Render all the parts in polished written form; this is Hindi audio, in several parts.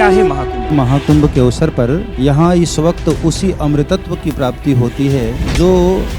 क्या है महाकुंभ? महाकुंभ के अवसर पर यहाँ इस वक्त उसी अमृतत्व की प्राप्ति होती है जो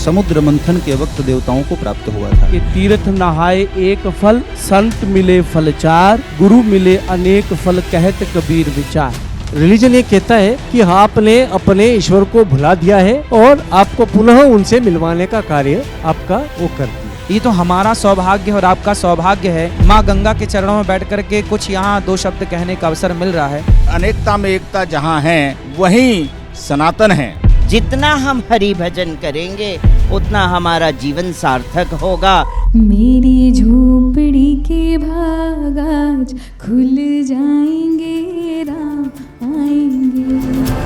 समुद्र मंथन के वक्त देवताओं को प्राप्त हुआ था। कि तीर्थ नहाए एक फल, संत मिले फल चार, गुरु मिले अनेक फल, कहत कबीर विचार। रिलीजन ये कहता है कि आपने अपने ईश्वर को भुला दिया है और आपको पुनः उनसे मिलवाने का कार्य आपका वो करती है। ये तो हमारा सौभाग्य और आपका सौभाग्य है। माँ गंगा के चरणों में बैठ कर के कुछ यहाँ दो शब्द कहने का अवसर मिल रहा है। अनेकता में एकता जहाँ है वहीं सनातन है। जितना हम हरि भजन करेंगे उतना हमारा जीवन सार्थक होगा। मेरी झोपड़ी के भाग आज खुल जाएंगे, राम आएंगे।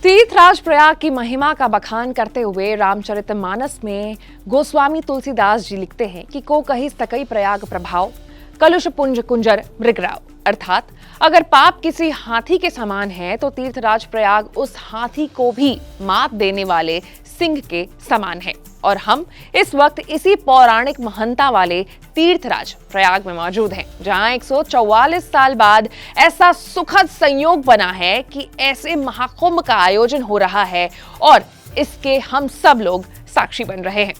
तीर्थराज प्रयाग की महिमा का बखान करते हुए रामचरितमानस में गोस्वामी तुलसीदास जी लिखते हैं कि को कही सकई प्रयाग प्रभाव, कलुष पुंज कुंजर मृगराव। अर्थात अगर पाप किसी हाथी के समान है तो तीर्थराज प्रयाग उस हाथी को भी मात देने वाले सिंह के समान है। और हम इस वक्त इसी पौराणिक महंता वाले तीर्थराज प्रयाग में मौजूद हैं, जहां 144 साल बाद ऐसा सुखद संयोग बना है कि ऐसे महाकुंभ का आयोजन हो रहा है और इसके हम सब लोग साक्षी बन रहे हैं।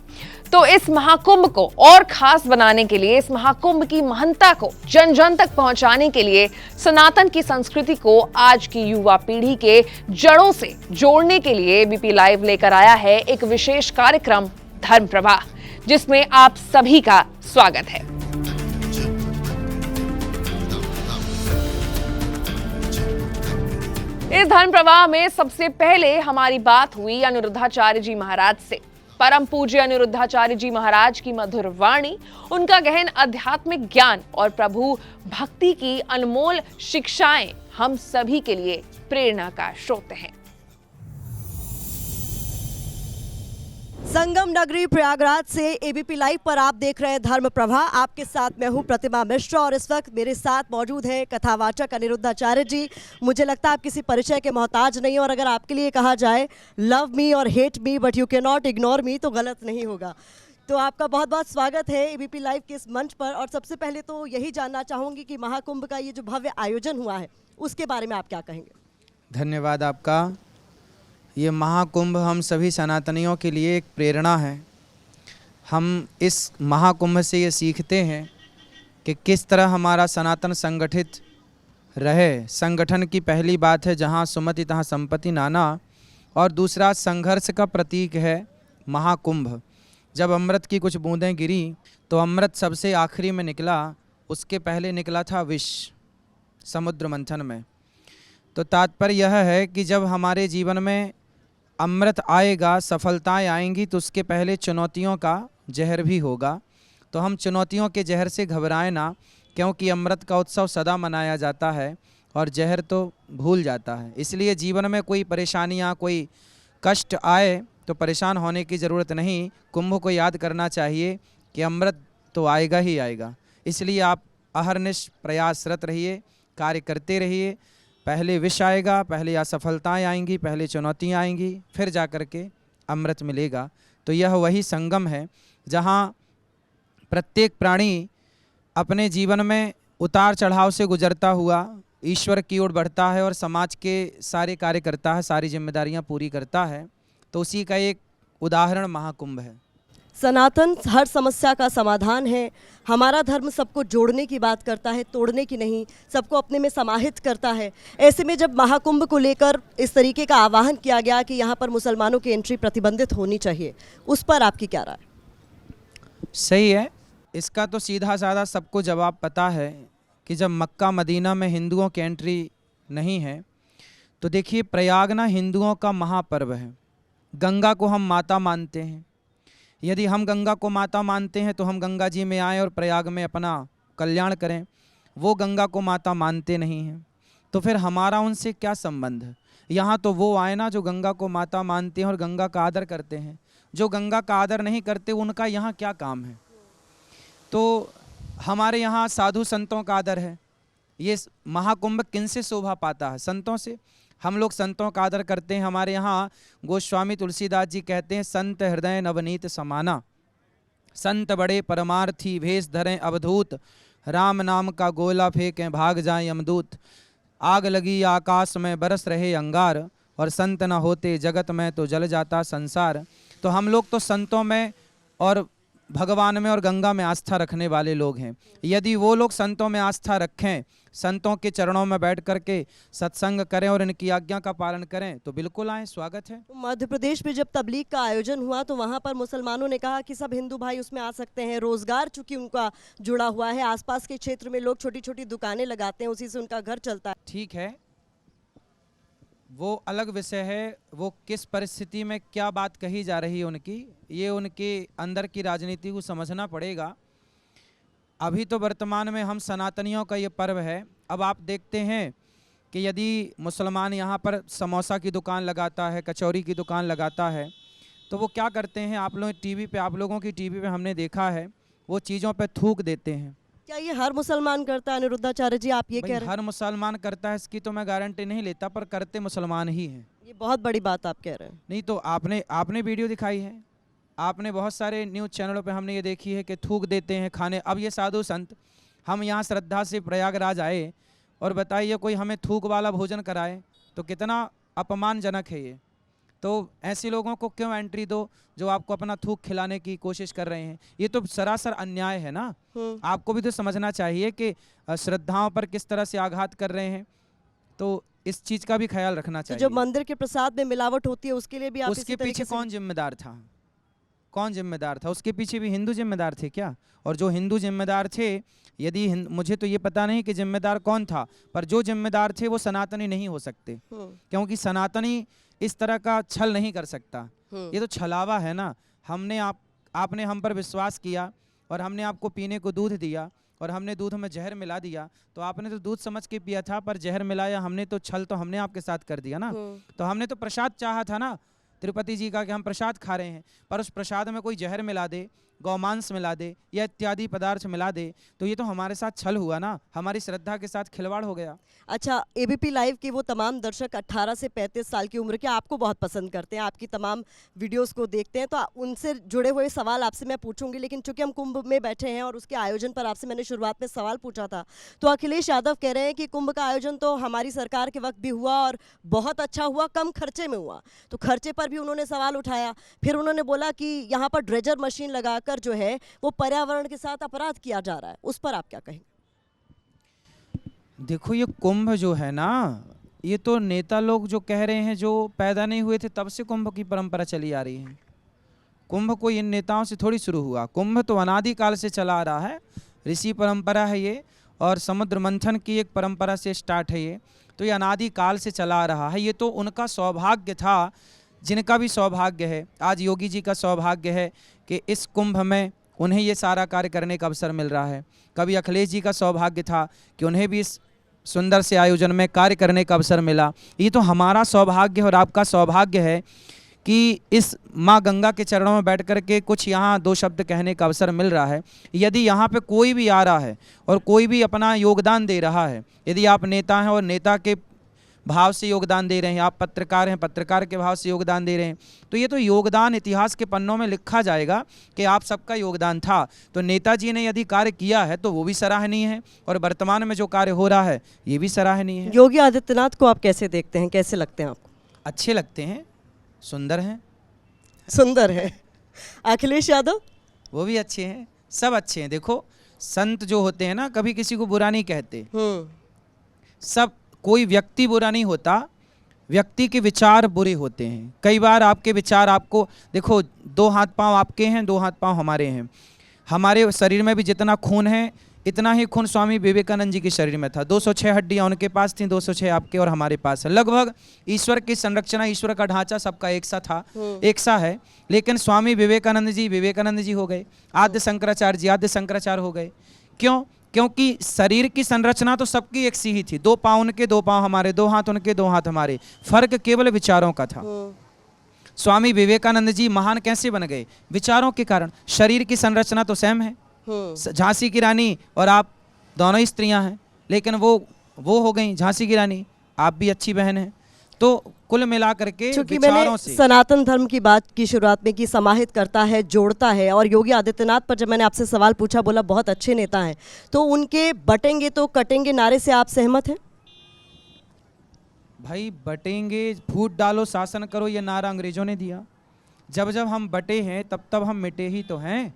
तो इस महाकुंभ को और खास बनाने के लिए, इस महाकुंभ की महंता को जन जन तक पहुंचाने के लिए, सनातन की संस्कृति को आज की युवा पीढ़ी के जड़ों से जोड़ने के लिए एबीपी लाइव लेकर आया है एक विशेष कार्यक्रम धर्म प्रवाह, जिसमें आप सभी का स्वागत है। इस धर्म प्रवाह में सबसे पहले हमारी बात हुई अनिरुद्धाचार्य जी महाराज से। परम पूज्य अनिरुद्धाचार्य जी महाराज की मधुर वाणी, उनका गहन आध्यात्मिक ज्ञान और प्रभु भक्ति की अनमोल शिक्षाएं हम सभी के लिए प्रेरणा का स्रोत हैं। संगम नगरी प्रयागराज से एबीपी लाइव पर आप देख रहे हैं धर्म प्रवाह। आपके साथ मैं हूं प्रतिमा मिश्रा और इस वक्त मेरे साथ मौजूद है कथावाचक अनिरुद्धाचार्य जी। मुझे लगता है आप किसी परिचय के मोहताज नहीं और अगर आपके लिए कहा जाए लव मी और hate me but you can not ignore me तो गलत नहीं होगा। तो आपका बहुत बहुत स्वागत है एबीपी लाइव के इस मंच पर। और सबसे पहले तो यही जानना चाहूँगी कि महाकुंभ का ये जो भव्य आयोजन हुआ है उसके बारे में आप क्या कहेंगे? धन्यवाद आपका। ये महाकुंभ हम सभी सनातनियों के लिए एक प्रेरणा है। हम इस महाकुंभ से ये सीखते हैं कि किस तरह हमारा सनातन संगठित रहे। संगठन की पहली बात है जहाँ सुमति तहाँ संपत्ति नाना, और दूसरा संघर्ष का प्रतीक है महाकुंभ। जब अमृत की कुछ बूंदें गिरी तो अमृत सबसे आखिरी में निकला, उसके पहले निकला था विष समुद्र मंथन में। तो तात्पर्य यह है कि जब हमारे जीवन में अमृत आएगा, सफलताएं आएंगी, तो उसके पहले चुनौतियों का जहर भी होगा। तो हम चुनौतियों के जहर से घबराएं ना, क्योंकि अमृत का उत्सव सदा मनाया जाता है और जहर तो भूल जाता है। इसलिए जीवन में कोई परेशानियां, कोई कष्ट आए तो परेशान होने की ज़रूरत नहीं। कुंभ को याद करना चाहिए कि अमृत तो आएगा ही आएगा। इसलिए आप अहरनिश प्रयासरत रहिए, कार्य करते रहिए। पहले विष आएगा, पहले असफलताएं आएंगी, पहले चुनौतियां आएंगी, फिर जा कर के अमृत मिलेगा। तो यह वही संगम है जहां प्रत्येक प्राणी अपने जीवन में उतार चढ़ाव से गुजरता हुआ ईश्वर की ओर बढ़ता है और समाज के सारे कार्य करता है, सारी जिम्मेदारियां पूरी करता है। तो उसी का एक उदाहरण महाकुंभ है। सनातन हर समस्या का समाधान है। हमारा धर्म सबको जोड़ने की बात करता है, तोड़ने की नहीं। सबको अपने में समाहित करता है। ऐसे में जब महाकुंभ को लेकर इस तरीके का आह्वान किया गया कि यहाँ पर मुसलमानों की एंट्री प्रतिबंधित होनी चाहिए, उस पर आपकी क्या राय? सही है। इसका तो सीधा साधा सबको जवाब पता है कि जब मक्का मदीना में हिंदुओं की एंट्री नहीं है तो देखिए, प्रयाग ना हिंदुओं का महापर्व है। गंगा को हम माता मानते हैं। यदि हम गंगा को माता मानते हैं तो हम गंगा जी में आएँ और प्रयाग में अपना कल्याण करें। वो गंगा को माता मानते नहीं हैं तो फिर हमारा उनसे क्या संबंध है? यहाँ तो वो आए ना जो गंगा को माता मानते हैं और गंगा का आदर करते हैं। जो गंगा का आदर नहीं करते उनका यहाँ क्या काम है? तो हमारे यहाँ साधु संतों का आदर है। ये महाकुंभ किनसे शोभा पाता है? संतों से। हम लोग संतों का आदर करते हैं। हमारे यहाँ गोस्वामी तुलसीदास जी कहते हैं, संत हृदय नवनीत समाना, संत बड़े परमार्थी, भेष धरें अवधूत, राम नाम का गोला फेंकें भाग जाएं यमदूत। आग लगी आकाश में बरस रहे अंगार, और संत न होते जगत में तो जल जाता संसार। तो हम लोग तो संतों में और भगवान में और गंगा में आस्था रखने वाले लोग हैं। यदि वो लोग संतों में आस्था रखें, संतों के चरणों में बैठ करके सत्संग करें और इनकी आज्ञा का पालन करें, तो बिल्कुल आएँ, स्वागत है। मध्य प्रदेश में जब तबलीग का आयोजन हुआ तो वहाँ पर मुसलमानों ने कहा कि सब हिंदू भाई उसमें आ सकते हैं। रोजगार चूंकि उनका जुड़ा हुआ है, आसपास के क्षेत्र में लोग छोटी छोटी दुकानें लगाते हैं, उसी से उनका घर चलता है। ठीक है, वो अलग विषय है। वो किस परिस्थिति में क्या बात कही जा रही है उनकी, ये उनके अंदर की राजनीति को समझना पड़ेगा। अभी तो वर्तमान में हम सनातनियों का ये पर्व है। अब आप देखते हैं कि यदि मुसलमान यहाँ पर समोसा की दुकान लगाता है, कचौरी की दुकान लगाता है, तो वो क्या करते हैं, आप लोग टीवी पे, आप लोगों की टीवी पे हमने देखा है, वो चीज़ों पे थूक देते हैं। क्या ये हर मुसलमान करता है अनिरुद्धाचार्य जी, आप ये भाई कह रहे हैं? हर मुसलमान करता है इसकी तो मैं गारंटी नहीं लेता, पर करते मुसलमान ही हैं। ये बहुत बड़ी बात आप कह रहे हैं। नहीं तो आपने वीडियो दिखाई है, आपने बहुत सारे न्यूज़ चैनलों पे हमने ये देखी है कि थूक देते हैं खाने। अब ये साधु संत हम यहाँ श्रद्धा से प्रयागराज आए और बताइए कोई हमें थूक वाला भोजन कराए, तो कितना अपमानजनक है ये। तो ऐसे लोगों को क्यों एंट्री दो जो आपको अपना थूक खिलाने की कोशिश कर रहे हैं? ये तो सरासर अन्याय है ना। आपको भी तो समझना चाहिए कि श्रद्धाओं पर किस तरह से आघात कर रहे हैं, तो इस चीज़ का भी ख्याल रखना तो चाहिए। जो मंदिर के प्रसाद में मिलावट होती है उसके लिए भी आप उसके इसी तरीके पीछे से- कौन जिम्मेदार था? कौन जिम्मेदार था? उसके पीछे भी हिंदू जिम्मेदार थे क्या? और जो हिंदू जिम्मेदार थे, यदि मुझे तो ये पता नहीं कि जिम्मेदार कौन था, पर जो जिम्मेदार थे वो सनातनी नहीं हो सकते, क्योंकि सनातनी इस तरह का छल नहीं कर सकता। ये तो छलावा है ना। आपने हम पर विश्वास किया और हमने आपको पीने को दूध दिया और हमने दूध में जहर मिला दिया, तो आपने तो दूध समझ के पिया था, पर जहर मिलाया हमने, तो छल तो हमने आपके साथ कर दिया ना। तो हमने तो प्रसाद चाहा था ना तिरुपति जी का, कि हम प्रसाद खा रहे हैं, पर उस प्रसाद में कोई जहर मिला दे, गौमांस मिला दे या इत्यादि पदार्थ मिला दे, तो ये तो हमारे साथ छल हुआ ना, हमारी श्रद्धा के साथ खिलवाड़ हो गया। अच्छा, एबीपी लाइव के वो तमाम दर्शक 18 से 35 साल की उम्र के आपको बहुत पसंद करते हैं, आपकी तमाम वीडियोस को देखते हैं, तो उनसे जुड़े हुए सवाल आपसे मैं पूछूंगी। लेकिन चूंकि हम कुंभ में बैठे हैं और उसके आयोजन पर आपसे मैंने शुरुआत में सवाल पूछा था, तो अखिलेश यादव कह रहे हैं कि कुंभ का आयोजन तो हमारी सरकार के वक्त भी हुआ और बहुत अच्छा हुआ, कम खर्चे में हुआ। तो खर्चे पर भी उन्होंने सवाल उठाया। फिर उन्होंने बोला कि यहाँ पर ड्रेजर मशीन लगाकर जो है वो पर्यावरण के साथ अपराध किया जा रहा है। उस पर आप क्या कहेंगे? देखो, ये कुंभ जो है ना, ये तो नेता लोग जो कह रहे हैं, जो पैदा नहीं हुए थे तब से कुंभ की परंपरा चली आ रही है। कुंभ कोई इन नेताओं से थोड़ी शुरू हुआ, कुंभ तो अनादिकाल से चला आ रहा है। ऋषि परंपरा है ये, और समुद्र मंथन की एक परंपरा से स्टार्ट है ये, तो ये अनादिकाल से चला आ रहा है। ये तो उनका सौभाग्य था, जिनका भी सौभाग्य है। आज योगी जी का सौभाग्य है कि इस कुंभ में उन्हें ये सारा कार्य करने का अवसर मिल रहा है। कभी अखिलेश जी का सौभाग्य था कि उन्हें भी इस सुंदर से आयोजन में कार्य करने का अवसर मिला। ये तो हमारा सौभाग्य और आपका सौभाग्य है कि इस माँ गंगा के चरणों में बैठ कर के कुछ यहाँ दो शब्द कहने का अवसर मिल रहा है। यदि यहाँ पे कोई भी आ रहा है और कोई भी अपना योगदान दे रहा है, यदि आप नेता हैं और नेता के भाव से योगदान दे रहे हैं, आप पत्रकार हैं, पत्रकार के भाव से योगदान दे रहे हैं, तो ये तो योगदान इतिहास के पन्नों में लिखा जाएगा कि आप सबका योगदान था। तो नेताजी ने यदि कार्य किया है तो वो भी सराहनीय है, और वर्तमान में जो कार्य हो रहा है ये भी सराहनीय है। योगी आदित्यनाथ को आप कैसे देखते हैं, कैसे लगते हैं आपको? अच्छे लगते हैं, सुंदर हैं। सुंदर है। अखिलेश यादव? वो भी अच्छे हैं, सब अच्छे हैं। देखो, संत जो होते हैं ना, कभी किसी को बुरा नहीं कहते। सब, कोई व्यक्ति बुरा नहीं होता, व्यक्ति के विचार बुरे होते हैं। कई बार आपके विचार आपको, देखो, दो हाथ पांव आपके हैं, दो हाथ पांव हमारे हैं। हमारे शरीर में भी जितना खून है, इतना ही खून स्वामी विवेकानंद जी के शरीर में था। 206 हड्डियां उनके पास थी, 206 आपके और हमारे पास है। लगभग ईश्वर की संरचना, ईश्वर का ढांचा सबका एक सा था, एक सा है। लेकिन स्वामी विवेकानंद जी हो गए, आद्य शंकराचार्य जी आद्य शंकराचार्य हो गए। क्यों? क्योंकि शरीर की संरचना तो सबकी एक सी ही थी। 2 पाँव उनके, 2 पाँव हमारे, 2 हाथ उनके, 2 हाथ हमारे। फर्क केवल विचारों का था। स्वामी विवेकानंद जी महान कैसे बन गए? विचारों के कारण। शरीर की संरचना तो सेम है, झांसी की रानी और आप दोनों ही स्त्रियां हैं, लेकिन वो हो गई झांसी की रानी, आप भी अच्छी बहन हैं। तो कुल मिलाकर के चूंकि विचारों मैंने से सनातन धर्म की बात की शुरुआत में कि समाहित करता है, जोड़ता है, और योगी आदित्यनाथ पर जब मैंने आपसे सवाल पूछा, बोला बहुत अच्छे नेता हैं, तो उनके बटेंगे तो कटेंगे नारे से आप सहमत हैं? भाई बटेंगे, फूट डालो शासन करो, ये नारा अंग्रेजों ने दिया। जब जब हम बटे हैं तब तब हम मिटे ही तो हैं।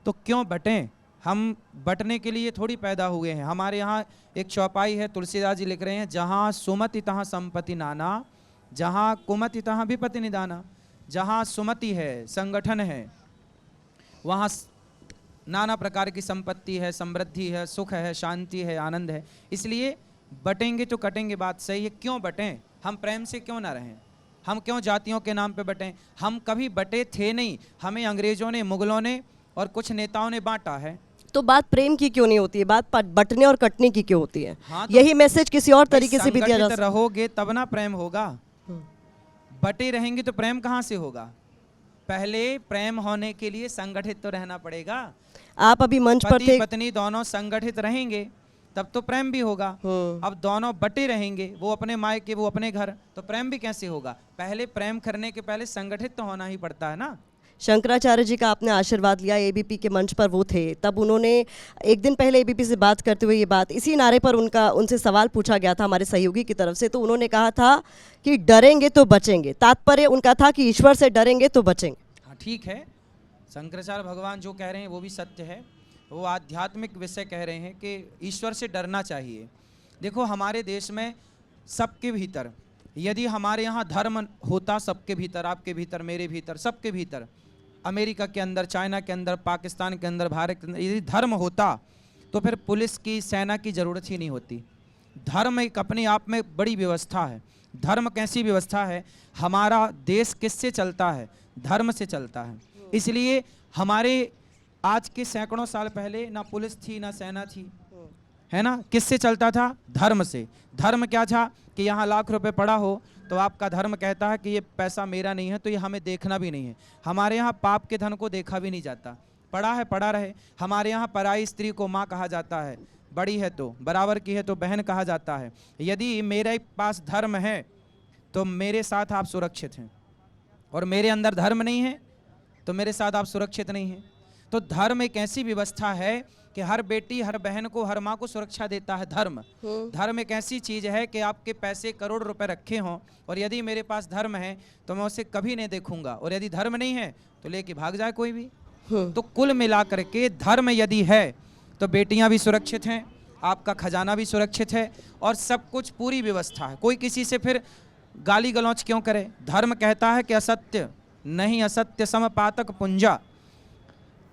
तो क्यों बटें? हम बटने के लिए थोड़ी पैदा हुए हैं। हमारे यहाँ एक चौपाई है, तुलसीदास जी लिख रहे हैं, जहाँ सुमति तहाँ संपत्ति नाना, जहाँ कुमति तहाँ विपत्ति निदाना। जहाँ सुमति है, संगठन है, वहाँ नाना प्रकार की संपत्ति है, समृद्धि है, सुख है, शांति है, आनंद है। इसलिए बटेंगे तो कटेंगे, बात सही है। क्यों बटें? हम प्रेम से क्यों ना रहें? हम क्यों जातियों के नाम पे बटें? हम कभी बटे थे नहीं, हमें अंग्रेजों ने, मुगलों ने और कुछ नेताओं ने बांटा है। तो बात प्रेम की क्यों नहीं होती है, बात बटने और कटने की क्यों होती है? हाँ, तो यही मैसेज किसी और तरीके से भी दिया जा संगठित सकता है। रहोगे तब ना प्रेम होगा। बटे रहेंगे तो प्रेम कहाँ से होगा? पहले प्रेम होने के लिए संगठित तो रहना पड़ेगा। आप अभी मंच पर पति थे। पत्नी दोनों संगठित रहेंगे तब तो प्रेम भी होगा। अब दोनों बटे रहेंगे, वो अपने मायके वो अपने घर, तो प्रेम भी कैसे होगा? पहले प्रेम करने के पहले संगठित तो होना ही पड़ता है ना। शंकराचार्य जी का आपने आशीर्वाद लिया, एबीपी के मंच पर वो थे, तब उन्होंने एक दिन पहले एबीपी से बात करते हुए ये बात, इसी नारे पर उनसे सवाल पूछा गया था हमारे सहयोगी की तरफ से, तो उन्होंने कहा था कि डरेंगे तो बचेंगे। तात्पर्य उनका था कि ईश्वर से डरेंगे तो बचेंगे। हाँ ठीक है, शंकराचार्य भगवान जो कह रहे हैं वो भी सत्य है। वो आध्यात्मिक विषय कह रहे हैं कि ईश्वर से डरना चाहिए। देखो हमारे देश में सबके भीतर, यदि हमारे यहाँ धर्म होता, सबके भीतर, आपके भीतर, मेरे भीतर, सबके भीतर, अमेरिका के अंदर, चाइना के अंदर, पाकिस्तान के अंदर, भारत के अंदर, यदि धर्म होता तो फिर पुलिस की, सेना की ज़रूरत ही नहीं होती। धर्म एक अपने आप में बड़ी व्यवस्था है। धर्म कैसी व्यवस्था है? हमारा देश किससे चलता है? धर्म से चलता है। इसलिए हमारे आज के सैकड़ों साल पहले ना पुलिस थी ना सेना थी, है ना। किससे चलता था? धर्म से। धर्म क्या था कि यहाँ लाख रुपए पड़ा हो तो आपका धर्म कहता है कि ये पैसा मेरा नहीं है, तो ये हमें देखना भी नहीं है। हमारे यहाँ पाप के धन को देखा भी नहीं जाता, पड़ा है पड़ा रहे। हमारे यहाँ पराई स्त्री को माँ कहा जाता है, बड़ी है तो, बराबर की है तो बहन कहा जाता है। यदि मेरे पास धर्म है तो मेरे साथ आप सुरक्षित हैं, और मेरे अंदर धर्म नहीं है तो मेरे साथ आप सुरक्षित नहीं हैं। तो धर्म एक ऐसी व्यवस्था है कि हर बेटी, हर बहन को, हर माँ को सुरक्षा देता है धर्म। धर्म एक ऐसी चीज है कि आपके पैसे करोड़ रुपए रखे हों और यदि मेरे पास धर्म है तो मैं उसे कभी नहीं देखूंगा, और यदि धर्म नहीं है तो लेके भाग जाए कोई भी। तो कुल मिलाकर के धर्म यदि है तो बेटियां भी सुरक्षित हैं, आपका खजाना भी सुरक्षित है, और सब कुछ पूरी व्यवस्था है। कोई किसी से फिर गाली गलौच क्यों करे? धर्म कहता है कि असत्य नहीं, असत्य सम पातक पुंजा।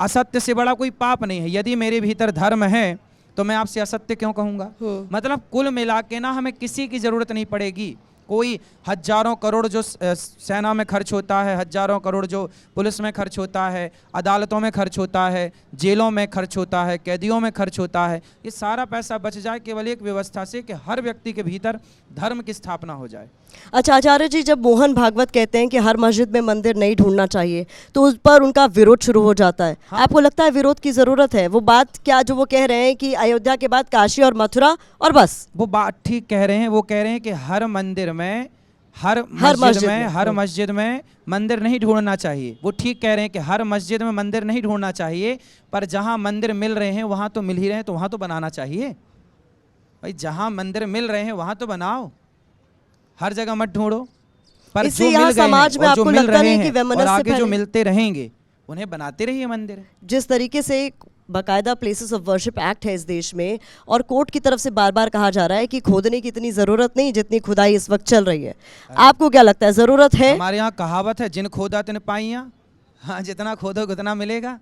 असत्य से बड़ा कोई पाप नहीं है। यदि मेरे भीतर धर्म है तो मैं आपसे असत्य क्यों कहूँगा? मतलब कुल मिला के ना हमें किसी की ज़रूरत नहीं पड़ेगी। कोई हजारों करोड़ जो सेना में खर्च होता है, हजारों करोड़ जो पुलिस में खर्च होता है, अदालतों में खर्च होता है, जेलों में खर्च होता है, कैदियों में खर्च होता है, ये सारा पैसा बच जाए केवल एक व्यवस्था से कि हर व्यक्ति के भीतर धर्म की स्थापना हो जाए। अच्छा आचार्य जी, जब मोहन भागवत कहते हैं कि हर मस्जिद में मंदिर नहीं ढूंढना चाहिए तो उस पर उनका विरोध शुरू हो जाता है। हाँ। आपको लगता है विरोध की ज़रूरत है? वो बात क्या जो वो कह रहे हैं कि अयोध्या के बाद काशी और मथुरा और बस? वो बात ठीक कह रहे हैं। वो कह रहे हैं कि हर मंदिर में, हर मस्जिद में मंदिर नहीं ढूंढना चाहिए। वो ठीक कह रहे हैं कि हर मस्जिद में मंदिर नहीं ढूंढना चाहिए, पर जहाँ मंदिर मिल रहे हैं वहाँ तो मिल ही रहे हैं, तो वहाँ तो बनाना चाहिए। भाई जहाँ मंदिर मिल रहे हैं वहाँ तो बनाओ, हर जगह मत ढूंढो। पर इससे जो यहाँ मिल गए समाज में हैं और जो आपको मिल लगता रहे नहीं कि हैं वैमनस्य और आगे जो फैले? मिलते रहेंगे उन्हें बनाते रहिए मंदिर। जिस तरीके से बाकायदा प्लेसेस ऑफ वर्शिप एक्ट है इस देश में, और कोर्ट की तरफ से बार बार कहा जा रहा है कि खोदने की इतनी ज़रूरत नहीं जितनी खुदाई इस वक्त चल रही है, आपको क्या लगता है ज़रूरत है? हमारे यहाँ कहावत है, जिन खोदा तिन पाइयाँ। हाँ, जितना खोदोगे उतना मिलेगा।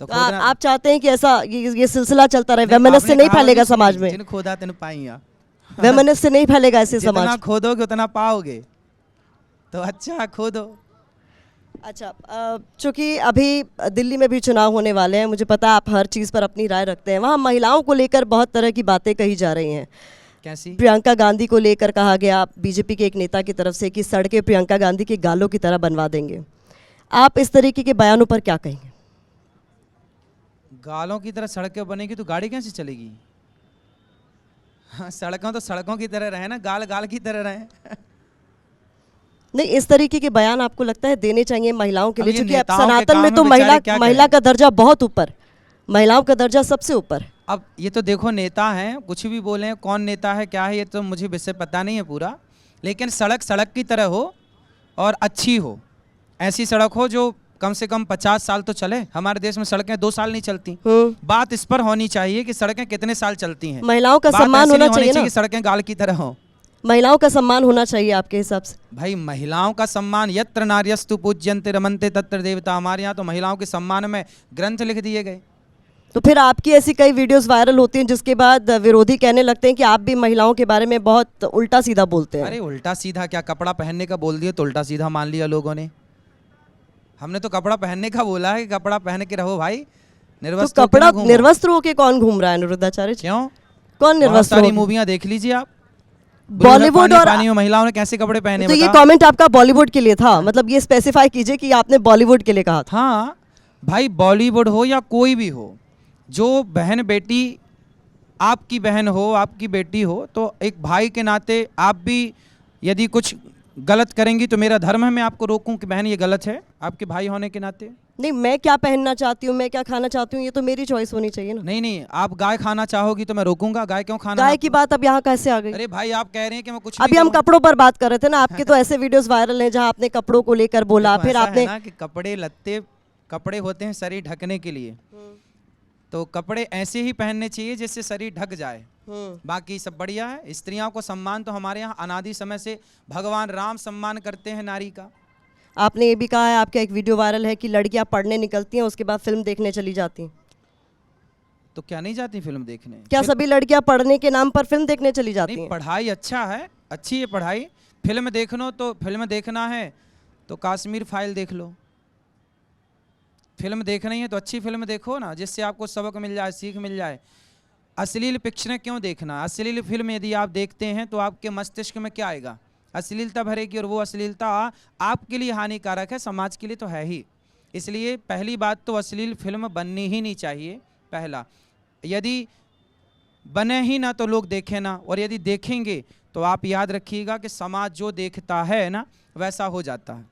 तो खोदना, आप चाहते हैं कि ऐसा ये सिलसिला चलता रहे, नहीं, वैमनस्य आपने नहीं कहावत फैलेगा सुनी, समाज में? जिन खोदा तिन पाइयाँ। वैमनस्य नहीं फैलेगा ऐसे जितना समाज? खोदोगे उतना पाओगे, तो अच्छा खोदो। अच्छा, चूंकि अभी दिल्ली में भी चुनाव होने वाले हैं, मुझे पता है आप हर चीज़ पर अपनी राय रखते हैं। वहाँ महिलाओं को लेकर बहुत तरह की बातें कही जा रही हैं। कैसी? प्रियंका गांधी को लेकर कहा गया बीजेपी के एक नेता की तरफ से कि सड़कें प्रियंका गांधी के गालों की तरह बनवा देंगे। आप इस तरीके के बयानों पर क्या कहेंगे? गालों की तरह सड़कें बनेगी तो गाड़ी कैसे चलेगी? हाँ, सड़कों तो सड़कों की तरह रहे ना, गाल गाल की तरह रहे। नहीं, इस तरीके के बयान आपको लगता है देने चाहिए महिलाओं के अब लिए, ये क्योंकि अब नेताओं के सनातन काम में में तो बेचारे क्या महिला करें? का दर्जा बहुत ऊपर, महिलाओं का दर्जा सबसे ऊपर। अब ये तो देखो नेता हैं, कुछ भी बोले, कौन नेता है क्या है ये तो मुझे विषय पता नहीं है पूरा, लेकिन सड़क सड़क की तरह हो और अच्छी हो, ऐसी सड़क हो जो कम से कम 50 साल तो चले। हमारे देश में सड़कें 2 साल नहीं चलती। बात इस पर होनी चाहिए कि सड़कें कितने साल चलती हैं। महिलाओं का बात सम्मान ऐसी होना नहीं चाहिए ना, कि सड़कें गाल की तरह हो। महिलाओं का सम्मान होना चाहिए आपके हिसाब से। भाई महिलाओं का सम्मान, यत्र नार्यस्तु पूज्यन्ते रमन्ते तत्र देवता, हमारे यहाँ तो महिलाओं के सम्मान में ग्रंथ लिख दिए गए। तो फिर आपकी ऐसी कई वीडियोस वायरल होती हैं जिसके बाद विरोधी कहने लगते हैं कि आप भी महिलाओं के बारे में बहुत उल्टा सीधा बोलते हैं। अरे उल्टा सीधा क्या, कपड़ा पहनने का बोल दिया तो उल्टा सीधा मान लिया लोगों ने। हमने तो कपड़ा पहनने का बोला है कि कपड़ा पहन के रहो भाई, तो निर्वस्त्र होके कपड़ा ना घूमो। निर्वस्त्र होके कौन घूम रहा है अनिरुद्धाचार्य जी? क्यों? कौन बहुत निर्वस्त्र सारी होके? मूवियाँ देख लीजिए आप, बॉलीवुड और पानी में महिलाओं ने कैसे कपड़े पहने तो ये बता? कमेंट आपका बॉलीवुड के लिए था, मतलब ये स्पेसिफाई कीजिए कि आपने बॉलीवुड के लिए कहा था। हाँ भाई, बॉलीवुड हो या कोई भी हो, जो बहन बेटी आपकी बहन हो, आपकी बेटी हो, तो एक भाई के नाते आप भी यदि कुछ गलत करेंगी तो मेरा धर्म है मैं आपको रोकूं कि बहन ये गलत है, आपके भाई होने के नाते। नहीं, मैं क्या पहनना चाहती हूँ, मैं क्या खाना चाहती हूँ, ये तो मेरी चॉइस होनी चाहिए ना। नहीं नहीं, आप गाय खाना चाहोगी तो मैं रोकूंगा? गाय क्यों खाना? गाय की बात अब यहाँ कैसे आ गई? अरे भाई आप कह रहे हैं कि मैं कुछ अभी भी हम करूं। कपड़ों पर बात कर रहे थे ना, आपके तो ऐसे वीडियोस वायरल हैं जहाँ आपने कपड़ों को लेकर बोला, देखो, फिर ऐसा है आपने ना कि कपड़े लत्ते, कपड़े होते हैं शरीर ढकने के लिए, तो कपड़े ऐसे ही पहनने चाहिए जिससे शरीर ढक जाए, बाकी सब बढ़िया है। स्त्रियों को सम्मान तो हमारे यहाँ अनादि समय से भगवान राम सम्मान करते हैं नारी का। आपने ये भी कहा है, आपका एक वीडियो वायरल है कि लड़कियां पढ़ने निकलती हैं उसके बाद फिल्म देखने चली जाती हैं। तो क्या नहीं जाती फिल्म देखने? क्या सभी लड़कियां पढ़ने के नाम पर फिल्म देखने चली जाती नहीं, हैं? पढ़ाई अच्छा है, अच्छी है पढ़ाई। फिल्म देखनो तो फिल्म देखना है तो कश्मीर फाइल देख लो। फिल्म देखनी है तो अच्छी फिल्म देखो ना, जिससे आपको सबक मिल जाए, सीख मिल जाए। अश्लील पिक्चरें क्यों देखना? अश्लील फिल्म यदि आप देखते हैं तो आपके मस्तिष्क में क्या आएगा? अश्लीलता भरेगी, और वो अश्लीलता आपके लिए हानिकारक है, समाज के लिए तो है ही। इसलिए पहली बात तो अश्लील फिल्म बननी ही नहीं चाहिए। पहला, यदि बने ही ना तो लोग देखें ना, और यदि देखेंगे तो आप याद रखिएगा कि समाज जो देखता है ना वैसा हो जाता है।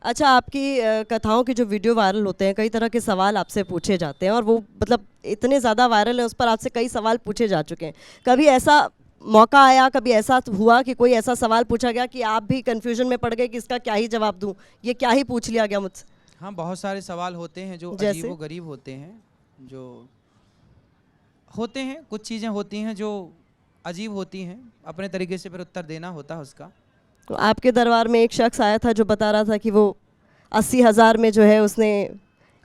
अच्छा, आपकी कथाओं के जो वीडियो वायरल होते हैं, कई तरह के सवाल आपसे पूछे जाते हैं, और वो मतलब इतने ज़्यादा वायरल है, उस पर आपसे कई सवाल पूछे जा चुके हैं। कभी ऐसा मौका आया, कभी ऐसा हुआ कि कोई ऐसा सवाल पूछा गया कि आप भी कंफ्यूजन में पड़ गए कि इसका क्या ही जवाब दूं, ये क्या ही पूछ लिया गया मुझसे? हाँ, बहुत सारे सवाल होते हैं जो जैसे? अजीबो गरीब होते हैं, जो होते हैं, कुछ चीज़ें होती हैं जो अजीब होती हैं, अपने तरीके से फिर उत्तर देना होता है उसका। तो आपके दरबार में एक शख्स आया था जो बता रहा था कि वो 80,000 में जो है उसने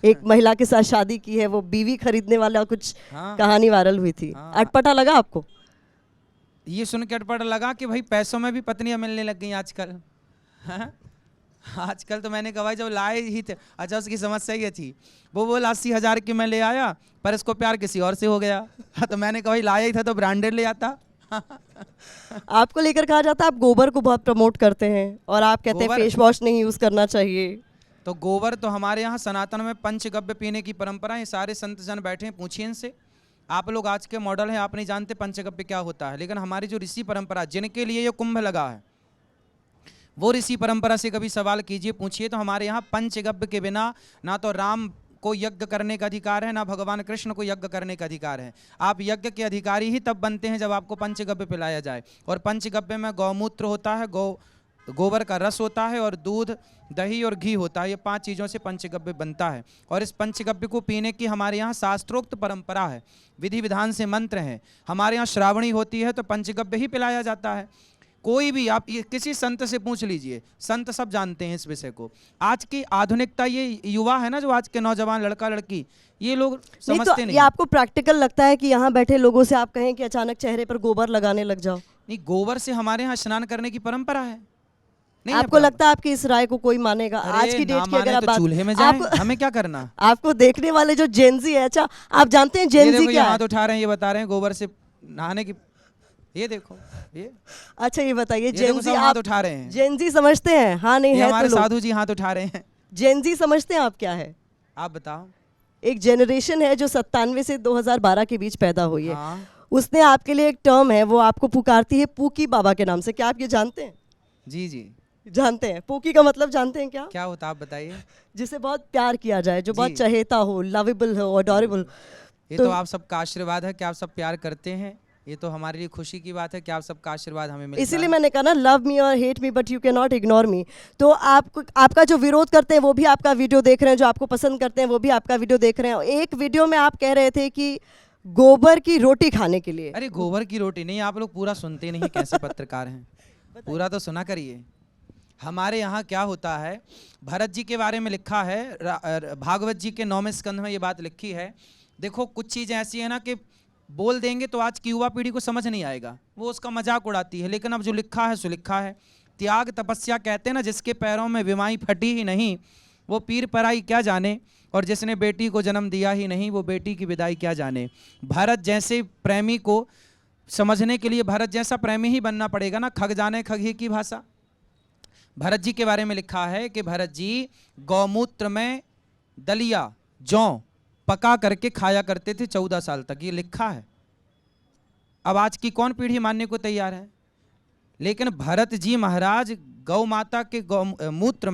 एक महिला के साथ शादी की है, वो बीवी खरीदने वाला कुछ हाँ। कहानी वायरल हुई थी। हाँ। अटपटा लगा आपको? ये सुन के अटपटा लगा कि भाई पैसों में भी पत्नियां मिलने लग गई आजकल। हाँ? आजकल तो मैंने कहा भाई जब लाए ही थे, अच्छा उसकी समस्या ये थी, वो बोला 80,000 की मैं ले आया पर इसको प्यार किसी और से हो गया। तो मैंने कहा भाई लाया ही था तो ब्रांडेड ले आता। आपको लेकर कहा जाता है आप गोबर को बहुत प्रमोट करते हैं, और आप कहते हैं गोबर? फेस वॉश नहीं यूज़ करना चाहिए। तो गोबर तो हमारे यहाँ सनातन में पंचगव्य पीने की परंपरा है। सारे संत जन बैठे हैं, पूछिए इनसे। आप लोग आज के मॉडल हैं, आप नहीं जानते पंचगव्य क्या होता है, लेकिन हमारी जो ऋषि परंपरा जिनके लिए ये कुंभ लगा है, वो ऋषि परंपरा से कभी सवाल कीजिए, पूछिए। तो हमारे यहाँ पंचगव्य के बिना ना तो राम को यज्ञ करने का अधिकार है, ना भगवान कृष्ण को यज्ञ करने का अधिकार है। आप यज्ञ के अधिकारी ही तब बनते हैं जब आपको पंचगव्य पिलाया जाए। और पंचगव्य में गौमूत्र होता है, गोबर का रस होता है, और दूध, दही और घी होता है। ये 5 चीज़ों से पंचगव्य बनता है। और इस पंचगव्य को पीने की हमारे यहाँ शास्त्रोक्त परंपरा है, विधि विधान से मंत्र हैं। हमारे यहाँ श्रावणी होती है तो पंचगव्य ही पिलाया जाता है। कोई भी आप ये किसी संत से पूछ लीजिए, संत सब जानते हैं इस विषय को। आज की आधुनिकता, ये युवा है ना, जो आज के नौजवान लड़का लड़की, ये लोग समझते नहीं। ये आपको प्रैक्टिकल लगता है कि यहाँ बैठे लोगों से आप कहें कि अचानक चेहरे पर गोबर लगाने लग जाओ? नहीं, गोबर से हमारे यहाँ स्नान करने की परंपरा है। नहीं आपको लगता है आपकी इस राय को कोई मानेगा? आज की डेट की अगर आप तो बात, चूल्हे में जाएं, हमें क्या करना? आपको देखने वाले जो जेनजी है, अच्छा आप जानते हैं जेनजी क्या है? हाथ उठा रहे हैं, ये बता रहे हैं गोबर से नहाने की। ये देखो ये। अच्छा ये बताइए, ये जेनजी हाथ आप उठा रहे हैं, जेनजी समझते हैं? हाँ नहीं ये है हमारे तो लोग साधु जी हाथ उठा रहे हैं। जेनजी समझते हैं आप क्या है? आप बताओ। एक जनरेशन है जो 97 से 2012 के बीच पैदा हुई है। हाँ। उसने आपके लिए एक टर्म है, वो आपको पुकारती है पूकी बाबा के नाम से, क्या आप ये जानते हैं? जी जी। जानते हैं पोकी का मतलब जानते हैं क्या? क्या होता आप बताइए। जिसे बहुत प्यार किया जाए, जो बहुत जी। चहेता हो, लवेबल हो, अडोरेबल। ये तो आप सबका आशीर्वाद है कि आप सब प्यार करते हैं। ये तो हमारे लिए खुशी की बात है कि आप सबका आशीर्वाद हमें मिलता इसीलिए है। मैंने कहा ना, लव मी और hate me but you can not ignore me. तो आपका जो विरोध करते हैं वो भी आपका वीडियो देख रहे हैं, जो आपको पसंद करते हैं वो भी आपका वीडियो देख रहे हैं। एक वीडियो में आप कह रहे थे कि गोबर की रोटी खाने के लिए। अरे गोबर की रोटी नहीं, आप लोग पूरा सुनते नहीं, कैसे पत्रकार हैं। पूरा तो सुना करिए। हमारे यहाँ क्या होता है, भरत जी के बारे में लिखा है, भागवत जी के 9वें स्कंध में ये बात लिखी है। देखो कुछ चीज़ें ऐसी है ना कि बोल देंगे तो आज की युवा पीढ़ी को समझ नहीं आएगा, वो उसका मजाक उड़ाती है, लेकिन अब जो लिखा है सो लिखा है। त्याग तपस्या कहते हैं ना, जिसके पैरों में विमाई फटी ही नहीं वो पीर पराई क्या जाने, और जिसने बेटी को जन्म दिया ही नहीं वो बेटी की विदाई क्या जाने। भरत जैसे प्रेमी को समझने के लिए भरत जैसा प्रेमी ही बनना पड़ेगा ना, खग जाने खग ही की भाषा। भरत जी के बारे में लिखा है कि भरत जी गौमूत्र में दलिया जौ पका करके खाया करते थे 14 साल तक, ये लिखा है। अब आज की कौन पीढ़ी मानने को तैयार है। लेकिन भरत जी महाराज गौ माता के गौमूत्र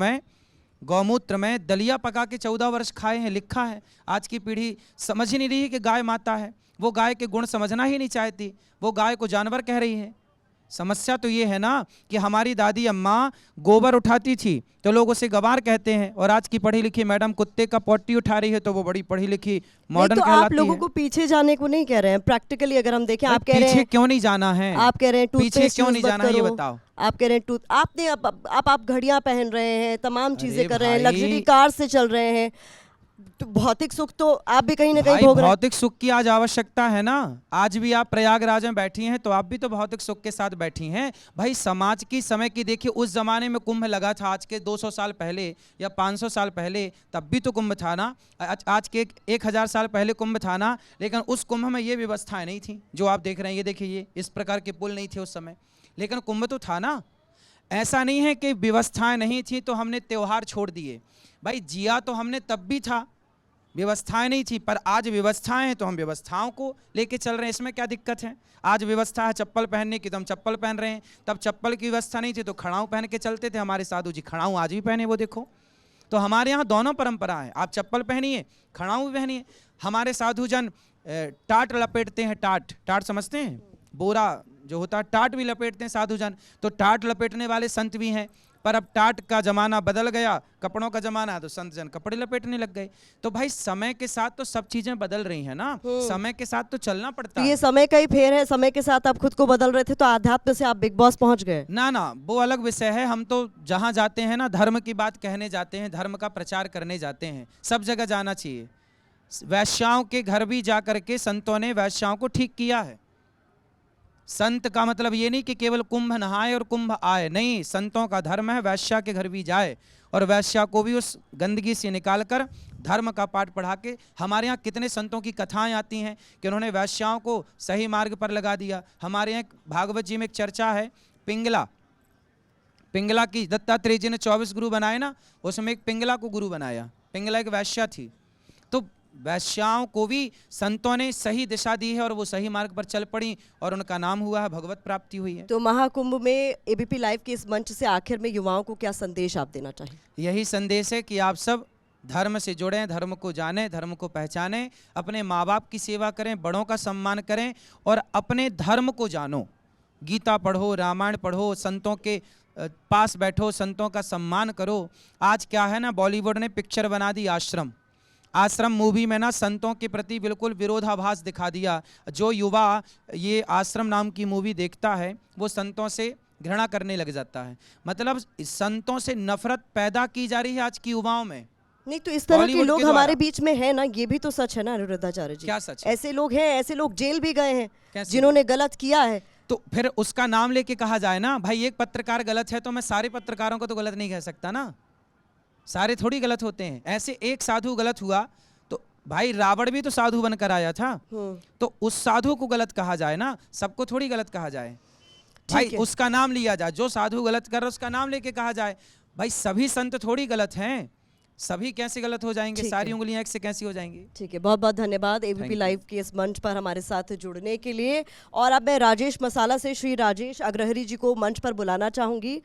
में दलिया पका के 14 वर्ष खाए हैं, लिखा है। आज की पीढ़ी समझ ही नहीं रही कि गाय माता है, वो गाय के गुण समझना ही नहीं चाहती, वो गाय को जानवर कह रही है। समस्या तो ये है ना कि हमारी दादी अम्मा गोबर उठाती थी तो लोग उसे गवार कहते हैं, और आज की पढ़ी लिखी मैडम कुत्ते का पोटी उठा रही है तो वो बड़ी पढ़ी लिखी मॉडर्न तो कहलाती आप लोगों है। को पीछे जाने को नहीं कह रहे हैं, प्रैक्टिकली अगर हम देखें। आप कह रहे पीछे हैं क्यों नहीं जाना है, आप कह रहे हैं पीछे टूथपेस्ट क्यों यूज नहीं मत जाना है, ये करो। बताओ। आप कह रहे हैं आपने आप घड़ियां पहन रहे हैं, तमाम चीजें अरे कर रहे हैं, भाई। लग्जरी कार से चल रहे हैं, तो भौतिक सुख तो आप भी कहीं ना कहीं भाई भोग रहे हैं। भौतिक सुख की आज आवश्यकता है ना। आज भी आप प्रयागराज में बैठी हैं तो आप भी तो भौतिक सुख के साथ बैठी हैं। भाई समाज की समय की देखिए, उस जमाने में कुंभ लगा था, आज के 200 साल पहले या 500 साल पहले तब भी तो कुंभ था ना। आज के 1000 साल पहले कुंभ था ना, लेकिन उस कुंभ में ये व्यवस्थाएं नहीं थी जो आप देख रहे हैं। ये देखिए, ये इस प्रकार के पुल नहीं थे उस समय, लेकिन कुंभ तो था ना। ऐसा नहीं है कि व्यवस्थाएं नहीं थी तो हमने त्योहार छोड़ दिए। भाई जिया तो हमने तब भी था, व्यवस्थाएं नहीं थी, पर आज व्यवस्थाएं हैं तो हम व्यवस्थाओं को लेके चल रहे हैं। इसमें क्या दिक्कत है। आज व्यवस्था है चप्पल पहनने की तो हम चप्पल पहन रहे हैं, तब चप्पल की व्यवस्था नहीं थी तो खड़ाऊं पहन के चलते थे। हमारे साधु जी खड़ाऊं आज भी पहने, वो देखो। तो हमारे यहाँ दोनों परंपरा है, आप चप्पल पहनिए खड़ाऊं भी पहनिए। हमारे साधु जन टाट लपेटते हैं, टाट समझते हैं, बोरा जो होता है टाट भी लपेटते हैं साधु जन। तो टाट लपेटने वाले संत भी हैं, पर अब टाट का जमाना बदल गया, कपड़ों का जमाना है तो संत जन कपड़े लपेटने लग गए। तो भाई समय के साथ तो सब चीजें बदल रही हैं ना, समय के साथ तो चलना पड़ता तो है। ये समय का ही फेर है, समय के साथ आप खुद को बदल रहे थे तो आध्यात्म से आप बिग बॉस पहुंच गए। ना वो अलग विषय है। हम तो जहां जाते हैं ना, धर्म की बात कहने जाते हैं, धर्म का प्रचार करने जाते हैं। सब जगह जाना चाहिए। वैश्याओं के घर भी जा करके संतों ने वैश्याओं को ठीक किया है। संत का मतलब ये नहीं कि केवल कुंभ नहाए और कुंभ आए, नहीं। संतों का धर्म है वैश्या के घर भी जाए और वैश्या को भी उस गंदगी से निकालकर धर्म का पाठ पढ़ा के। हमारे यहाँ कितने संतों की कथाएं आती हैं कि उन्होंने वैश्याओं को सही मार्ग पर लगा दिया। हमारे यहाँ भागवत जी में एक चर्चा है, पिंगला की दत्तात्रेय जी ने 24 गुरु बनाए ना, उसमें एक पिंगला को गुरु बनाया। पिंगला एक वैश्या थी, तो वैश्याओं को भी संतों ने सही दिशा दी है और वो सही मार्ग पर चल पड़ी और उनका नाम हुआ है, भगवत प्राप्ति हुई है। तो महाकुंभ में एबीपी लाइव के इस मंच से आखिर में युवाओं को क्या संदेश आप देना चाहिए? यही संदेश है कि आप सब धर्म से जुड़ें, धर्म को जानें, धर्म को पहचानें, अपने माँ बाप की सेवा करें, बड़ों का सम्मान करें और अपने धर्म को जानो। गीता पढ़ो, रामायण पढ़ो, संतों के पास बैठो, संतों का सम्मान करो। आज क्या है ना, बॉलीवुड ने पिक्चर बना दी आश्रम मूवी में ना संतों के प्रति बिल्कुल विरोधाभास दिखा दिया। जो युवा ये आश्रम नाम की मूवी देखता है वो संतों से घृणा करने लग जाता है। मतलब संतों से नफरत पैदा की जा रही है आज की युवाओं में। नहीं तो इस तरह के बॉलीवुड लोग के द्वारा। हमारे बीच में है ना, ये भी तो सच है ना अनिरुद्धाचार्य जी। क्या सच है? ऐसे लोग हैं, ऐसे लोग जेल भी गए हैं कैसे? जिन्होंने गलत किया है। तो फिर उसका नाम लेके कहा जाए ना, भाई एक पत्रकार गलत है तो मैं सारे पत्रकारों को तो गलत नहीं कह सकता ना, सारे थोड़ी गलत होते हैं। ऐसे एक साधु गलत हुआ तो भाई रावण भी तो साधु बनकर आया था, तो उस साधु को गलत कहा जाए ना, सबको थोड़ी गलत कहा जाए। भाई उसका नाम लिया जाए, जो साधु गलत कर रहा है उसका नाम लेके कहा जाए। भाई सभी संत थोड़ी गलत हैं, सभी कैसे गलत हो जाएंगे, सारी उंगलियां एक से कैसी हो जाएंगी। ठीक है, बहुत बहुत धन्यवाद एबीपी लाइव के इस मंच पर हमारे साथ जुड़ने के लिए। और अब मैं राजेश मसाला से श्री राजेश अग्रहरी जी को मंच पर बुलाना चाहूंगी।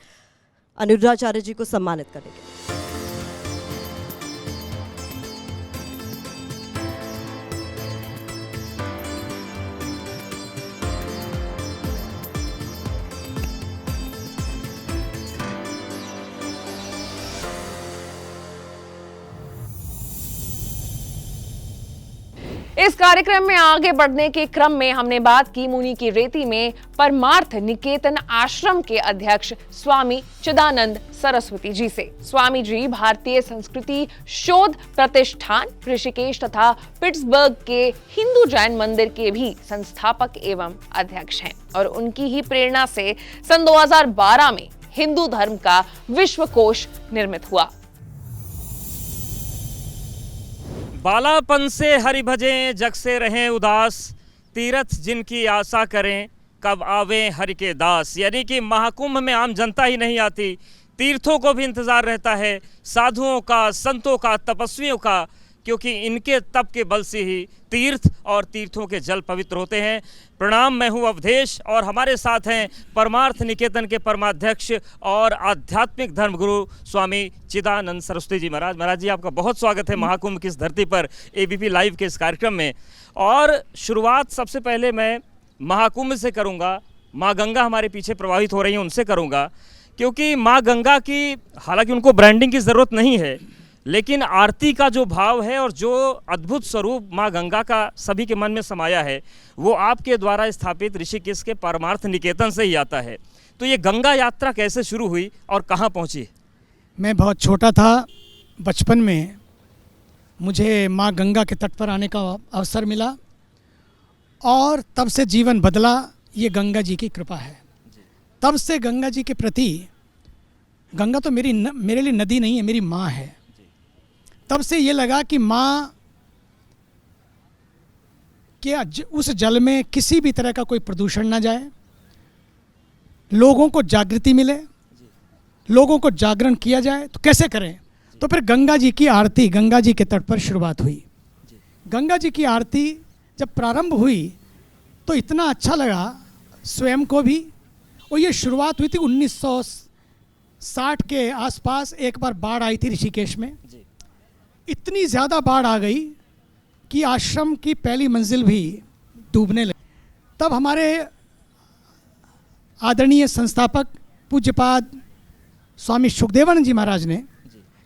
अनिरुद्धाचार्य जी को सम्मानित करेंगे। इस कार्यक्रम में आगे बढ़ने के क्रम में हमने बात की मुनि की रेती में परमार्थ निकेतन आश्रम के अध्यक्ष स्वामी चिदानंद सरस्वती जी से। स्वामी जी भारतीय संस्कृति शोध प्रतिष्ठान ऋषिकेश तथा पिट्सबर्ग के हिंदू जैन मंदिर के भी संस्थापक एवं अध्यक्ष हैं और उनकी ही प्रेरणा से सन 2012 में हिंदू धर्म का विश्वकोश निर्मित हुआ। बालापन से हरि भजें जग से रहें उदास, तीर्थ जिनकी आशा करें कब आवे हरि के दास। यानी कि महाकुंभ में आम जनता ही नहीं आती, तीर्थों को भी इंतजार रहता है, साधुओं का, संतों का, तपस्वियों का, क्योंकि इनके तप के बल से ही तीर्थ और तीर्थों के जल पवित्र होते हैं। प्रणाम, मैं हूँ अवधेश और हमारे साथ हैं परमार्थ निकेतन के परमाध्यक्ष और आध्यात्मिक धर्मगुरु स्वामी चिदानंद सरस्वती जी महाराज। महाराज जी, आपका बहुत स्वागत है महाकुंभ की इस धरती पर एबीपी लाइव के इस कार्यक्रम में। और शुरुआत सबसे पहले मैं महाकुंभ से करूँगा, माँ गंगा हमारे पीछे प्रवाहित हो रही हैं उनसे करूँगा, क्योंकि माँ गंगा की हालांकि उनको ब्रांडिंग की ज़रूरत नहीं है, लेकिन आरती का जो भाव है और जो अद्भुत स्वरूप माँ गंगा का सभी के मन में समाया है वो आपके द्वारा स्थापित ऋषिकेश के परमार्थ निकेतन से ही आता है। तो ये गंगा यात्रा कैसे शुरू हुई और कहाँ पहुँची? मैं बहुत छोटा था, बचपन में मुझे माँ गंगा के तट पर आने का अवसर मिला और तब से जीवन बदला। ये गंगा जी की कृपा है। तब से गंगा जी के प्रति, गंगा तो मेरे लिए नदी नहीं है, मेरी माँ है। तब से ये लगा कि माँ के उस जल में किसी भी तरह का कोई प्रदूषण ना जाए, लोगों को जागृति मिले, लोगों को जागरण किया जाए। तो कैसे करें? तो फिर गंगा जी की आरती गंगा जी के तट पर शुरुआत हुई। गंगा जी की आरती जब प्रारंभ हुई तो इतना अच्छा लगा स्वयं को भी। और ये शुरुआत हुई थी 1960 के आसपास। एक बार बाढ़ आई थी ऋषिकेश में, इतनी ज़्यादा बाढ़ आ गई कि आश्रम की पहली मंजिल भी डूबने लगी। तब हमारे आदरणीय संस्थापक पूज्यपाद स्वामी सुखदेवानंद जी महाराज ने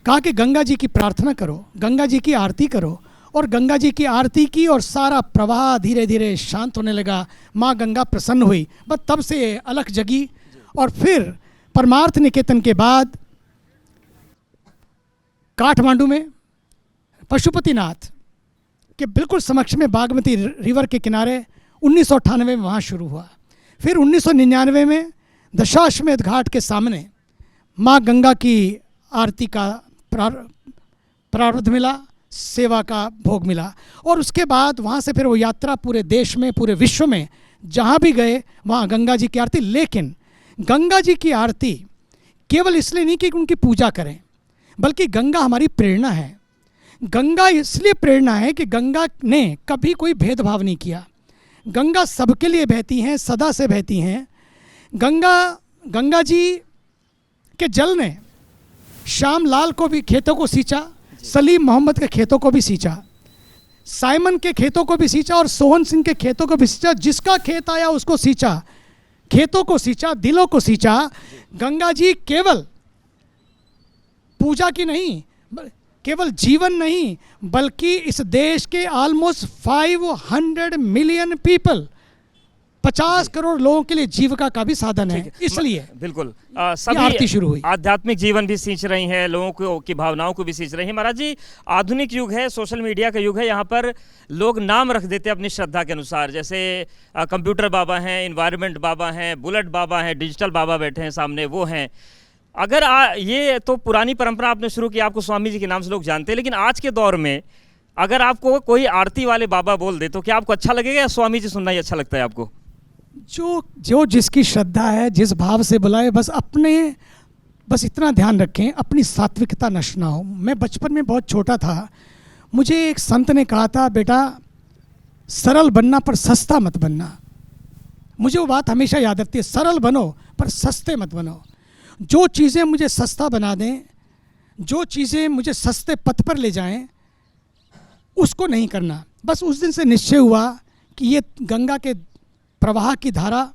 कहा कि गंगा जी की प्रार्थना करो, गंगा जी की आरती करो। और गंगा जी की आरती की और सारा प्रवाह धीरे धीरे शांत होने लगा। माँ गंगा प्रसन्न हुई, बस तब से अलख जगी। और फिर परमार्थ निकेतन के बाद काठमांडू में पशुपतिनाथ के बिल्कुल समक्ष में बागमती रिवर के किनारे 1998 में वहाँ शुरू हुआ। फिर 1999 में दशाश्वमेध घाट के सामने माँ गंगा की आरती का प्रारब्ध मिला, सेवा का भोग मिला। और उसके बाद वहाँ से फिर वो यात्रा पूरे देश में, पूरे विश्व में जहाँ भी गए वहाँ गंगा जी की आरती। लेकिन गंगा जी की आरती केवल इसलिए नहीं कि उनकी पूजा करें, बल्कि गंगा हमारी प्रेरणा है। गंगा इसलिए प्रेरणा है कि गंगा ने कभी कोई भेदभाव नहीं किया। गंगा सबके लिए बहती हैं, सदा से बहती हैं। गंगा जी के जल ने श्याम लाल को भी खेतों को सींचा, सलीम मोहम्मद के खेतों को भी सींचा, साइमन के खेतों को भी सींचा और सोहन सिंह के खेतों को भी सींचा। जिसका खेत आया उसको सींचा, खेतों को सींचा, दिलों को सींचा। गंगा जी केवल पूजा की नहीं, केवल जीवन नहीं, बल्कि इस देश के ऑलमोस्ट 500 मिलियन पीपल, 50 करोड़ लोगों के लिए जीविका का भी साधन है। इसलिए बिल्कुल सभी आरती शुरू हुई। आध्यात्मिक जीवन भी सींच रही हैं, लोगों की भावनाओं को भी सींच रही हैं। महाराज जी, आधुनिक युग है, सोशल मीडिया का युग है, यहाँ पर लोग नाम रख देते हैं अपनी श्रद्धा के अनुसार। जैसे कंप्यूटर बाबा हैं, इन्वायरमेंट बाबा हैं, बुलेट बाबा हैं, डिजिटल बाबा बैठे हैं सामने, वो हैं। अगर ये तो पुरानी परंपरा आपने शुरू की, आपको स्वामी जी के नाम से लोग जानते हैं, लेकिन आज के दौर में अगर आपको कोई आरती वाले बाबा बोल दे तो क्या आपको अच्छा लगेगा या स्वामी जी सुनना ही अच्छा लगता है आपको? जो जिसकी श्रद्धा है, जिस भाव से बुलाए, बस इतना ध्यान रखें अपनी सात्विकता नष्ट ना हो। मैं बचपन में बहुत छोटा था, मुझे एक संत ने कहा था, बेटा सरल बनना पर सस्ता मत बनना। मुझे वो बात हमेशा याद रहती है, सरल बनो पर सस्ते मत बनो। जो चीज़ें मुझे सस्ता बना दें, जो चीज़ें मुझे सस्ते पथ पर ले जाएं, उसको नहीं करना। बस उस दिन से निश्चय हुआ कि ये गंगा के प्रवाह की धारा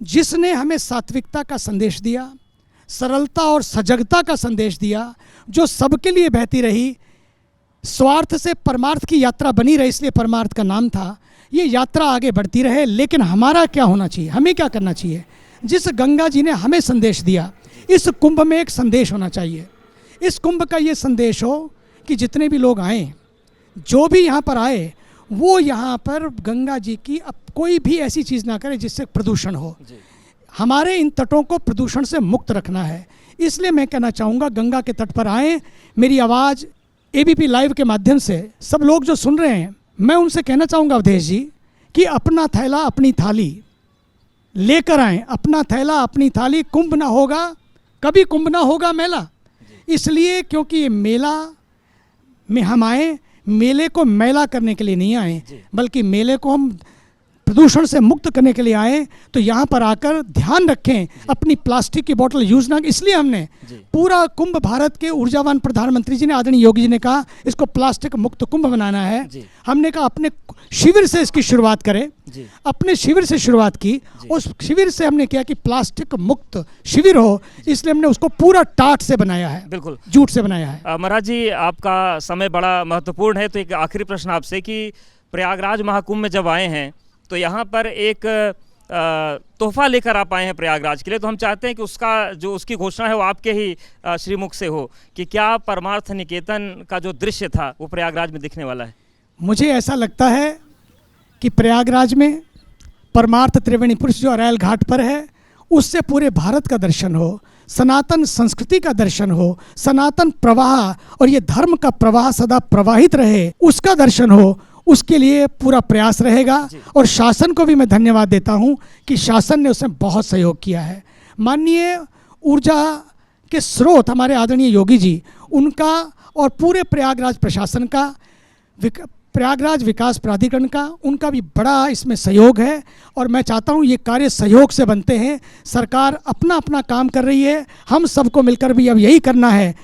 जिसने हमें सात्विकता का संदेश दिया, सरलता और सजगता का संदेश दिया, जो सबके लिए बहती रही, स्वार्थ से परमार्थ की यात्रा बनी रही, इसलिए परमार्थ का नाम था। ये यात्रा आगे बढ़ती रहे, लेकिन हमारा क्या होना चाहिए, हमें क्या करना चाहिए? जिस गंगा जी ने हमें संदेश दिया, इस कुंभ में एक संदेश होना चाहिए। इस कुंभ का ये संदेश हो कि जितने भी लोग आए, जो भी यहाँ पर आए, वो यहाँ पर गंगा जी की अब कोई भी ऐसी चीज़ ना करे जिससे प्रदूषण हो। हमारे इन तटों को प्रदूषण से मुक्त रखना है। इसलिए मैं कहना चाहूँगा, गंगा के तट पर आएँ। मेरी आवाज़ एबीपी लाइव के माध्यम से सब लोग जो सुन रहे हैं, मैं उनसे कहना चाहूँगा अवधेश जी कि अपना थैला अपनी थाली लेकर आएँ। अपना थैला अपनी थाली। कुंभ ना होगा, कभी कुंभ ना होगा मेला। इसलिए क्योंकि ये मेला में हम आए, मेले को मेला करने के लिए नहीं आए, बल्कि मेले को हम प्रदूषण से मुक्त करने के लिए आए। तो यहाँ पर आकर ध्यान रखें, अपनी प्लास्टिक की बोतल यूज़ ना। इसलिए हमने पूरा कुंभ, भारत के ऊर्जावान प्रधानमंत्री जी ने, आदरणीय योगी जी ने कहा इसको प्लास्टिक मुक्त कुंभ बनाना है। हमने कहा अपने शिविर से इसकी शुरुआत करें। अपने शिविर से शुरुआत की। उस शिविर से हमने किया कि प्लास्टिक मुक्त शिविर हो, इसलिए हमने उसको पूरा टाट से बनाया है, बिल्कुल जूट से बनाया है। महाराज जी, आपका समय बड़ा महत्वपूर्ण है, तो एक आखिरी प्रश्न आपसे कि प्रयागराज महाकुंभ में जब आए हैं तो यहाँ पर एक तोहफा लेकर आप आए हैं प्रयागराज के लिए, तो हम चाहते हैं कि उसकी घोषणा है वो आपके ही श्रीमुख से हो कि क्या परमार्थ निकेतन का जो दृश्य था वो प्रयागराज में दिखने वाला है? मुझे ऐसा लगता है कि प्रयागराज में परमार्थ त्रिवेणी पुरुष जो अरैल घाट पर है, उससे पूरे भारत का दर्शन हो, सनातन संस्कृति का दर्शन हो, सनातन प्रवाह और ये धर्म का प्रवाह सदा प्रवाहित रहे, उसका दर्शन हो। उसके लिए पूरा प्रयास रहेगा। और शासन को भी मैं धन्यवाद देता हूं कि शासन ने उसमें बहुत सहयोग किया है। माननीय ऊर्जा के स्रोत हमारे आदरणीय योगी जी, उनका और पूरे प्रयागराज प्रशासन का, प्रयागराज विकास प्राधिकरण का, उनका भी बड़ा इसमें सहयोग है। और मैं चाहता हूं ये कार्य सहयोग से बनते हैं। सरकार अपना अपना काम कर रही है, हम सबको मिलकर भी अब यही करना है।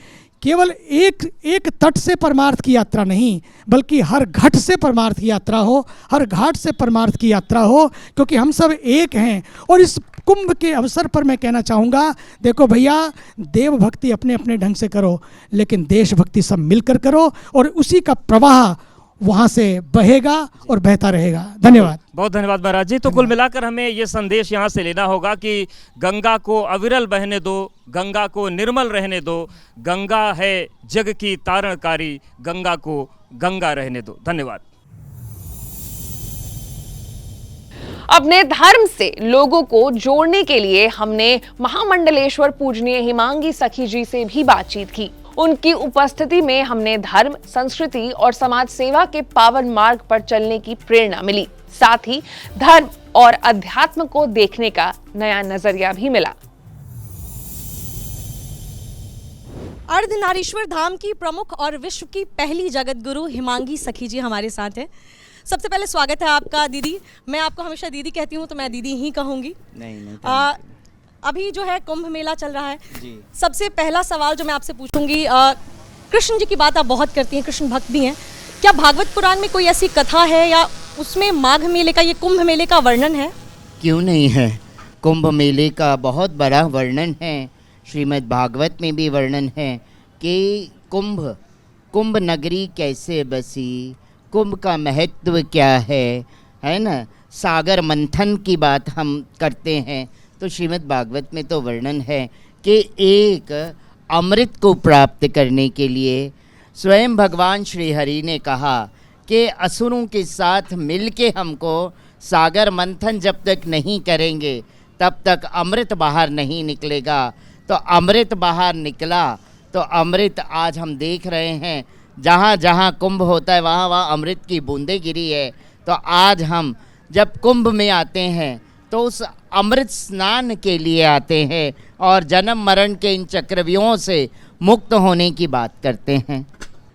केवल एक तट से परमार्थ की यात्रा नहीं, बल्कि हर घाट से परमार्थ की यात्रा हो, हर घाट से परमार्थ की यात्रा हो, क्योंकि हम सब एक हैं। और इस कुंभ के अवसर पर मैं कहना चाहूँगा, देखो भैया, देव भक्ति अपने अपने ढंग से करो, लेकिन देशभक्ति सब मिलकर करो, और उसी का प्रवाह वहाँ से बहेगा और बहता रहेगा। धन्यवाद। बहुत धन्यवाद महाराज जी। तो कुल मिलाकर हमें ये संदेश यहाँ से लेना होगा कि गंगा को अविरल बहने दो, गंगा को निर्मल रहने दो, गंगा है जग की तारणकारी, गंगा को गंगा रहने दो। धन्यवाद। अपने धर्म से लोगों को जोड़ने के लिए हमने महामंडलेश्वर पूजनीय हिमांगी सखी जी से भी बातचीत की। उनकी उपस्थिति में हमने धर्म, संस्कृति और समाज सेवा के पावन मार्ग पर चलने की प्रेरणा मिली। साथ ही धर्म और अध्यात्म को देखने का नया नजरिया भी मिला। अर्धनारीश्वर धाम की प्रमुख और विश्व की पहली जगत गुरु हिमांगी सखी जी हमारे साथ हैं। सबसे पहले स्वागत है आपका दीदी। मैं आपको हमेशा दीदी कहती हूँ, तो मैं दीदी ही कहूँगी। नहीं अभी जो है कुंभ मेला चल रहा है जी। सबसे पहला सवाल जो मैं आपसे पूछूंगी, कृष्ण जी की बात आप बहुत करती हैं, कृष्ण भक्त भी हैं। क्या भागवत पुराण में कोई ऐसी कथा है या उसमें माघ मेले का, ये कुंभ मेले का वर्णन है? क्यों नहीं है, कुंभ मेले का बहुत बड़ा वर्णन है। श्रीमद् भागवत में भी वर्णन है कि कुंभ नगरी कैसे बसी, कुंभ का महत्व क्या है ना। सागर मंथन की बात हम करते हैं तो श्रीमद् भागवत में तो वर्णन है कि एक अमृत को प्राप्त करने के लिए स्वयं भगवान श्री हरि ने कहा कि असुरों के साथ मिलके हमको सागर मंथन जब तक नहीं करेंगे तब तक अमृत बाहर नहीं निकलेगा। तो अमृत बाहर निकला, तो अमृत आज हम देख रहे हैं, जहाँ जहाँ कुंभ होता है वहाँ वहाँ अमृत की बूंदें गिरी है। तो आज हम जब कुंभ में आते हैं तो उस अमृत स्नान के लिए आते हैं और जन्म मरण के इन चक्रव्यूहों से मुक्त होने की बात करते हैं।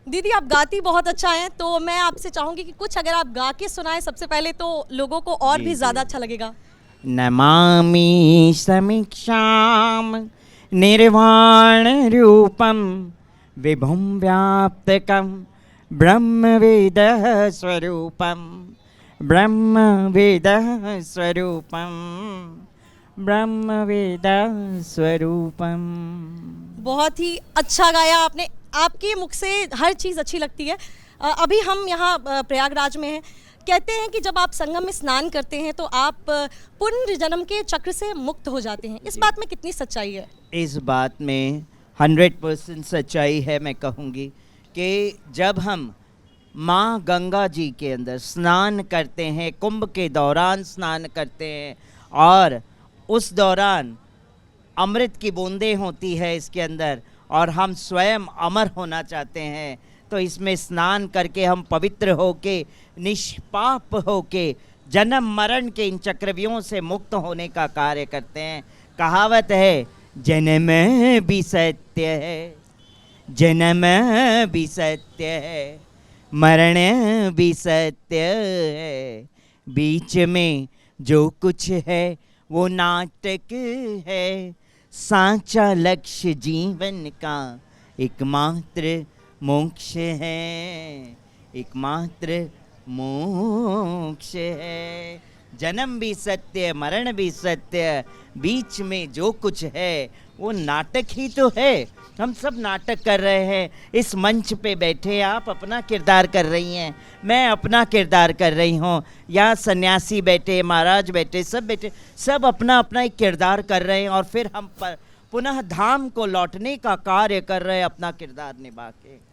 दीदी आप गाती बहुत अच्छा है, तो मैं आपसे चाहूँगी कि कुछ अगर आप गा के सुनाएं सबसे पहले, तो लोगों को और भी ज़्यादा अच्छा लगेगा। नमामि समीक्षाम निर्वाण रूपम विभुं व्याप्तकं ब्रह्मवेदः स्वरूपम ब्रह्मवेदः स्वरूपम ब्रह्मवेदः स्वरूपम। बहुत ही अच्छा गाया आपने, आपके मुख से हर चीज़ अच्छी लगती है। अभी हम यहाँ प्रयागराज में हैं। कहते हैं कि जब आप संगम में स्नान करते हैं तो आप पुनर्जन्म के चक्र से मुक्त हो जाते हैं। इस बात में कितनी सच्चाई है? इस बात में 100% सच्चाई है। मैं कहूँगी कि जब हम माँ गंगा जी के अंदर स्नान करते हैं, कुंभ के दौरान स्नान करते हैं, और उस दौरान अमृत की बूंदें होती है इसके अंदर, और हम स्वयं अमर होना चाहते हैं, तो इसमें स्नान करके हम पवित्र होके, निष्पाप होके, जन्म मरण के इन चक्रव्यूहों से मुक्त होने का कार्य करते हैं। कहावत है, जन्म भी सत्य है, जन्म भी सत्य है, मरण भी सत्य है, बीच में जो कुछ है वो नाटक है, सांचा लक्ष्य जीवन का एकमात्र मोक्ष है, एकमात्र मोक्ष है। जन्म भी सत्य, मरण भी सत्य, बीच में जो कुछ है वो नाटक ही तो है। हम सब नाटक कर रहे हैं। इस मंच पे बैठे आप अपना किरदार कर रही हैं, मैं अपना किरदार कर रही हूँ, यहाँ सन्यासी बैठे, महाराज बैठे, सब बैठे, सब अपना अपना एक किरदार कर रहे हैं, और फिर हम पुनः धाम को लौटने का कार्य कर रहे हैं अपना किरदार निभा के।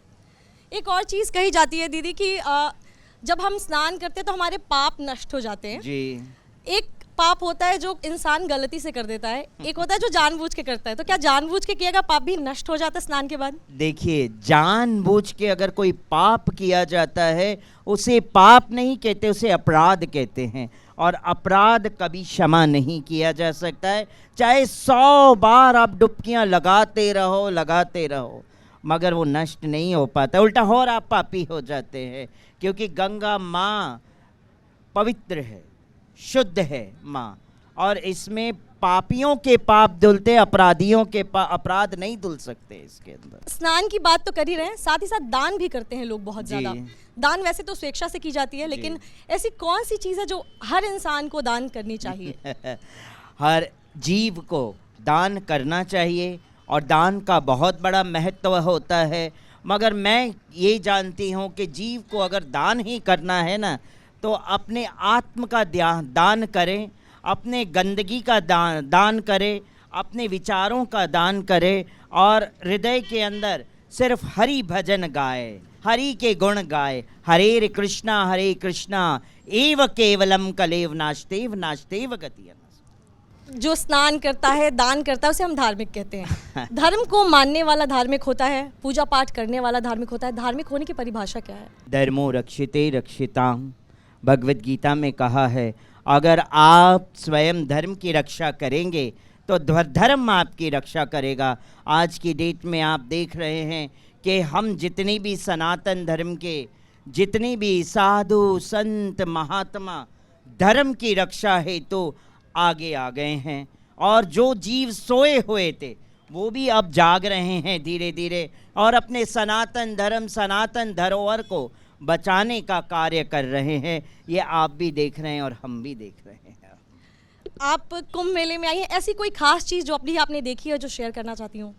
एक और चीज़ कही जाती है दीदी कि जब हम स्नान करते हैं तो हमारे पाप नष्ट हो जाते हैं जी। एक पाप होता है जो इंसान गलती से कर देता है, एक होता है जो जानबूझ के करता है। तो क्या जानबूझ के किया गया पाप भी नष्ट हो जाता है स्नान के बाद? देखिए, जानबूझ के अगर कोई पाप किया जाता है उसे पाप नहीं कहते, उसे अपराध कहते हैं, और अपराध कभी क्षमा नहीं किया जा सकता है। चाहे 100 बार आप डुबकियां लगाते रहो, मगर वो नष्ट नहीं हो पाता, उल्टा और आप पापी हो जाते हैं, क्योंकि गंगा माँ पवित्र है, शुद्ध है माँ, और इसमें पापियों के पाप धुलते, अपराधियों के अपराध नहीं धुल सकते इसके अंदर। स्नान की बात तो कर ही रहे हैं, साथ ही साथ दान भी करते हैं लोग बहुत ज़्यादा। दान वैसे तो स्वेच्छा से की जाती है, लेकिन ऐसी कौन सी चीज़ है जो हर इंसान को दान करनी चाहिए? हर जीव को दान करना चाहिए, और दान का बहुत बड़ा महत्व होता है। मगर मैं ये जानती हूँ कि जीव को अगर दान ही करना है ना, तो अपने आत्म का दान करें, अपने गंदगी का दान करें, अपने विचारों का दान करें, और हृदय के अंदर सिर्फ हरि भजन गाए, हरि के गुण गाए। हरे कृष्णा एव केवलम कलेव नास्तेव नास्तेव गति। जो स्नान करता है, दान करता है, उसे हम धार्मिक कहते हैं। धर्म को मानने वाला धार्मिक होता है, पूजा पाठ करने वाला धार्मिक होता है। धार्मिक होने की परिभाषा क्या है? धर्मो रक्षिते रक्षिताम, भगवद गीता में कहा है, अगर आप स्वयं धर्म की रक्षा करेंगे तो धर्म आपकी रक्षा करेगा। आज की डेट में आप देख रहे हैं कि हम जितनी भी सनातन धर्म के जितनी भी साधु संत महात्मा धर्म की रक्षा हेतु तो आगे आ गए हैं, और जो जीव सोए हुए थे वो भी अब जाग रहे हैं धीरे धीरे, और अपने सनातन धर्म, सनातन धरोहर को बचाने का कार्य कर रहे हैं। ये आप भी देख रहे हैं और हम भी देख रहे हैं। आप कुंभ मेले में आई हैं, ऐसी कोई खास चीज़ जो अपनी आपने देखी है जो शेयर करना चाहती हूँ?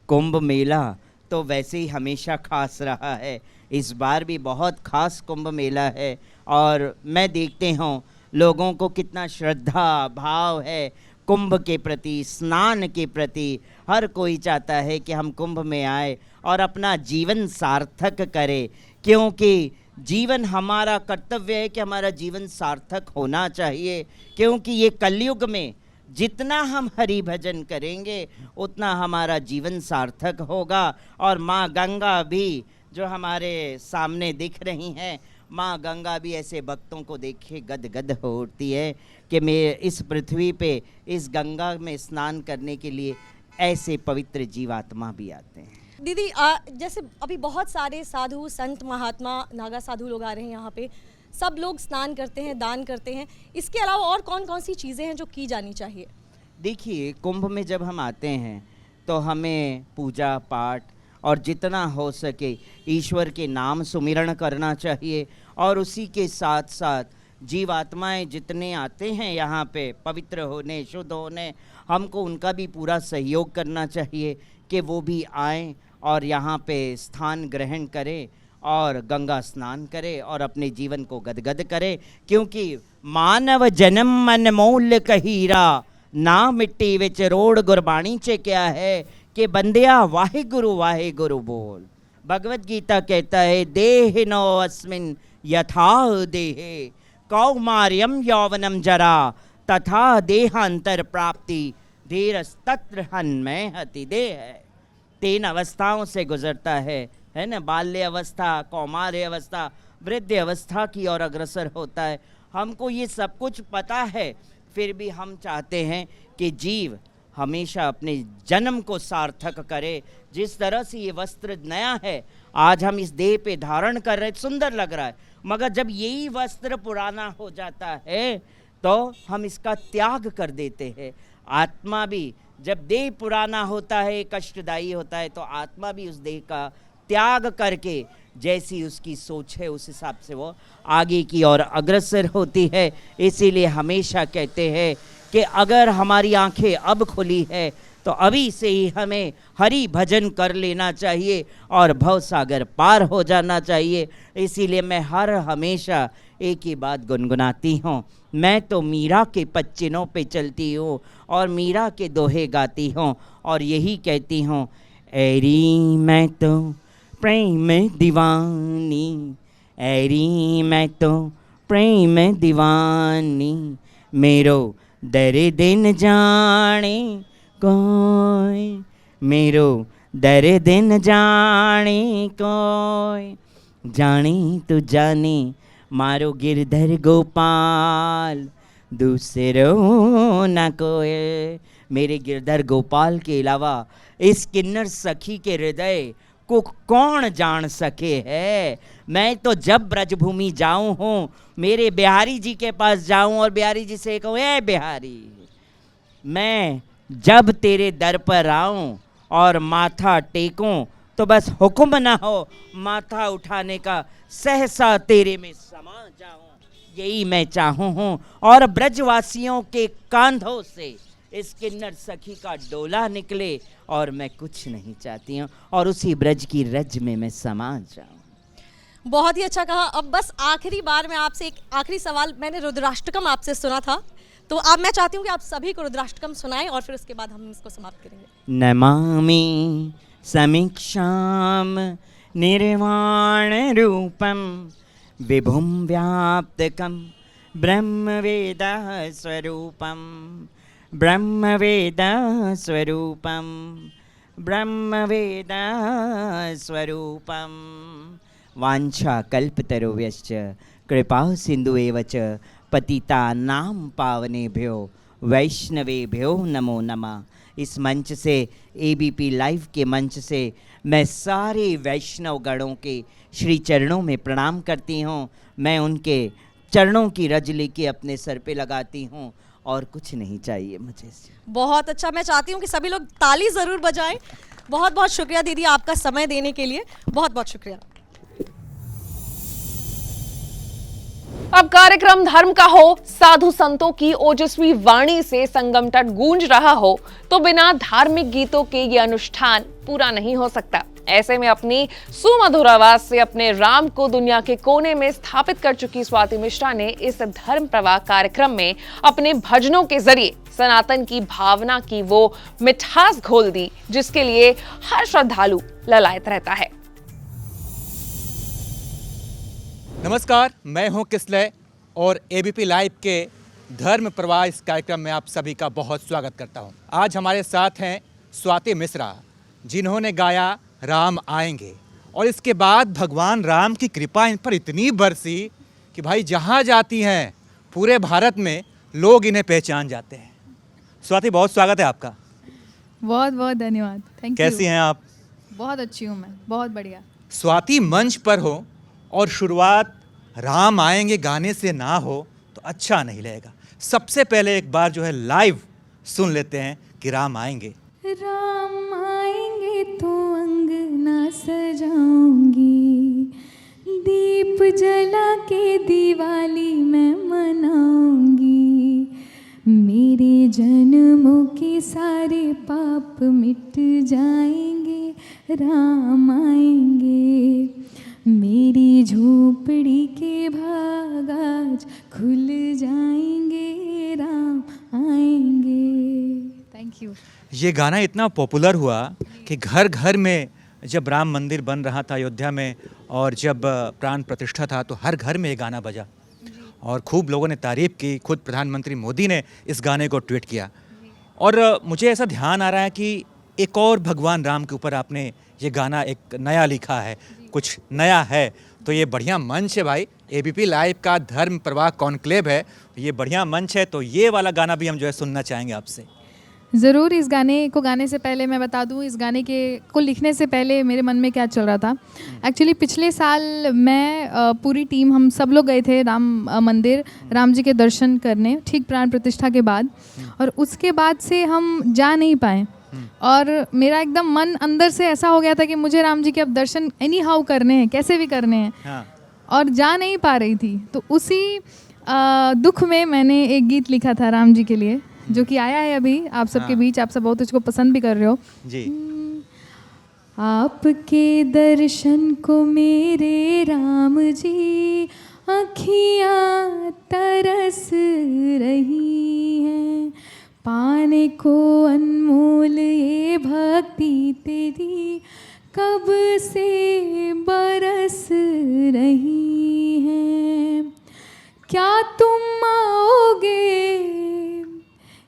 कुंभ मेला तो वैसे ही हमेशा खास रहा है, इस बार भी बहुत खास कुंभ मेला है, और मैं देखते हूँ लोगों को कितना श्रद्धा भाव है कुंभ के प्रति, स्नान के प्रति। हर कोई चाहता है कि हम कुंभ में आए और अपना जीवन सार्थक करें, क्योंकि जीवन हमारा कर्तव्य है कि हमारा जीवन सार्थक होना चाहिए, क्योंकि ये कलयुग में जितना हम हरि भजन करेंगे उतना हमारा जीवन सार्थक होगा। और माँ गंगा भी जो हमारे सामने दिख रही हैं, माँ गंगा भी ऐसे भक्तों को देखे गद गद हो उठती है कि मैं इस पृथ्वी पे इस गंगा में स्नान करने के लिए ऐसे पवित्र जीवात्मा भी आते हैं। दीदी जैसे अभी बहुत सारे साधु संत महात्मा नागा साधु लोग आ रहे हैं यहाँ पे, सब लोग स्नान करते हैं, दान करते हैं, इसके अलावा और कौन कौन सी चीज़ें हैं जो की जानी चाहिए? देखिए, कुंभ में जब हम आते हैं तो हमें पूजा पाठ और जितना हो सके ईश्वर के नाम सुमिरण करना चाहिए, और उसी के साथ साथ जीवात्माएं जितने आते हैं यहाँ पे पवित्र होने, शुद्ध होने, हमको उनका भी पूरा सहयोग करना चाहिए कि वो भी आएं और यहाँ पे स्थान ग्रहण करें और गंगा स्नान करे और अपने जीवन को गदगद करे, क्योंकि मानव जन्म अनमोल कहीरा ना मिट्टी विच रोड़ गुरबाणी च क्या है कि बंदिया वाहे गुरु बोल। भगवत गीता कहता है देह नो अस्मिन यथा देहे कौमार्यम यौवनम जरा तथा देहांतर प्राप्ति धीरस्तत्र हन्मय हति देह। 3 अवस्थाओं से गुजरता है ना, बाल्य अवस्था, कौमार्य अवस्था, वृद्ध अवस्था की ओर अग्रसर होता है। हमको ये सब कुछ पता है, फिर भी हम चाहते हैं कि जीव हमेशा अपने जन्म को सार्थक करे। जिस तरह से ये वस्त्र नया है, आज हम इस देह पे धारण कर रहे, सुंदर लग रहा है, मगर जब यही वस्त्र पुराना हो जाता है तो हम इसका त्याग कर देते हैं। आत्मा भी जब देह पुराना होता है, कष्टदायी होता है, तो आत्मा भी उस देह का त्याग करके जैसी उसकी सोच है उस हिसाब से वो आगे की ओर अग्रसर होती है। इसीलिए हमेशा कहते हैं कि अगर हमारी आंखें अब खुली है तो अभी से ही हमें हरि भजन कर लेना चाहिए और भव सागर पार हो जाना चाहिए। इसीलिए मैं हर हमेशा एक ही बात गुनगुनाती हूँ, मैं तो मीरा के पच्चिनों पे चलती हूँ और मीरा के दोहे गाती हूँ और यही कहती हूँ, ऐरी मैं तो प्रेम दीवानी, ऐरी मैं तो प्रेम दीवानी, मेरो दर दिन जाने कोई, मेरो दर दिन जाने कोई, जाने तो जाने मारो गिरधर गोपाल, दूसरो न कोई। मेरे गिरधर गोपाल के अलावा इस किन्नर सखी के हृदय को कौन जान सके है। मैं तो जब ब्रजभूमि जाऊं हूँ, मेरे बिहारी जी के पास जाऊं और बिहारी जी से कहूँ, ए बिहारी, मैं जब तेरे दर पर आऊं और माथा टेकूं तो बस हुक्म ना हो माथा उठाने का, सहसा तेरे में समा जाऊं, यही मैं चाहूं हूँ। और ब्रजवासियों के कांधों से इस किन्नर सखी का डोला निकले और मैं कुछ नहीं चाहती हूँ, और उसी ब्रज की रज में मैं समा जाऊँ। बहुत ही अच्छा कहा। अब बस आखिरी बार मैं आपसे एक आखिरी सवाल, मैंने रुद्राष्टकम आपसे सुना था, तो अब मैं चाहती हूँ कि आप सभी को रुद्राष्टकम सुनाएं और फिर उसके बाद हम इसको समाप्त करेंगे। नमामि समीक्षाम निर्वाण रूपम विभुम व्याप्तकम ब्रह्म वेद स्वरूपम, ब्रह्म वेद स्वरूपम, ब्रह्म वेद स्वरूपम। वांछा कल्पतरुभ्यश्च कृपा सिंधु एव च पतिता नाम पावनेभ्यो वैष्णवेभ्यो नमो नमः। इस मंच से, एबीपी लाइव के मंच से मैं सारे वैष्णव गणों के श्री चरणों में प्रणाम करती हूँ। मैं उनके चरणों की रज लेके अपने सर पे लगाती हूँ और कुछ नहीं चाहिए मुझे। बहुत अच्छा, मैं चाहती हूँ कि सभी लोग ताली ज़रूर बजाएं। बहुत बहुत शुक्रिया दीदी आपका समय देने के लिए, बहुत बहुत शुक्रिया। अब कार्यक्रम धर्म का हो, साधु संतों की ओजस्वी वाणी से संगम तट गूंज रहा हो, तो बिना धार्मिक गीतों के ये अनुष्ठान पूरा नहीं हो सकता। ऐसे में अपनी सुमधुर आवाज से अपने राम को दुनिया के कोने में स्थापित कर चुकी स्वाति मिश्रा ने इस धर्म प्रवाह कार्यक्रम में अपने भजनों के जरिए सनातन की भावना की वो मिठास घोल दी, जिसके लिए हर श्रद्धालु ललायत रहता है। नमस्कार, मैं हूं किसलय और एबीपी लाइव के धर्म प्रवाह इस कार्यक्रम में आप सभी का बहुत स्वागत करता हूं। आज हमारे साथ हैं स्वाति मिश्रा, जिन्होंने गाया राम आएंगे, और इसके बाद भगवान राम की कृपा इन पर इतनी बरसी कि भाई जहां जाती हैं पूरे भारत में लोग इन्हें पहचान जाते हैं। स्वाति, बहुत स्वागत है आपका। बहुत बहुत धन्यवाद, थैंक यू। कैसी हैं आप? बहुत अच्छी हूँ मैं, बहुत बढ़िया। स्वाति मंच पर हो और शुरुआत राम आएंगे गाने से ना हो तो अच्छा नहीं लगेगा। सबसे पहले एक बार जो है लाइव सुन लेते हैं कि राम आएंगे। राम आएंगे तो अंगना सजाऊंगी, दीप जला के दिवाली मैं मनाऊंगी, मेरे जन्मों के सारे पाप मिट जाएंगे, राम आएंगे, मेरी झोपड़ी के भाग आज खुल जाएंगे, राम आएंगे। Thank you. ये गाना इतना पॉपुलर हुआ कि घर घर में जब राम मंदिर बन रहा था अयोध्या में और जब प्राण प्रतिष्ठा था तो हर घर में ये गाना बजा और खूब लोगों ने तारीफ़ की। खुद प्रधानमंत्री मोदी ने इस गाने को ट्वीट किया। और मुझे ऐसा ध्यान आ रहा है कि एक और भगवान राम के ऊपर आपने ये गाना एक नया लिखा है, कुछ नया है, तो ये बढ़िया मंच है भाई। एबीपी लाइव का धर्म प्रवाह कॉन्क्लेव है, ये बढ़िया मंच है, तो ये वाला गाना भी हम जो है सुनना चाहेंगे आपसे। ज़रूर। इस गाने को गाने से पहले मैं बता दूं, इस गाने को लिखने से पहले मेरे मन में क्या चल रहा था। एक्चुअली पिछले साल मैं पूरी टीम हम सब लोग गए थे राम मंदिर, राम जी के दर्शन करने ठीक प्राण प्रतिष्ठा के बाद, और उसके बाद से हम जा नहीं पाए और मेरा एकदम मन अंदर से ऐसा हो गया था कि मुझे राम जी के अब दर्शन एनी हाउ करने हैं, कैसे भी करने हैं। हाँ। और जा नहीं पा रही थी, तो उसी दुख में मैंने एक गीत लिखा था राम जी के लिए, जो कि आया है अभी आप सबके बीच। आप सब बहुत उसको पसंद भी कर रहे हो जी। आपके दर्शन को मेरे राम जी आँखियाँ तरस रही हैं, पाने को अनमोल ये भक्ति तेरी कब से बरस रही है। क्या तुम आओगे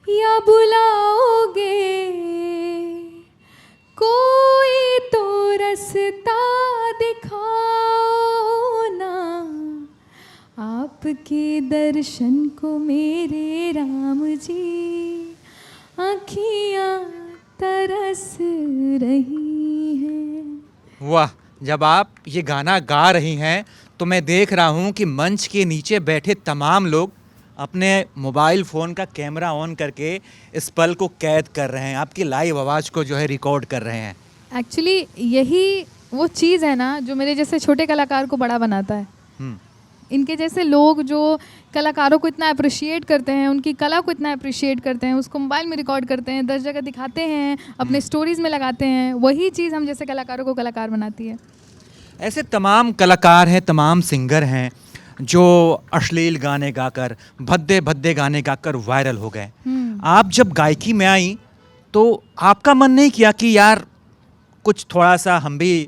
या बुलाओगे, कोई तो रास्ता दिखाओ ना, आपके दर्शन को मेरे राम जी आँखियाँ तरस रही हैं। वाह, जब आप ये गाना गा रही हैं तो मैं देख रहा हूँ कि मंच के नीचे बैठे तमाम लोग अपने मोबाइल फ़ोन का कैमरा ऑन करके इस पल को कैद कर रहे हैं, आपकी लाइव आवाज़ को जो है रिकॉर्ड कर रहे हैं। एक्चुअली यही वो चीज़ है ना जो मेरे जैसे छोटे कलाकार को बड़ा बनाता है। इनके जैसे लोग जो कलाकारों को इतना अप्रिशिएट करते हैं, उनकी कला को इतना अप्रिशिएट करते हैं, उसको मोबाइल में रिकॉर्ड करते हैं, 10 जगह दिखाते हैं, अपने स्टोरीज़ में लगाते हैं, वही चीज़ हम जैसे कलाकारों को कलाकार बनाती है। ऐसे तमाम कलाकार हैं, तमाम सिंगर हैं जो अश्लील गाने गाकर, भद्दे भद्दे गाने गाकर वायरल हो गए। आप जब गायकी में आई तो आपका मन नहीं किया कि यार कुछ थोड़ा सा हम भी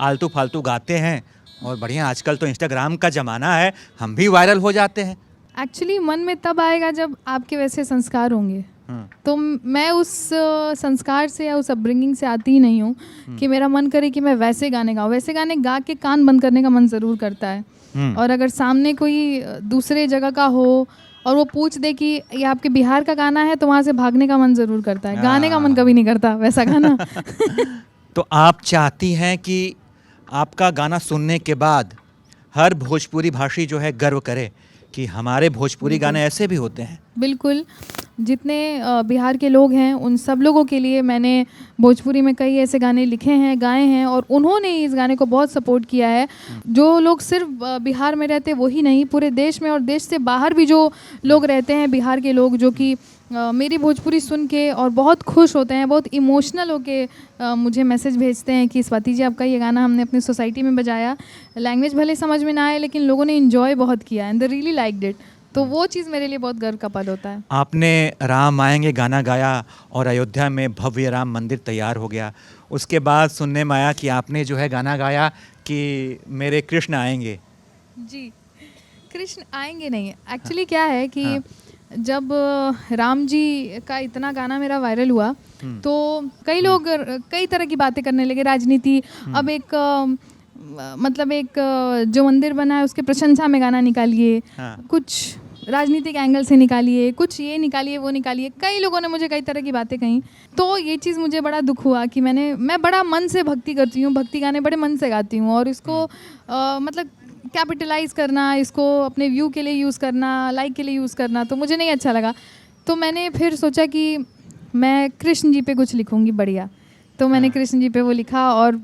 आलतू फालतू गाते हैं और बढ़िया, आजकल तो इंस्टाग्राम का ज़माना है, हम भी वायरल हो जाते हैं? एक्चुअली मन में तब आएगा जब आपके वैसे संस्कार होंगे। तो मैं उस संस्कार से या उस अपब्रिंगिंग से आती ही नहीं हूँ कि मेरा मन करे कि मैं वैसे गाने गाऊँ। वैसे गाने गा के कान बंद करने का मन ज़रूर करता है। और अगर सामने कोई दूसरे जगह का हो और वो पूछ दे कि ये आपके बिहार का गाना है, तो वहाँ से भागने का मन ज़रूर करता है। गाने का मन कभी नहीं करता वैसा गाना। तो आप चाहती हैं कि आपका गाना सुनने के बाद हर भोजपुरी भाषी जो है गर्व करे कि हमारे भोजपुरी गाने ऐसे भी होते हैं? बिल्कुल। जितने बिहार के लोग हैं उन सब लोगों के लिए मैंने भोजपुरी में कई ऐसे गाने लिखे हैं, गाए हैं, और उन्होंने इस गाने को बहुत सपोर्ट किया है। जो लोग सिर्फ बिहार में रहते वही नहीं, पूरे देश में और देश से बाहर भी जो लोग रहते हैं बिहार के लोग, जो कि मेरी भोजपुरी सुन के और बहुत खुश होते हैं, बहुत इमोशनल होके मुझे मैसेज भेजते हैं कि स्वाति जी आपका ये गाना हमने अपनी सोसाइटी में बजाया, लैंग्वेज भले समझ में ना आए लेकिन लोगों ने इन्जॉय बहुत किया and they really liked it. तो वो चीज़ मेरे लिए बहुत गर्व का पल होता है। आपने राम आएंगे गाना गाया और अयोध्या में भव्य राम मंदिर तैयार हो गया। उसके बाद सुनने में आया कि आपने जो है गाना गाया कि मेरे कृष्ण आएंगे। जी, कृष्ण आएंगे नहीं, एक्चुअली क्या है कि जब राम जी का इतना गाना मेरा वायरल हुआ तो कई लोग कई तरह की बातें करने लगे, राजनीति। अब एक मतलब एक जो मंदिर बना है उसके प्रशंसा में गाना निकालिए, कुछ राजनीतिक एंगल से निकालिए, कुछ ये निकालिए वो निकालिए। कई लोगों ने मुझे कई तरह की बातें कहीं, तो ये चीज़ मुझे बड़ा दुख हुआ कि मैं बड़ा मन से भक्ति करती हूँ, भक्ति गाने बड़े मन से गाती हूँ, और इसको मतलब कैपिटलाइज करना, इसको अपने व्यू के लिए यूज़ करना, लाइक के लिए यूज़ करना, तो मुझे नहीं अच्छा लगा। तो मैंने फिर सोचा कि मैं कृष्ण जी पे कुछ लिखूंगी बढ़िया, तो मैंने कृष्ण जी पे वो लिखा और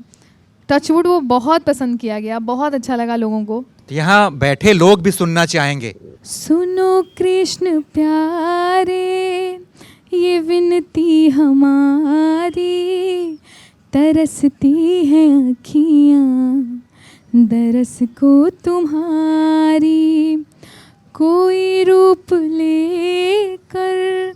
टचवुड वो बहुत पसंद किया गया, बहुत अच्छा लगा लोगों को। तो यहाँ बैठे लोग भी सुनना चाहेंगे। सुनो कृष्ण प्यारे ये विनती हमारी, तरसती हैं अखियाँ दरस को तुम्हारी, कोई रूप लेकर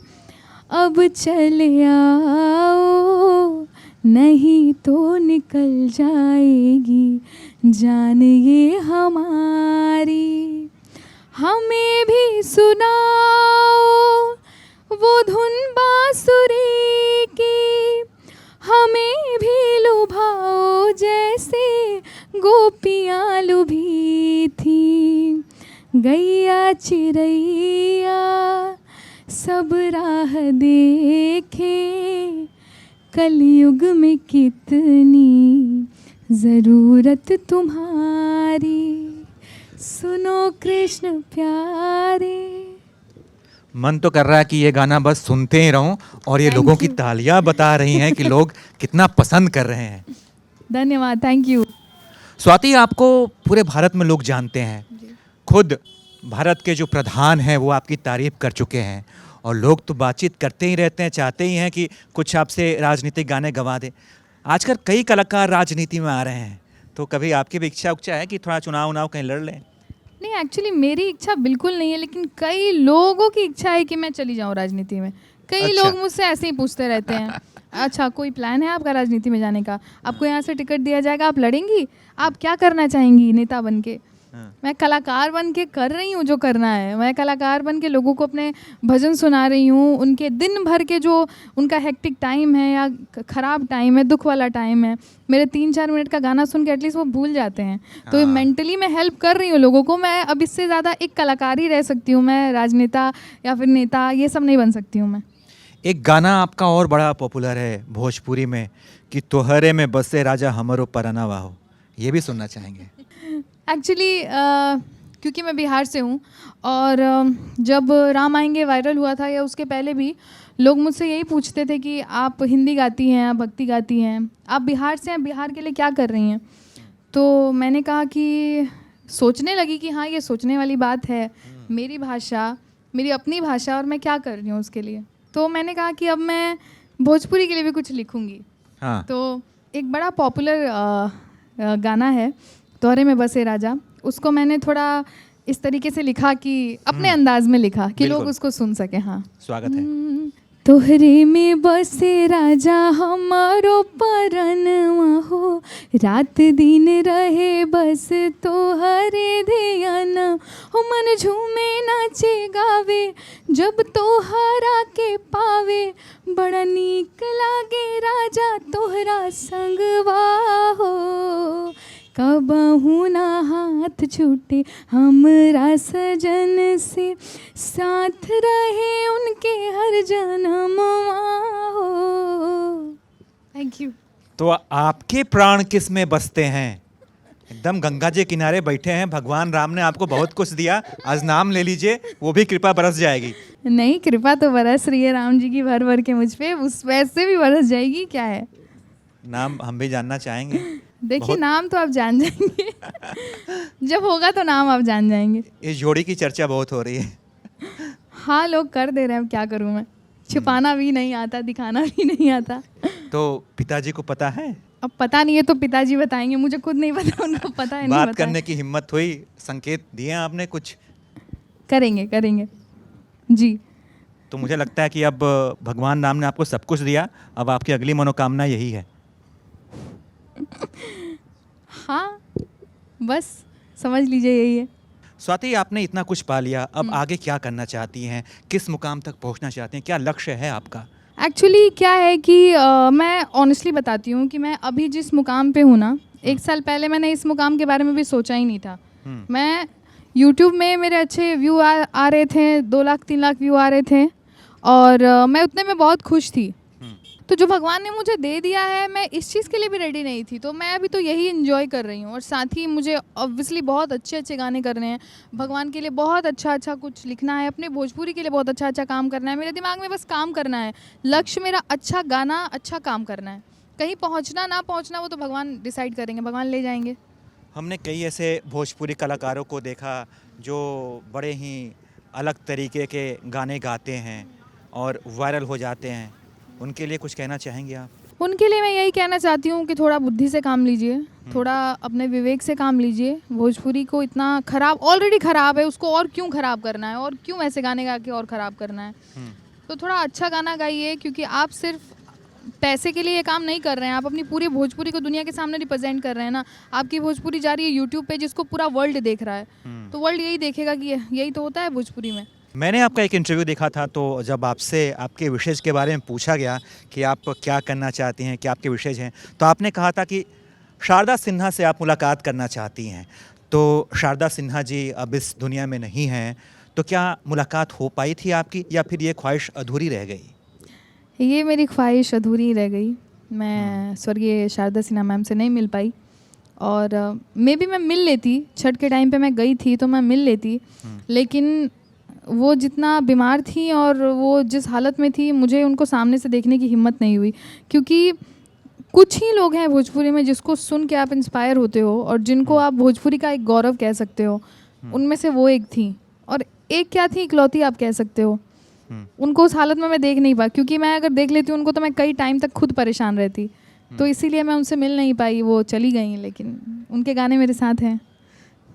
अब चले आओ, नहीं तो निकल जाएगी जान ये हमारी। हमें भी सुनाओ वो धुन बांसुरी की, हमें भी लुभाओ जैसे गोपियाँ लुभी थी। गैया चिड़ैया सब राह देखे, कलयुग में कितनी ज़रूरत तुम्हारी, सुनो कृष्ण प्यारे। मन तो कर रहा है कि ये गाना बस सुनते ही रहूं, और ये लोगों की तालियां बता रही हैं कि लोग कितना पसंद कर रहे हैं। धन्यवाद, थैंक यू। स्वाति, आपको पूरे भारत में लोग जानते हैं, खुद भारत के जो प्रधान हैं वो आपकी तारीफ कर चुके हैं, और लोग तो बातचीत करते ही रहते हैं, चाहते ही हैं कि कुछ आपसे राजनीतिक गाने गवा दें। आजकल कई कलाकार राजनीति में आ रहे हैं, तो कभी आपकी भी इच्छा है कि थोड़ा चुनाव कहीं लड़ लें? नहीं, एक्चुअली मेरी इच्छा बिल्कुल नहीं है, लेकिन कई लोगों की इच्छा है कि मैं चली जाऊँ राजनीति में। कई लोग मुझसे ऐसे ही पूछते रहते हैं, अच्छा कोई प्लान है आपका राजनीति में जाने का, आपको यहाँ से टिकट दिया जाएगा, आप लड़ेंगी, आप क्या करना चाहेंगी नेता बन के? मैं कलाकार बन के कर रही हूँ जो करना है, मैं कलाकार बन के लोगों को अपने भजन सुना रही हूँ। उनके दिन भर के जो उनका हेक्टिक टाइम है या ख़राब टाइम है, दुख वाला टाइम है, मेरे 3-4 मिनट का गाना सुन के एटलीस्ट वो भूल जाते हैं। तो मेंटली मैं हेल्प कर रही हूँ लोगों को। मैं अब इससे ज़्यादा एक कलाकार ही रह सकती हूँ, मैं राजनेता या फिर नेता ये सब नहीं बन सकती हूँ मैं। एक गाना आपका और बड़ा पॉपुलर है भोजपुरी में कि तोहरे में बसे राजा हमरो परनवा हो, ये भी सुनना चाहेंगे? एक्चुअली क्योंकि मैं बिहार से हूँ और जब राम आएंगे वायरल हुआ था या उसके पहले भी लोग मुझसे यही पूछते थे कि आप हिंदी गाती हैं, आप भक्ति गाती हैं, आप बिहार से हैं, बिहार के लिए क्या कर रही हैं? तो मैंने कहा कि सोचने लगी कि हाँ ये सोचने वाली बात है, मेरी भाषा, मेरी अपनी भाषा, और मैं क्या कर रही हूँ उसके लिए। तो मैंने कहा कि अब मैं भोजपुरी के लिए भी कुछ लिखूँगी। हाँ। तो एक बड़ा पॉपुलर गाना है तोहरे में बसे राजा, उसको मैंने थोड़ा इस तरीके से लिखा कि अपने अंदाज में लिखा कि लोग उसको सुन सके। हाँ, स्वागत है। तोहरे में बसे राजा हमारो परनवा हो, रात दिन रहे बस तोहरे ध्यान हो, मन झूमे नाचे गावे जब तोहरा के पावे, बड़ा नीक लागे राजा तोहरा संगवा हो, कबहू ना हाथ छूटे हमरा सजन से, साथ रहे उनके हर जन्मवा हो। Thank you. तो आपके प्राण किस में बसते हैं? एकदम गंगा जी किनारे बैठे हैं, भगवान राम ने आपको बहुत कुछ दिया, आज नाम ले लीजिए, वो भी कृपा बरस जाएगी। नहीं, कृपा तो बरस रही है राम जी की भर भर के मुझ पे, उस वैसे भी बरस जाएगी, क्या है। नाम हम भी जानना चाहेंगे। देखिए नाम तो आप जान जाएंगे जब होगा तो नाम आप जान जाएंगे। इस जोड़ी की चर्चा बहुत हो रही है। हाँ, लोग कर दे रहे हैं, अब क्या करूँ मैं, छुपाना भी नहीं आता, दिखाना भी नहीं आता। तो पिताजी को पता है? अब पता नहीं है तो पिताजी बताएंगे, मुझे खुद नहीं पता, उनको पता है। बात करने की हिम्मत हुई, संकेत दिए आपने कुछ? करेंगे करेंगे जी। तो मुझे लगता है कि अब भगवान राम ने आपको सब कुछ दिया, अब आपकी अगली मनोकामना यही है। हाँ, बस समझ लीजिए यही है। स्वाति, आपने इतना कुछ पा लिया, अब आगे क्या करना चाहती हैं, किस मुकाम तक पहुंचना चाहती हैं, क्या लक्ष्य है आपका? एक्चुअली क्या है कि मैं ऑनेस्टली बताती हूँ कि मैं अभी जिस मुकाम पे हूँ ना, 1 साल पहले मैंने इस मुकाम के बारे में भी सोचा ही नहीं था। मैं यूट्यूब में मेरे अच्छे व्यू आ रहे थे, 2 लाख 3 लाख व्यू आ रहे थे, और मैं उतने में बहुत खुश थी। तो जो भगवान ने मुझे दे दिया है, मैं इस चीज़ के लिए भी रेडी नहीं थी, तो मैं अभी तो यही इन्जॉय कर रही हूँ। और साथ ही मुझे ऑब्वियसली बहुत अच्छे अच्छे गाने करने हैं, भगवान के लिए बहुत अच्छा अच्छा कुछ लिखना है, अपने भोजपुरी के लिए बहुत अच्छा अच्छा काम करना है। मेरे दिमाग में बस काम करना है, लक्ष्य मेरा अच्छा गाना, अच्छा काम करना है। कहीं पहुँचना ना पहुँचना वो तो भगवान डिसाइड करेंगे, भगवान ले जाएंगे। हमने कई ऐसे भोजपुरी कलाकारों को देखा जो बड़े ही अलग तरीके के गाने गाते हैं और वायरल हो जाते हैं, उनके लिए कुछ कहना चाहेंगे आप? उनके लिए मैं यही कहना चाहती हूँ कि थोड़ा बुद्धि से काम लीजिए, थोड़ा अपने विवेक से काम लीजिए। भोजपुरी को इतना खराब, ऑलरेडी खराब है, उसको और क्यों खराब करना है, और क्यों ऐसे गाने गा के और खराब करना है। तो थोड़ा अच्छा गाना गाइए, क्योंकि आप सिर्फ पैसे के लिए ये काम नहीं कर रहे हैं, आप अपनी पूरी भोजपुरी को दुनिया के सामने रिप्रेजेंट कर रहे हैं ना। आपकी भोजपुरी जा रही है यूट्यूब पे, जिसको पूरा वर्ल्ड देख रहा है, तो वर्ल्ड यही देखेगा कि यही तो होता है भोजपुरी में। मैंने आपका एक इंटरव्यू देखा था, तो जब आपसे आपके विशेष के बारे में पूछा गया कि आप क्या करना चाहती हैं, क्या आपके विशेष हैं, तो आपने कहा था कि शारदा सिन्हा से आप मुलाकात करना चाहती हैं। तो शारदा सिन्हा जी अब इस दुनिया में नहीं हैं, तो क्या मुलाकात हो पाई थी आपकी, या फिर ये ख्वाहिश अधूरी रह गई? ये मेरी ख्वाहिश अधूरी रह गई। मैं स्वर्गीय शारदा सिन्हा मैम से नहीं मिल पाई, और मे भी मैं मिल लेती, छठ के टाइम पे मैं गई थी तो मैं मिल लेती, लेकिन वो जितना बीमार थी और वो जिस हालत में थी, मुझे उनको सामने से देखने की हिम्मत नहीं हुई। क्योंकि कुछ ही लोग हैं भोजपुरी में जिसको सुन के आप इंस्पायर होते हो, और जिनको आप भोजपुरी का एक गौरव कह सकते हो, उनमें से वो एक थी। और एक क्या थी, इकलौती आप कह सकते हो। उनको उस हालत में मैं देख नहीं पा, क्योंकि मैं अगर देख लेती उनको तो मैं कई टाइम तक खुद परेशान रहती, तो इसीलिए मैं उनसे मिल नहीं पाई। वो चली गई, लेकिन उनके गाने मेरे साथ हैं।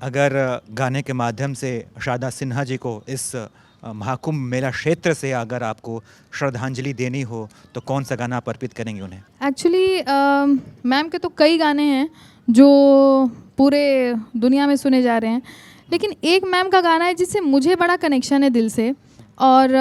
अगर गाने के माध्यम से शारदा सिन्हा जी को इस महाकुंभ मेला क्षेत्र से अगर आपको श्रद्धांजलि देनी हो, तो कौन सा गाना आप अर्पित करेंगे उन्हें? एक्चुअली मैम के तो कई गाने हैं जो पूरे दुनिया में सुने जा रहे हैं, लेकिन एक मैम का गाना है जिससे मुझे बड़ा कनेक्शन है दिल से, और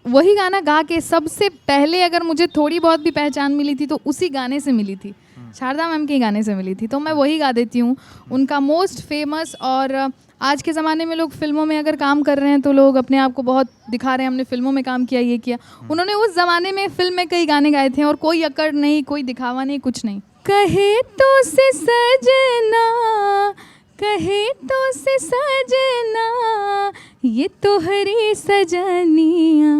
वही गाना गा के सबसे पहले अगर मुझे थोड़ी बहुत भी पहचान मिली थी तो उसी गाने से मिली थी, शारदा मैम के गाने से मिली थी। तो मैं वही गा देती हूँ, उनका मोस्ट फेमस। और आज के ज़माने में लोग फिल्मों में अगर काम कर रहे हैं तो लोग अपने आप को बहुत दिखा रहे हैं, हमने फिल्मों में काम किया, ये किया। उन्होंने उस ज़माने में फिल्म में कई गाने गाए थे, और कोई अकड़ नहीं, कोई दिखावा नहीं, कुछ नहीं। कहे तो से सजना, कहे तो से सजना, ये तोहरी सजनिया,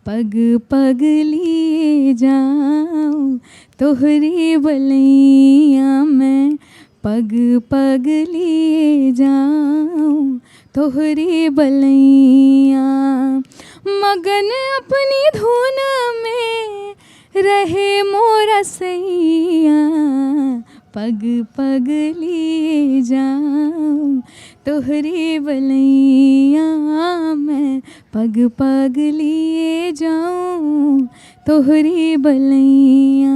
पग पग लिए जाऊं, तोहरी बलैया मैं पग पग लिए जाऊं, तोहरी बलैया। मगन अपनी धुन में रहे मोरा सैया, पग पग लिए जाऊं, तोहरी बलैया मैं पग पग लिए जाऊं, तोहरी बलैया।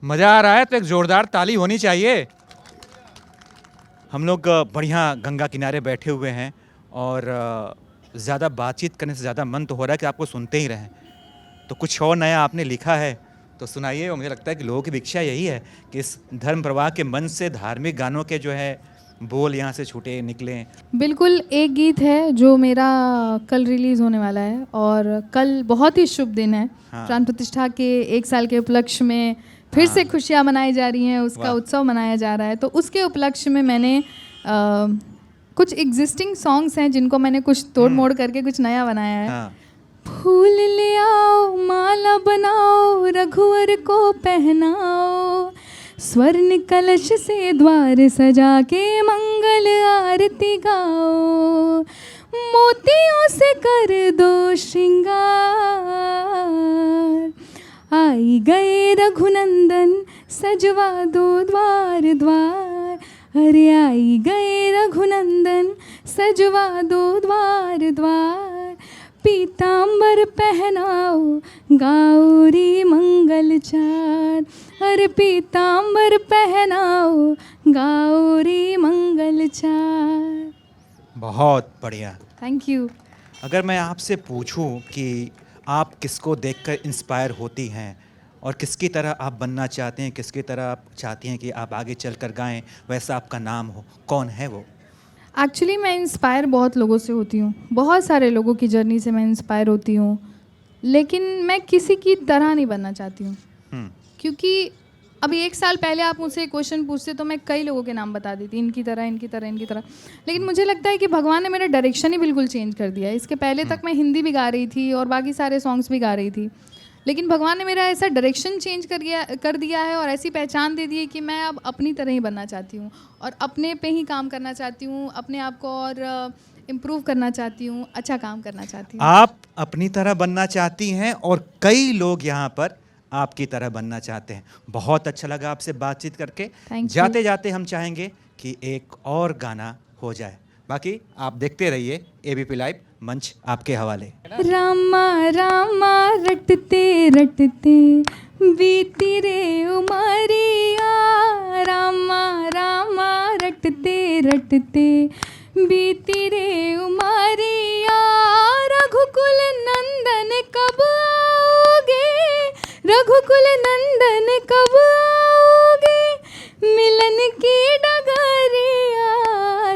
मज़ा आ रहा है तो एक ज़ोरदार ताली होनी चाहिए। हम लोग बढ़िया गंगा किनारे बैठे हुए हैं, और ज़्यादा बातचीत करने से ज़्यादा मन तो हो रहा है कि आपको सुनते ही रहें। तो कुछ और नया आपने लिखा है तो सुनाइए। और मुझे लगता है कि लोगों की इच्छा यही है कि इस धर्म प्रवाह के मन से धार्मिक गानों के जो है बोल यहाँ से छूटे निकलें। बिल्कुल, एक गीत है जो मेरा कल रिलीज़ होने वाला है, और कल बहुत ही शुभ दिन है। प्राण प्रतिष्ठा के 1 साल के उपलक्ष्य में फिर से खुशियाँ मनाई जा रही हैं, उसका उत्सव मनाया जा रहा है। तो उसके उपलक्ष्य में मैंने कुछ एग्जिस्टिंग सॉन्ग्स हैं जिनको मैंने कुछ तोड़ मोड़ करके कुछ नया बनाया है। फूल ले आओ, माला बनाओ, रघुवर को पहनाओ, स्वर्ण कलश से द्वार सजा के मंगल आरती गाओ, मोतियों से कर दो श्रृंगार, आई गए रघुनंदन सजवा दो द्वार द्वार, अरे आई गए रघुनंदन सजवा दो द्वार द्वार, पीतांबर पहनाओ गौरी मंगल चार, अरे पीतांबर पहनाओ गौरी मंगल चार। बहुत बढ़िया, थैंक यू। अगर मैं आपसे पूछूं कि आप किसको देखकर इंस्पायर होती हैं और किसकी तरह आप बनना चाहते हैं, किसकी तरह आप चाहती हैं कि आप आगे चलकर गाएं, वैसा आपका नाम हो, कौन है वो? एक्चुअली मैं इंस्पायर बहुत लोगों से होती हूँ, बहुत सारे लोगों की जर्नी से मैं इंस्पायर होती हूँ। लेकिन मैं किसी की तरह नहीं बनना चाहती हूँ, क्योंकि अभी 1 साल पहले आप मुझसे क्वेश्चन पूछते तो मैं कई लोगों के नाम बता देती, इनकी तरह इनकी तरह इनकी तरह। लेकिन मुझे लगता है कि भगवान ने मेरा डायरेक्शन ही बिल्कुल चेंज कर दिया है। इसके पहले तक मैं हिंदी भी गा रही थी और बाकी सारे सॉन्ग्स भी गा रही थी, लेकिन भगवान ने मेरा ऐसा डायरेक्शन चेंज कर दिया है और ऐसी पहचान दे दी है कि मैं अब अपनी तरह ही बनना चाहती हूँ और अपने पे ही काम करना चाहती हूँ, अपने आप को और इम्प्रूव करना चाहती हूँ, अच्छा काम करना चाहती हूँ। आप अपनी तरह बनना चाहती हैं और कई लोग यहाँ पर आपकी तरह बनना चाहते हैं। बहुत अच्छा लगा आपसे बातचीत करके। जाते जाते हम चाहेंगे कि एक और गाना हो जाए, बाकी आप देखते रहिए एबीपी लाइव, मंच आपके हवाले। रामा रामा रटते रटते बीती रे उमरिया, रामा रामा रटते रटते बीती रे उमरिया, रघुकुल नंदन कब आओगे, रघुकुल नंदन कब आओगे, मिलन की डगरिया,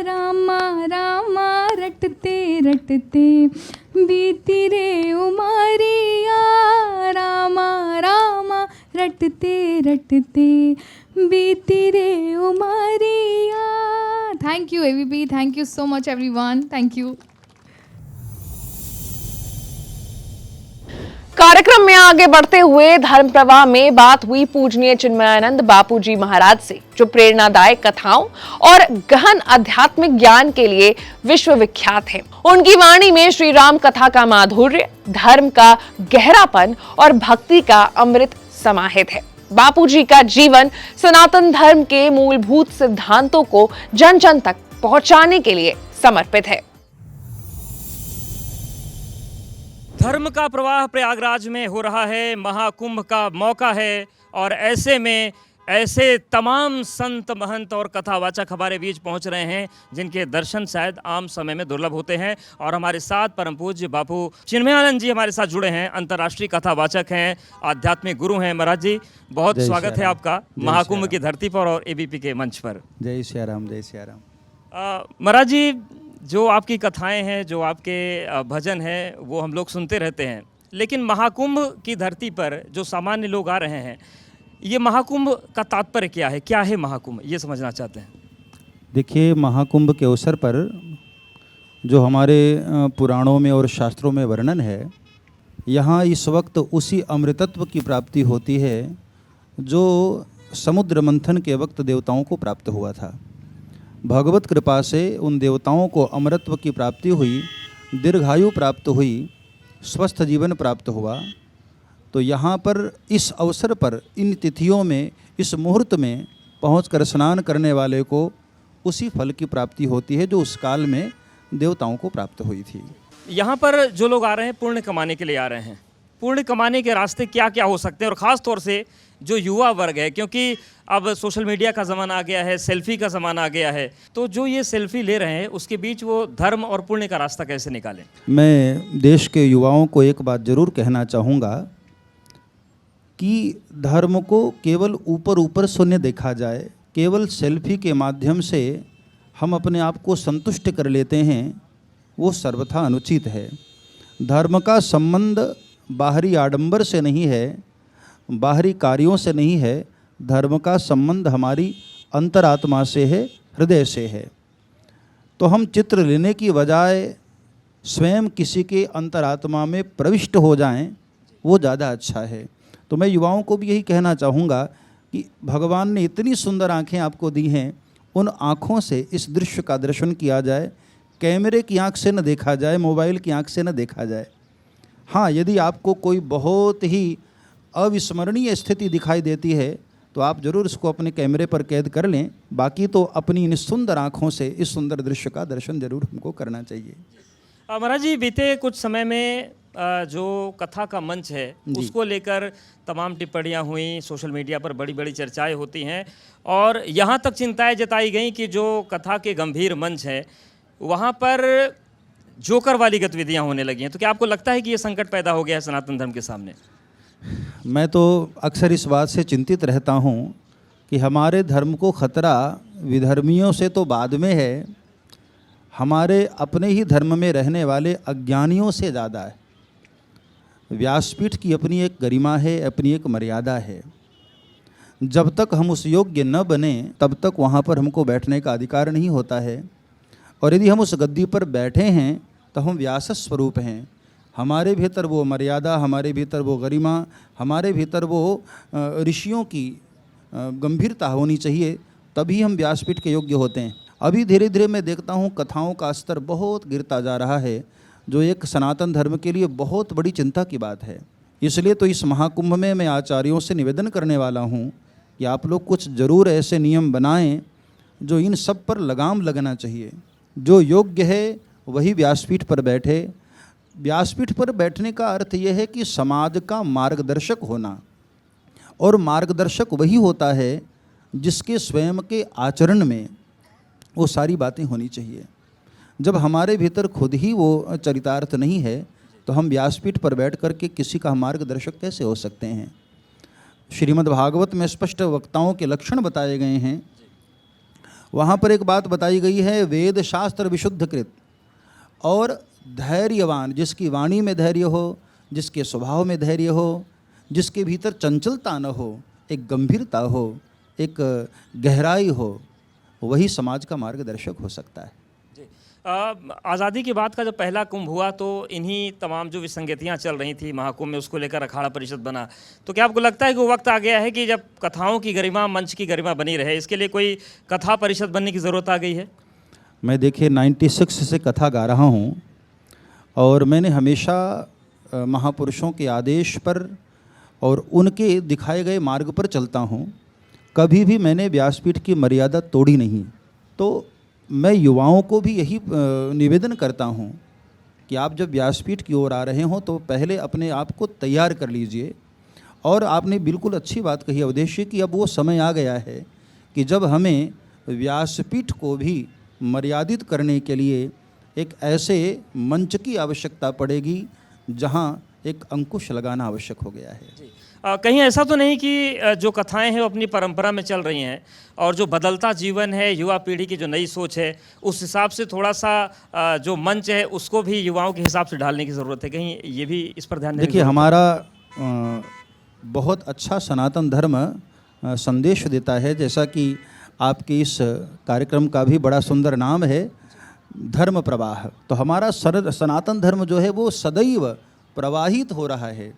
रामा रामा रटते रटते बीती रे उमरिया, रामा रामा रटते रटते बीती रे Umaria. Thank you ABP, thank you so much everyone, thank you. कार्यक्रम में आगे बढ़ते हुए धर्म प्रवाह में बात हुई पूजनीय चिन्मयानंद बापूजी महाराज से, जो प्रेरणादायक कथाओं और गहन आध्यात्मिक ज्ञान के लिए विश्वविख्यात हैं। उनकी वाणी में श्री राम कथा का माधुर्य, धर्म का गहरापन और भक्ति का अमृत समाहित है। बापूजी का जीवन सनातन धर्म के मूलभूत सिद्धांतों को जन जन तक पहुंचाने के लिए समर्पित है। धर्म का प्रवाह प्रयागराज में हो रहा है, महाकुंभ का मौका है और ऐसे में ऐसे तमाम संत महंत और कथावाचक हमारे बीच पहुंच रहे हैं जिनके दर्शन शायद आम समय में दुर्लभ होते हैं। और हमारे साथ परम पूज्य बापू चिन्मयानंद जी हमारे साथ जुड़े हैं, अंतर्राष्ट्रीय कथावाचक हैं, आध्यात्मिक गुरु हैं। महाराज जी बहुत स्वागत है आपका महाकुंभ की धरती पर और एबीपी के मंच पर। जय सिया राम, जय सिया राम। महाराज जी, जो आपकी कथाएं हैं, जो आपके भजन हैं, वो हम लोग सुनते रहते हैं, लेकिन महाकुंभ की धरती पर जो सामान्य लोग आ रहे हैं, ये महाकुंभ का तात्पर्य क्या है? क्या है महाकुंभ, ये समझना चाहते हैं। देखिए, महाकुंभ के अवसर पर जो हमारे पुराणों में और शास्त्रों में वर्णन है, यहाँ इस वक्त उसी अमृतत्व की प्राप्ति होती है जो समुद्र मंथन के वक्त देवताओं को प्राप्त हुआ था। भगवत कृपा से उन देवताओं को अमरत्व की प्राप्ति हुई, दीर्घायु प्राप्त हुई, स्वस्थ जीवन प्राप्त हुआ। तो यहाँ पर इस अवसर पर, इन तिथियों में, इस मुहूर्त में पहुंचकर स्नान करने वाले को उसी फल की प्राप्ति होती है जो उस काल में देवताओं को प्राप्त हुई थी। यहाँ पर जो लोग आ रहे हैं पुण्य कमाने के लिए आ रहे हैं, पुण्य कमाने के रास्ते क्या क्या हो सकते हैं? और ख़ास तौर से जो युवा वर्ग है, क्योंकि अब सोशल मीडिया का ज़माना आ गया है, सेल्फी का ज़माना आ गया है, तो जो ये सेल्फी ले रहे हैं उसके बीच वो धर्म और पुण्य का रास्ता कैसे निकालें? मैं देश के युवाओं को एक बात जरूर कहना चाहूँगा कि धर्म को केवल ऊपर ऊपर शून्य देखा जाए, केवल सेल्फी के माध्यम से हम अपने आप को संतुष्ट कर लेते हैं, वो सर्वथा अनुचित है। धर्म का संबंध बाहरी आडंबर से नहीं है, बाहरी कार्यों से नहीं है, धर्म का संबंध हमारी अंतरात्मा से है, हृदय से है। तो हम चित्र लेने की बजाय स्वयं किसी के अंतरात्मा में प्रविष्ट हो जाएं, वो ज़्यादा अच्छा है। तो मैं युवाओं को भी यही कहना चाहूँगा कि भगवान ने इतनी सुंदर आँखें आपको दी हैं, उन आँखों से इस दृश्य का दर्शन किया जाए, कैमरे की आँख से न देखा जाए, मोबाइल की आँख से न देखा जाए। हाँ, यदि आपको कोई बहुत ही अविस्मरणीय स्थिति दिखाई देती है तो आप ज़रूर इसको अपने कैमरे पर कैद कर लें, बाकी तो अपनी इन सुंदर आँखों से इस सुंदर दृश्य का दर्शन जरूर हमको करना चाहिए। महाराज जी, बीते कुछ समय में जो कथा का मंच है उसको लेकर तमाम टिप्पणियां हुई, सोशल मीडिया पर बड़ी बड़ी चर्चाएं होती हैं और यहाँ तक चिंताएं जताई गई कि जो कथा के गंभीर मंच है वहाँ पर जोकर वाली गतिविधियाँ होने लगी हैं। तो क्या आपको लगता है कि ये संकट पैदा हो गया है सनातन धर्म के सामने? मैं तो अक्सर इस बात से चिंतित रहता हूँ कि हमारे धर्म को खतरा विधर्मियों से तो बाद में है, हमारे अपने ही धर्म में रहने वाले अज्ञानियों से ज़्यादा है। व्यासपीठ की अपनी एक गरिमा है, अपनी एक मर्यादा है। जब तक हम उस योग्य न बने तब तक वहाँ पर हमको बैठने का अधिकार नहीं होता है। और यदि हम उस गद्दी पर बैठे हैं तो हम व्यास स्वरूप हैं। हमारे भीतर वो मर्यादा, हमारे भीतर वो गरिमा, हमारे भीतर वो ऋषियों की गंभीरता होनी चाहिए, तभी हम व्यासपीठ के योग्य होते हैं। अभी धीरे धीरे मैं देखता हूँ कथाओं का स्तर बहुत गिरता जा रहा है, जो एक सनातन धर्म के लिए बहुत बड़ी चिंता की बात है। इसलिए तो इस महाकुंभ में मैं आचार्यों से निवेदन करने वाला हूँ कि आप लोग कुछ ज़रूर ऐसे नियम बनाएं जो इन सब पर लगाम लगना चाहिए। जो योग्य है वही व्यासपीठ पर बैठे। व्यासपीठ पर बैठने का अर्थ यह है कि समाज का मार्गदर्शक होना, और मार्गदर्शक वही होता है जिसके स्वयं के आचरण में वो सारी बातें होनी चाहिए। जब हमारे भीतर खुद ही वो चरितार्थ नहीं है तो हम व्यासपीठ पर बैठ कर के किसी का मार्गदर्शक कैसे हो सकते हैं। श्रीमद् भागवत में स्पष्ट वक्ताओं के लक्षण बताए गए हैं। वहाँ पर एक बात बताई गई है, वेद शास्त्र विशुद्धकृत और धैर्यवान, जिसकी वाणी में धैर्य हो, जिसके स्वभाव में धैर्य हो, जिसके भीतर चंचलता न हो, एक गंभीरता हो, एक गहराई हो, वही समाज का मार्गदर्शक हो सकता है। आज़ादी के बाद का जब पहला कुंभ हुआ तो इन्हीं तमाम जो विसंगतियां चल रही थी महाकुंभ में, उसको लेकर अखाड़ा परिषद बना। तो क्या आपको लगता है कि वो वक्त आ गया है कि जब कथाओं की गरिमा, मंच की गरिमा बनी रहे, इसके लिए कोई कथा परिषद बनने की ज़रूरत आ गई है? मैं देखिए 96 से कथा गा रहा हूँ और मैंने हमेशा महापुरुषों के आदेश पर और उनके दिखाए गए मार्ग पर चलता हूँ। कभी भी मैंने व्यासपीठ की मर्यादा तोड़ी नहीं। तो मैं युवाओं को भी यही निवेदन करता हूँ कि आप जब व्यासपीठ की ओर आ रहे हों तो पहले अपने आप को तैयार कर लीजिए। और आपने बिल्कुल अच्छी बात कही अवधेश जी कि अब वो समय आ गया है कि जब हमें व्यासपीठ को भी मर्यादित करने के लिए एक ऐसे मंच की आवश्यकता पड़ेगी जहाँ एक अंकुश लगाना आवश्यक हो गया है। कहीं ऐसा तो नहीं कि जो कथाएं हैं वो अपनी परंपरा में चल रही हैं और जो बदलता जीवन है, युवा पीढ़ी की जो नई सोच है, उस हिसाब से थोड़ा सा जो मंच है उसको भी युवाओं के हिसाब से ढालने की ज़रूरत है? कहीं ये भी इस पर ध्यान देने की देखिए, ज़रूरत है? हमारा बहुत अच्छा सनातन धर्म संदेश देता है, जैसा कि आपके इस कार्यक्रम का भी बड़ा सुंदर नाम है, धर्म प्रवाह। तो हमारा सनातन धर्म जो है वो सदैव प्रवाहित हो रहा है।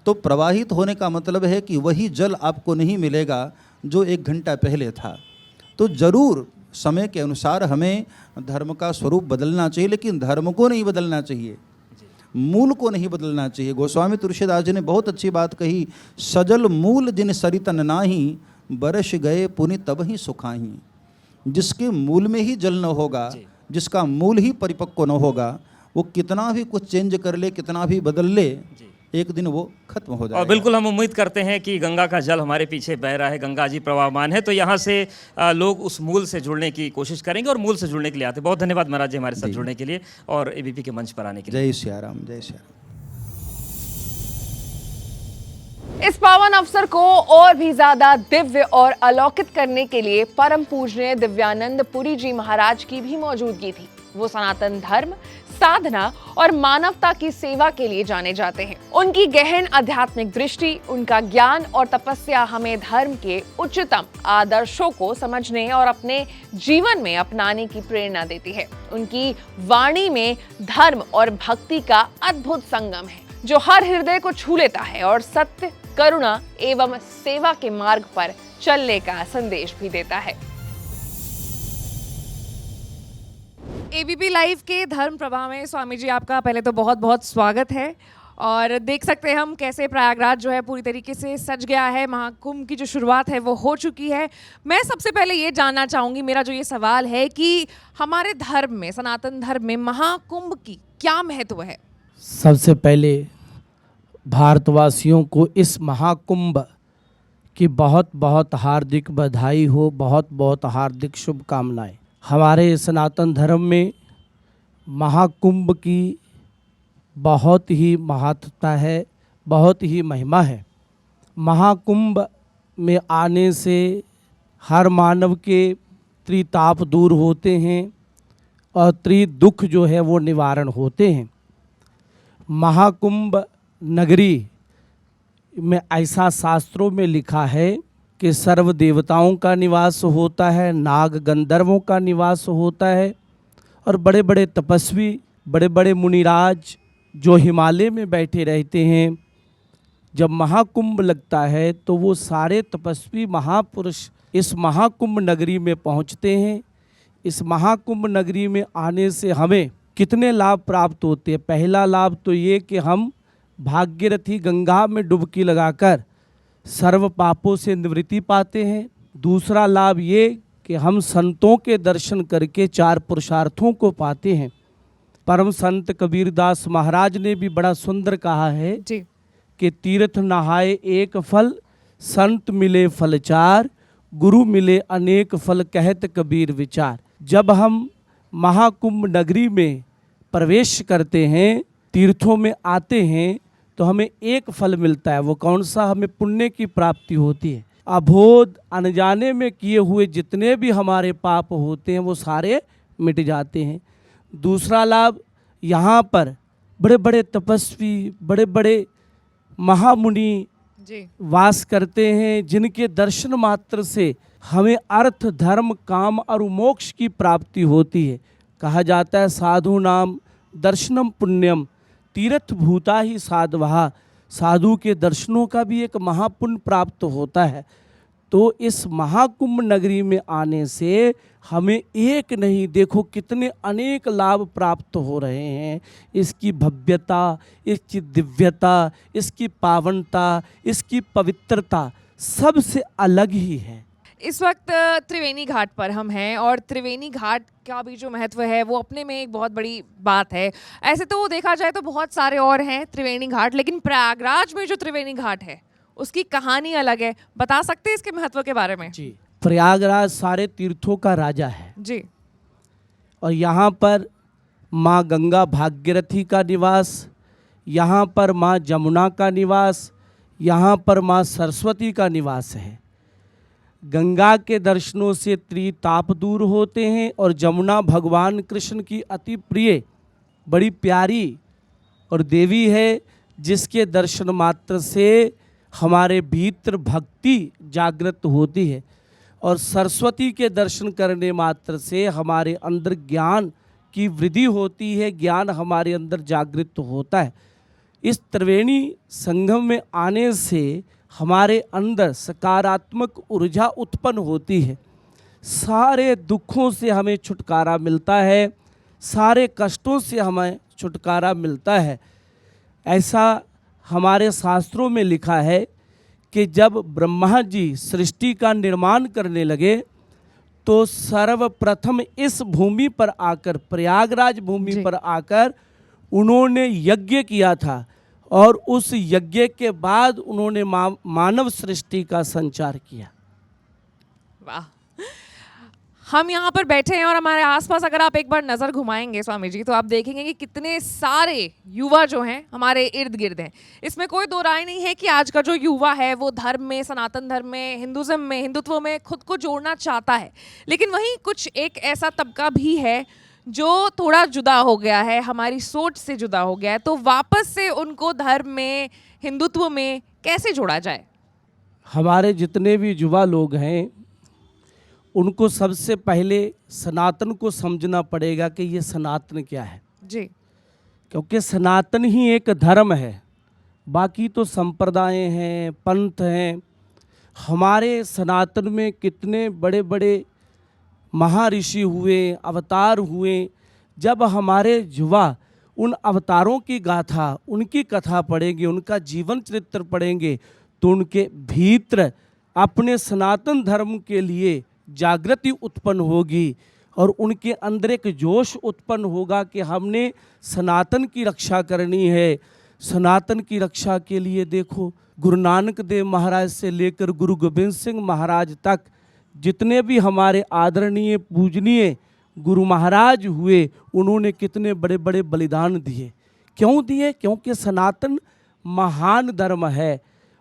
तो प्रवाहित होने का मतलब है कि वही जल आपको नहीं मिलेगा जो 1 घंटा पहले था। तो ज़रूर समय के अनुसार हमें धर्म का स्वरूप बदलना चाहिए, लेकिन धर्म को नहीं बदलना चाहिए, मूल को नहीं बदलना चाहिए। गोस्वामी तुलसीदास जी ने बहुत अच्छी बात कही, सजल मूल जिन सरितन नाही, बरस गए पुनि तब ही सुखाही। जिसके मूल में ही जल न होगा, जिसका मूल ही परिपक्व न होगा, वो कितना भी कुछ चेंज कर ले, कितना भी बदल ले, एक दिन वो खत्म हो जाएगा। और बिल्कुल हम उम्मीद करते हैं कि गंगा का जल हमारे पीछे बह रहा है, गंगा जी प्रवाहमान है, तो यहाँ से लोग उस मूल से जुड़ने की कोशिश करेंगे और मूल से जुड़ने के लिए आते हैं। बहुत धन्यवाद महाराज जी हमारे साथ जुड़ने के लिए और एबीपी के मंच पर आने के लिए। जय सिया राम, जय सिया राम। इस पावन अवसर को और भी ज्यादा दिव्य और अलौकिक करने के लिए परम पूजनीय दिव्यानंद पुरी जी महाराज की भी मौजूदगी थी। वो सनातन धर्म, साधना और मानवता की सेवा के लिए जाने जाते हैं। उनकी गहन आध्यात्मिक दृष्टि, उनका ज्ञान और तपस्या हमें धर्म के उच्चतम आदर्शों को समझने और अपने जीवन में अपनाने की प्रेरणा देती है। उनकी वाणी में धर्म और भक्ति का अद्भुत संगम है जो हर हृदय को छू लेता है और सत्य, करुणा एवं सेवा के मार्ग पर चलने का संदेश भी देता है। एबीपी लाइव के धर्म प्रवाह में स्वामी जी आपका पहले तो बहुत बहुत स्वागत है। और देख सकते हैं हम कैसे प्रयागराज जो है पूरी तरीके से सज गया है। महाकुंभ की जो शुरुआत है वो हो चुकी है। मैं सबसे पहले ये जानना चाहूँगी, मेरा जो ये सवाल है कि हमारे धर्म में, सनातन धर्म में महाकुंभ की क्या महत्व है? सबसे पहले भारतवासियों को इस महाकुंभ की बहुत बहुत हार्दिक बधाई हो, बहुत बहुत हार्दिक शुभकामनाएं। हमारे सनातन धर्म में महाकुंभ की बहुत ही महत्वता है, बहुत ही महिमा है। महाकुंभ में आने से हर मानव के त्रिताप दूर होते हैं और त्रिदुख जो है वो निवारण होते हैं। महाकुंभ नगरी में ऐसा शास्त्रों में लिखा है कि सर्व देवताओं का निवास होता है, नाग गंधर्वों का निवास होता है, और बड़े बड़े तपस्वी, बड़े बड़े मुनिराज जो हिमालय में बैठे रहते हैं, जब महाकुंभ लगता है तो वो सारे तपस्वी महापुरुष इस महाकुंभ नगरी में पहुंचते हैं। इस महाकुंभ नगरी में आने से हमें कितने लाभ प्राप्त होते हैं? पहला लाभ तो ये कि हम भागीरथी गंगा में डुबकी लगाकर सर्व पापों से निवृत्ति पाते हैं। दूसरा लाभ ये कि हम संतों के दर्शन करके 4 पुरुषार्थों को पाते हैं। परम संत कबीरदास महाराज ने भी बड़ा सुंदर कहा है जी। कि तीर्थ नहाए एक फल, संत मिले फल 4, गुरु मिले अनेक फल कहत कबीर विचार। जब हम महाकुंभ नगरी में प्रवेश करते हैं, तीर्थों में आते हैं, तो हमें एक फल मिलता है। वो कौन सा? हमें पुण्य की प्राप्ति होती है। अबोध अनजाने में किए हुए जितने भी हमारे पाप होते हैं वो सारे मिट जाते हैं। दूसरा लाभ, यहाँ पर बड़े बड़े तपस्वी, बड़े बड़े महामुनि जी। वास करते हैं, जिनके दर्शन मात्र से हमें अर्थ, धर्म, काम और मोक्ष की प्राप्ति होती है। कहा जाता है साधु नाम दर्शनम पुण्यम तीर्थ भूता ही साधवहा। साधु के दर्शनों का भी एक महापुण्य प्राप्त होता है। तो इस महाकुंभ नगरी में आने से हमें एक नहीं, देखो कितने अनेक लाभ प्राप्त हो रहे हैं। इसकी भव्यता, इसकी दिव्यता, इसकी पावनता, इसकी पवित्रता सबसे अलग ही है। इस वक्त त्रिवेणी घाट पर हम हैं और त्रिवेणी घाट का भी जो महत्व है वो अपने में एक बहुत बड़ी बात है। ऐसे तो देखा जाए तो बहुत सारे और हैं त्रिवेणी घाट, लेकिन प्रयागराज में जो त्रिवेणी घाट है उसकी कहानी अलग है। बता सकते हैं इसके महत्व के बारे में? जी, प्रयागराज सारे तीर्थों का राजा है जी। और यहाँ पर माँ गंगा भागीरथी का निवास, यहाँ पर माँ जमुना का निवास, यहाँ पर माँ सरस्वती का निवास है। गंगा के दर्शनों से त्रिताप दूर होते हैं और जमुना भगवान कृष्ण की अति प्रिय, बड़ी प्यारी और देवी है, जिसके दर्शन मात्र से हमारे भीतर भक्ति जागृत होती है और सरस्वती के दर्शन करने मात्र से हमारे अंदर ज्ञान की वृद्धि होती है, ज्ञान हमारे अंदर जागृत होता है। इस त्रिवेणी संगम में आने से हमारे अंदर सकारात्मक ऊर्जा उत्पन्न होती है, सारे दुखों से हमें छुटकारा मिलता है, सारे कष्टों से हमें छुटकारा मिलता है। ऐसा हमारे शास्त्रों में लिखा है कि जब ब्रह्मा जी सृष्टि का निर्माण करने लगे तो सर्वप्रथम इस भूमि पर आकर, प्रयागराज भूमि पर आकर उन्होंने यज्ञ किया था और उस यज्ञ के बाद उन्होंने मानव सृष्टि का संचार किया। वाह। हम यहाँ पर बैठे हैं और हमारे आसपास अगर आप एक बार नज़र घुमाएंगे स्वामी जी तो आप देखेंगे कि कितने सारे युवा जो हैं हमारे इर्द गिर्द हैं। इसमें कोई दो राय नहीं है कि आज का जो युवा है वो धर्म में, सनातन धर्म में, हिंदुज़म में, हिंदुत्व में खुद को जोड़ना चाहता है, लेकिन वहीं कुछ एक ऐसा तबका भी है जो थोड़ा जुदा हो गया है, हमारी सोच से जुदा हो गया है। तो वापस से उनको धर्म में, हिंदुत्व में कैसे जोड़ा जाए? हमारे जितने भी युवा लोग हैं उनको सबसे पहले सनातन को समझना पड़ेगा कि ये सनातन क्या है जी, क्योंकि सनातन ही एक धर्म है, बाकी तो संप्रदाय हैं, पंथ हैं। हमारे सनातन में कितने बड़े बड़े महर्षि हुए, अवतार हुए। जब हमारे युवा उन अवतारों की गाथा, उनकी कथा पढ़ेंगे, उनका जीवन चरित्र पढ़ेंगे तो उनके भीतर अपने सनातन धर्म के लिए जागृति उत्पन्न होगी और उनके अंदर एक जोश उत्पन्न होगा कि हमने सनातन की रक्षा करनी है। सनातन की रक्षा के लिए देखो गुरु नानक देव महाराज से लेकर गुरु गोविंद सिंह महाराज तक जितने भी हमारे आदरणीय पूजनीय गुरु महाराज हुए, उन्होंने कितने बड़े बड़े बलिदान दिए। क्यों दिए? क्योंकि सनातन महान धर्म है।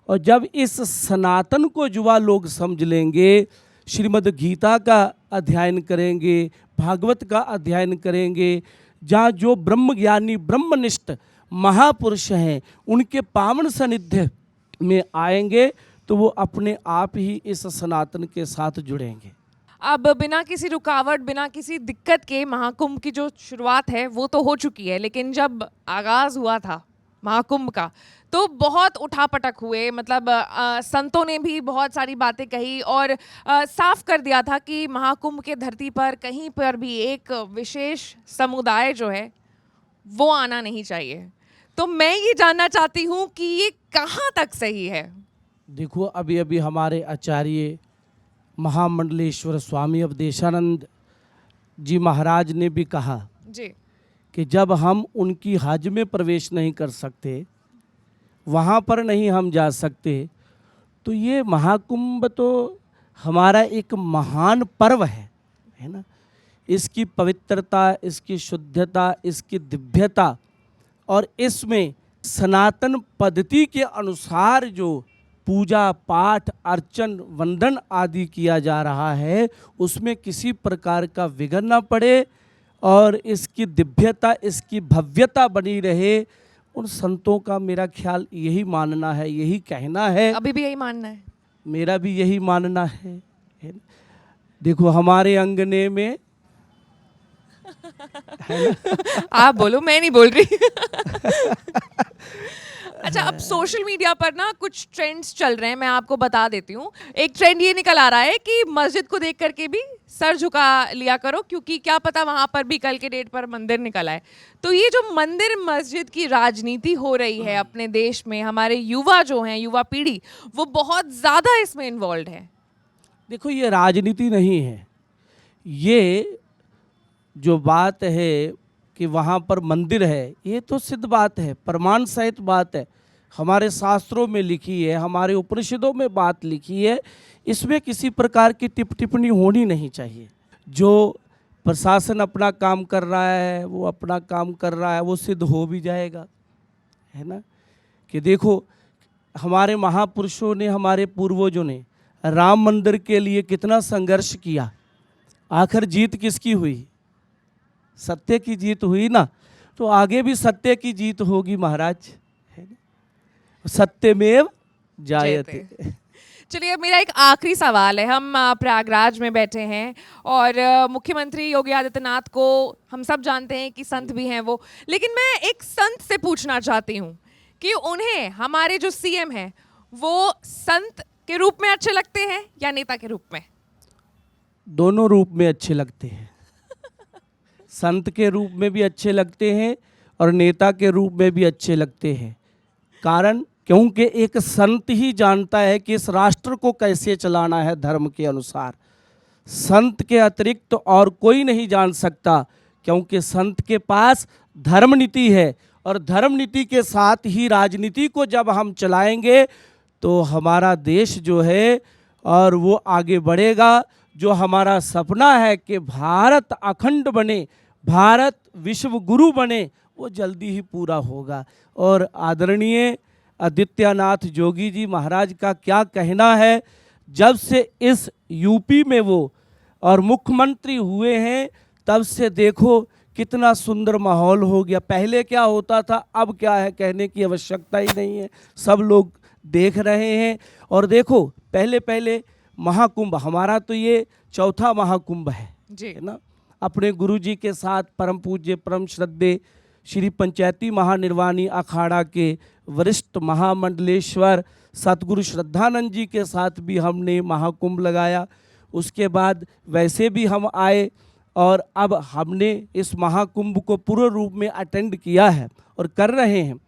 और जब इस सनातन को युवा लोग समझ लेंगे, श्रीमद् गीता का अध्ययन करेंगे, भागवत का अध्ययन करेंगे, जहाँ जो ब्रह्मज्ञानी ब्रह्मनिष्ठ महापुरुष हैं उनके पावन सानिध्य में आएंगे तो वो अपने आप ही इस सनातन के साथ जुड़ेंगे। अब बिना किसी रुकावट, बिना किसी दिक्कत के महाकुंभ की जो शुरुआत है वो तो हो चुकी है, लेकिन जब आगाज़ हुआ था महाकुंभ का तो बहुत उठापटक हुए। मतलब संतों ने भी बहुत सारी बातें कही और साफ कर दिया था कि महाकुंभ के धरती पर कहीं पर भी एक विशेष समुदाय जो है वो आना नहीं चाहिए। तो मैं ये जानना चाहती हूँ कि ये कहाँ तक सही है? देखो, अभी अभी हमारे आचार्य महामंडलेश्वर स्वामी अवधेशानंद जी महाराज ने भी कहा जी कि जब हम उनकी हज में प्रवेश नहीं कर सकते, वहाँ पर नहीं हम जा सकते, तो ये महाकुंभ तो हमारा एक महान पर्व है ना। इसकी पवित्रता, इसकी शुद्धता, इसकी दिव्यता और इसमें सनातन पद्धति के अनुसार जो पूजा पाठ अर्चन वंदन आदि किया जा रहा है उसमें किसी प्रकार का विघ्न न पड़े और इसकी दिव्यता, इसकी भव्यता बनी रहे। उन संतों का मेरा ख्याल यही मानना है, यही कहना है। अभी भी यही मानना है? मेरा भी यही मानना है। देखो, हमारे अंगने में आप बोलो, मैं नहीं बोल रही। अच्छा, अब सोशल मीडिया पर ना कुछ ट्रेंड्स चल रहे हैं, मैं आपको बता देती हूँ। एक ट्रेंड ये निकल आ रहा है कि मस्जिद को देख करके भी सर झुका लिया करो, क्योंकि क्या पता वहाँ पर भी कल के डेट पर मंदिर निकल आए। तो ये जो मंदिर मस्जिद की राजनीति हो रही है अपने देश में, हमारे युवा जो हैं, युवा पीढ़ी, वो बहुत ज़्यादा इसमें इन्वॉल्व है। देखो, ये राजनीति नहीं है, ये जो बात है कि वहाँ पर मंदिर है, ये तो सिद्ध बात है, प्रमाण सहित बात है, हमारे शास्त्रों में लिखी है, हमारे उपनिषदों में बात लिखी है। इसमें किसी प्रकार की टिप्पणी होनी नहीं चाहिए। जो प्रशासन अपना काम कर रहा है वो अपना काम कर रहा है, वो सिद्ध हो भी जाएगा, है ना। कि देखो, हमारे महापुरुषों ने, हमारे पूर्वजों ने राम मंदिर के लिए कितना संघर्ष किया, आखिर जीत किसकी हुई? सत्य की जीत हुई ना। तो आगे भी सत्य की जीत होगी महाराज, है ना? सत्यमेव जायते। चलिए, अब मेरा एक आखिरी सवाल है। हम प्रयागराज में बैठे हैं और मुख्यमंत्री योगी आदित्यनाथ को हम सब जानते हैं कि संत भी हैं वो, लेकिन मैं एक संत से पूछना चाहती हूँ कि उन्हें हमारे जो सीएम हैं वो संत के रूप में अच्छे लगते हैं या नेता के रूप में? दोनों रूप में अच्छे लगते हैं। संत के रूप में भी अच्छे लगते हैं और नेता के रूप में भी अच्छे लगते हैं। कारण, क्योंकि एक संत ही जानता है कि इस राष्ट्र को कैसे चलाना है धर्म के अनुसार। संत के अतिरिक्त और कोई नहीं जान सकता, क्योंकि संत के पास धर्म नीति है और धर्म नीति के साथ ही राजनीति को जब हम चलाएंगे तो हमारा देश जो है और वो आगे बढ़ेगा। जो हमारा सपना है कि भारत अखंड बने, भारत विश्व गुरु बने, वो जल्दी ही पूरा होगा। और आदरणीय आदित्यनाथ जोगी जी महाराज का क्या कहना है, जब से इस यूपी में वो और मुख्यमंत्री हुए हैं तब से देखो कितना सुंदर माहौल हो गया। पहले क्या होता था, अब क्या है, कहने की आवश्यकता ही नहीं है, सब लोग देख रहे हैं। और देखो, पहले पहले महाकुंभ, हमारा तो ये चौथा महाकुंभ है ना। अपने गुरुजी के साथ परम पूज्य परम श्रद्धेय श्री पंचायती महानिर्वाणी अखाड़ा के वरिष्ठ महामंडलेश्वर सतगुरु श्रद्धानंद जी के साथ भी हमने महाकुंभ लगाया। उसके बाद वैसे भी हम आए और अब हमने इस महाकुंभ को पूर्ण रूप में अटेंड किया है और कर रहे हैं।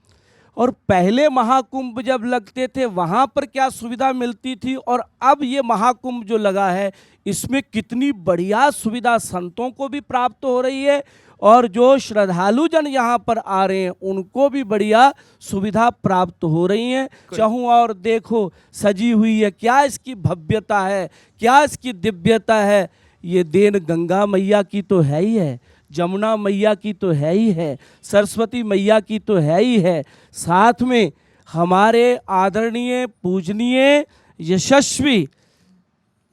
और पहले महाकुंभ जब लगते थे वहाँ पर क्या सुविधा मिलती थी और अब ये महाकुंभ जो लगा है इसमें कितनी बढ़िया सुविधा संतों को भी प्राप्त हो रही है और जो श्रद्धालु जन यहाँ पर आ रहे हैं उनको भी बढ़िया सुविधा प्राप्त हो रही है। चाहूँ और देखो सजी हुई है, क्या इसकी भव्यता है, क्या इसकी दिव्यता है। ये देन गंगा मैया की तो है ही है, जमुना मैया की तो है ही है, सरस्वती मैया की तो है ही है, साथ में हमारे आदरणीय पूजनीय यशस्वी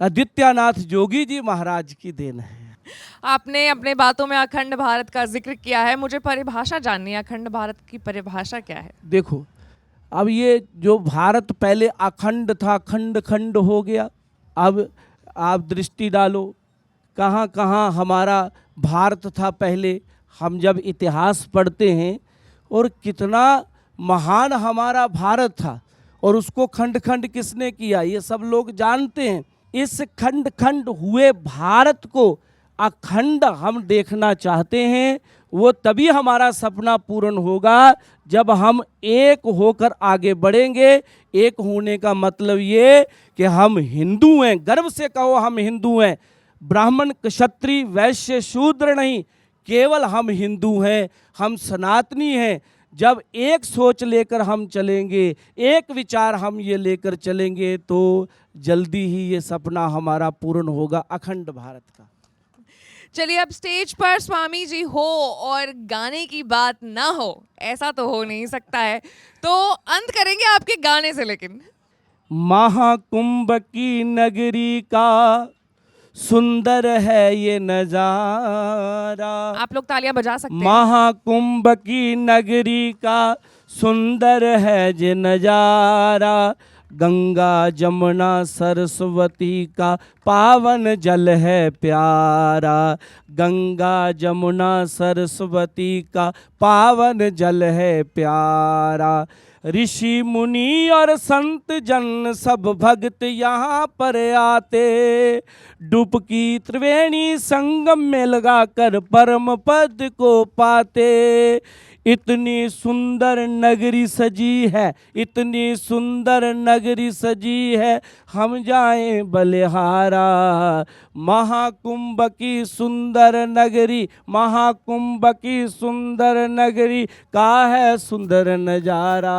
आदित्यनाथ जोगी जी महाराज की देन है। आपने अपने बातों में अखंड भारत का जिक्र किया है, मुझे परिभाषा जाननी है, अखंड भारत की परिभाषा क्या है? देखो, अब ये जो भारत पहले अखंड था, खंड खंड हो गया। अब आप दृष्टि डालो, कहाँ कहाँ हमारा भारत था पहले। हम जब इतिहास पढ़ते हैं और कितना महान हमारा भारत था, और उसको खंड खंड किसने किया ये सब लोग जानते हैं। इस खंड खंड हुए भारत को अखंड हम देखना चाहते हैं। वो तभी हमारा सपना पूर्ण होगा जब हम एक होकर आगे बढ़ेंगे। एक होने का मतलब ये कि हम हिंदू हैं, गर्व से कहो हम हिंदू हैं, ब्राह्मण क्षत्रिय वैश्य शूद्र नहीं, केवल हम हिंदू हैं, हम सनातनी हैं। जब एक सोच लेकर हम चलेंगे, एक विचार हम ये लेकर चलेंगे, तो जल्दी ही ये सपना हमारा पूर्ण होगा अखंड भारत का। चलिए, अब स्टेज पर स्वामी जी हो और गाने की बात ना हो, ऐसा तो हो नहीं सकता है, तो अंत करेंगे आपके गाने से। लेकिन महाकुंभ की नगरी का सुंदर है ये नजारा। आप लोग तालियां बजा सकते हैं। महाकुंभ की नगरी का सुंदर है ये नजारा, गंगा जमुना सरस्वती का पावन जल है प्यारा। गंगा जमुना सरस्वती का पावन जल है प्यारा। ऋषि मुनि और संत जन सब भक्त यहाँ पर आते, डुबकी त्रिवेणी संगम में लगाकर परम पद को पाते। इतनी सुंदर नगरी सजी है, इतनी सुंदर नगरी सजी है, हम जाएं बलिहारा। महाकुंभ की सुंदर नगरी, महाकुंभ की सुंदर नगरी का है सुंदर नजारा।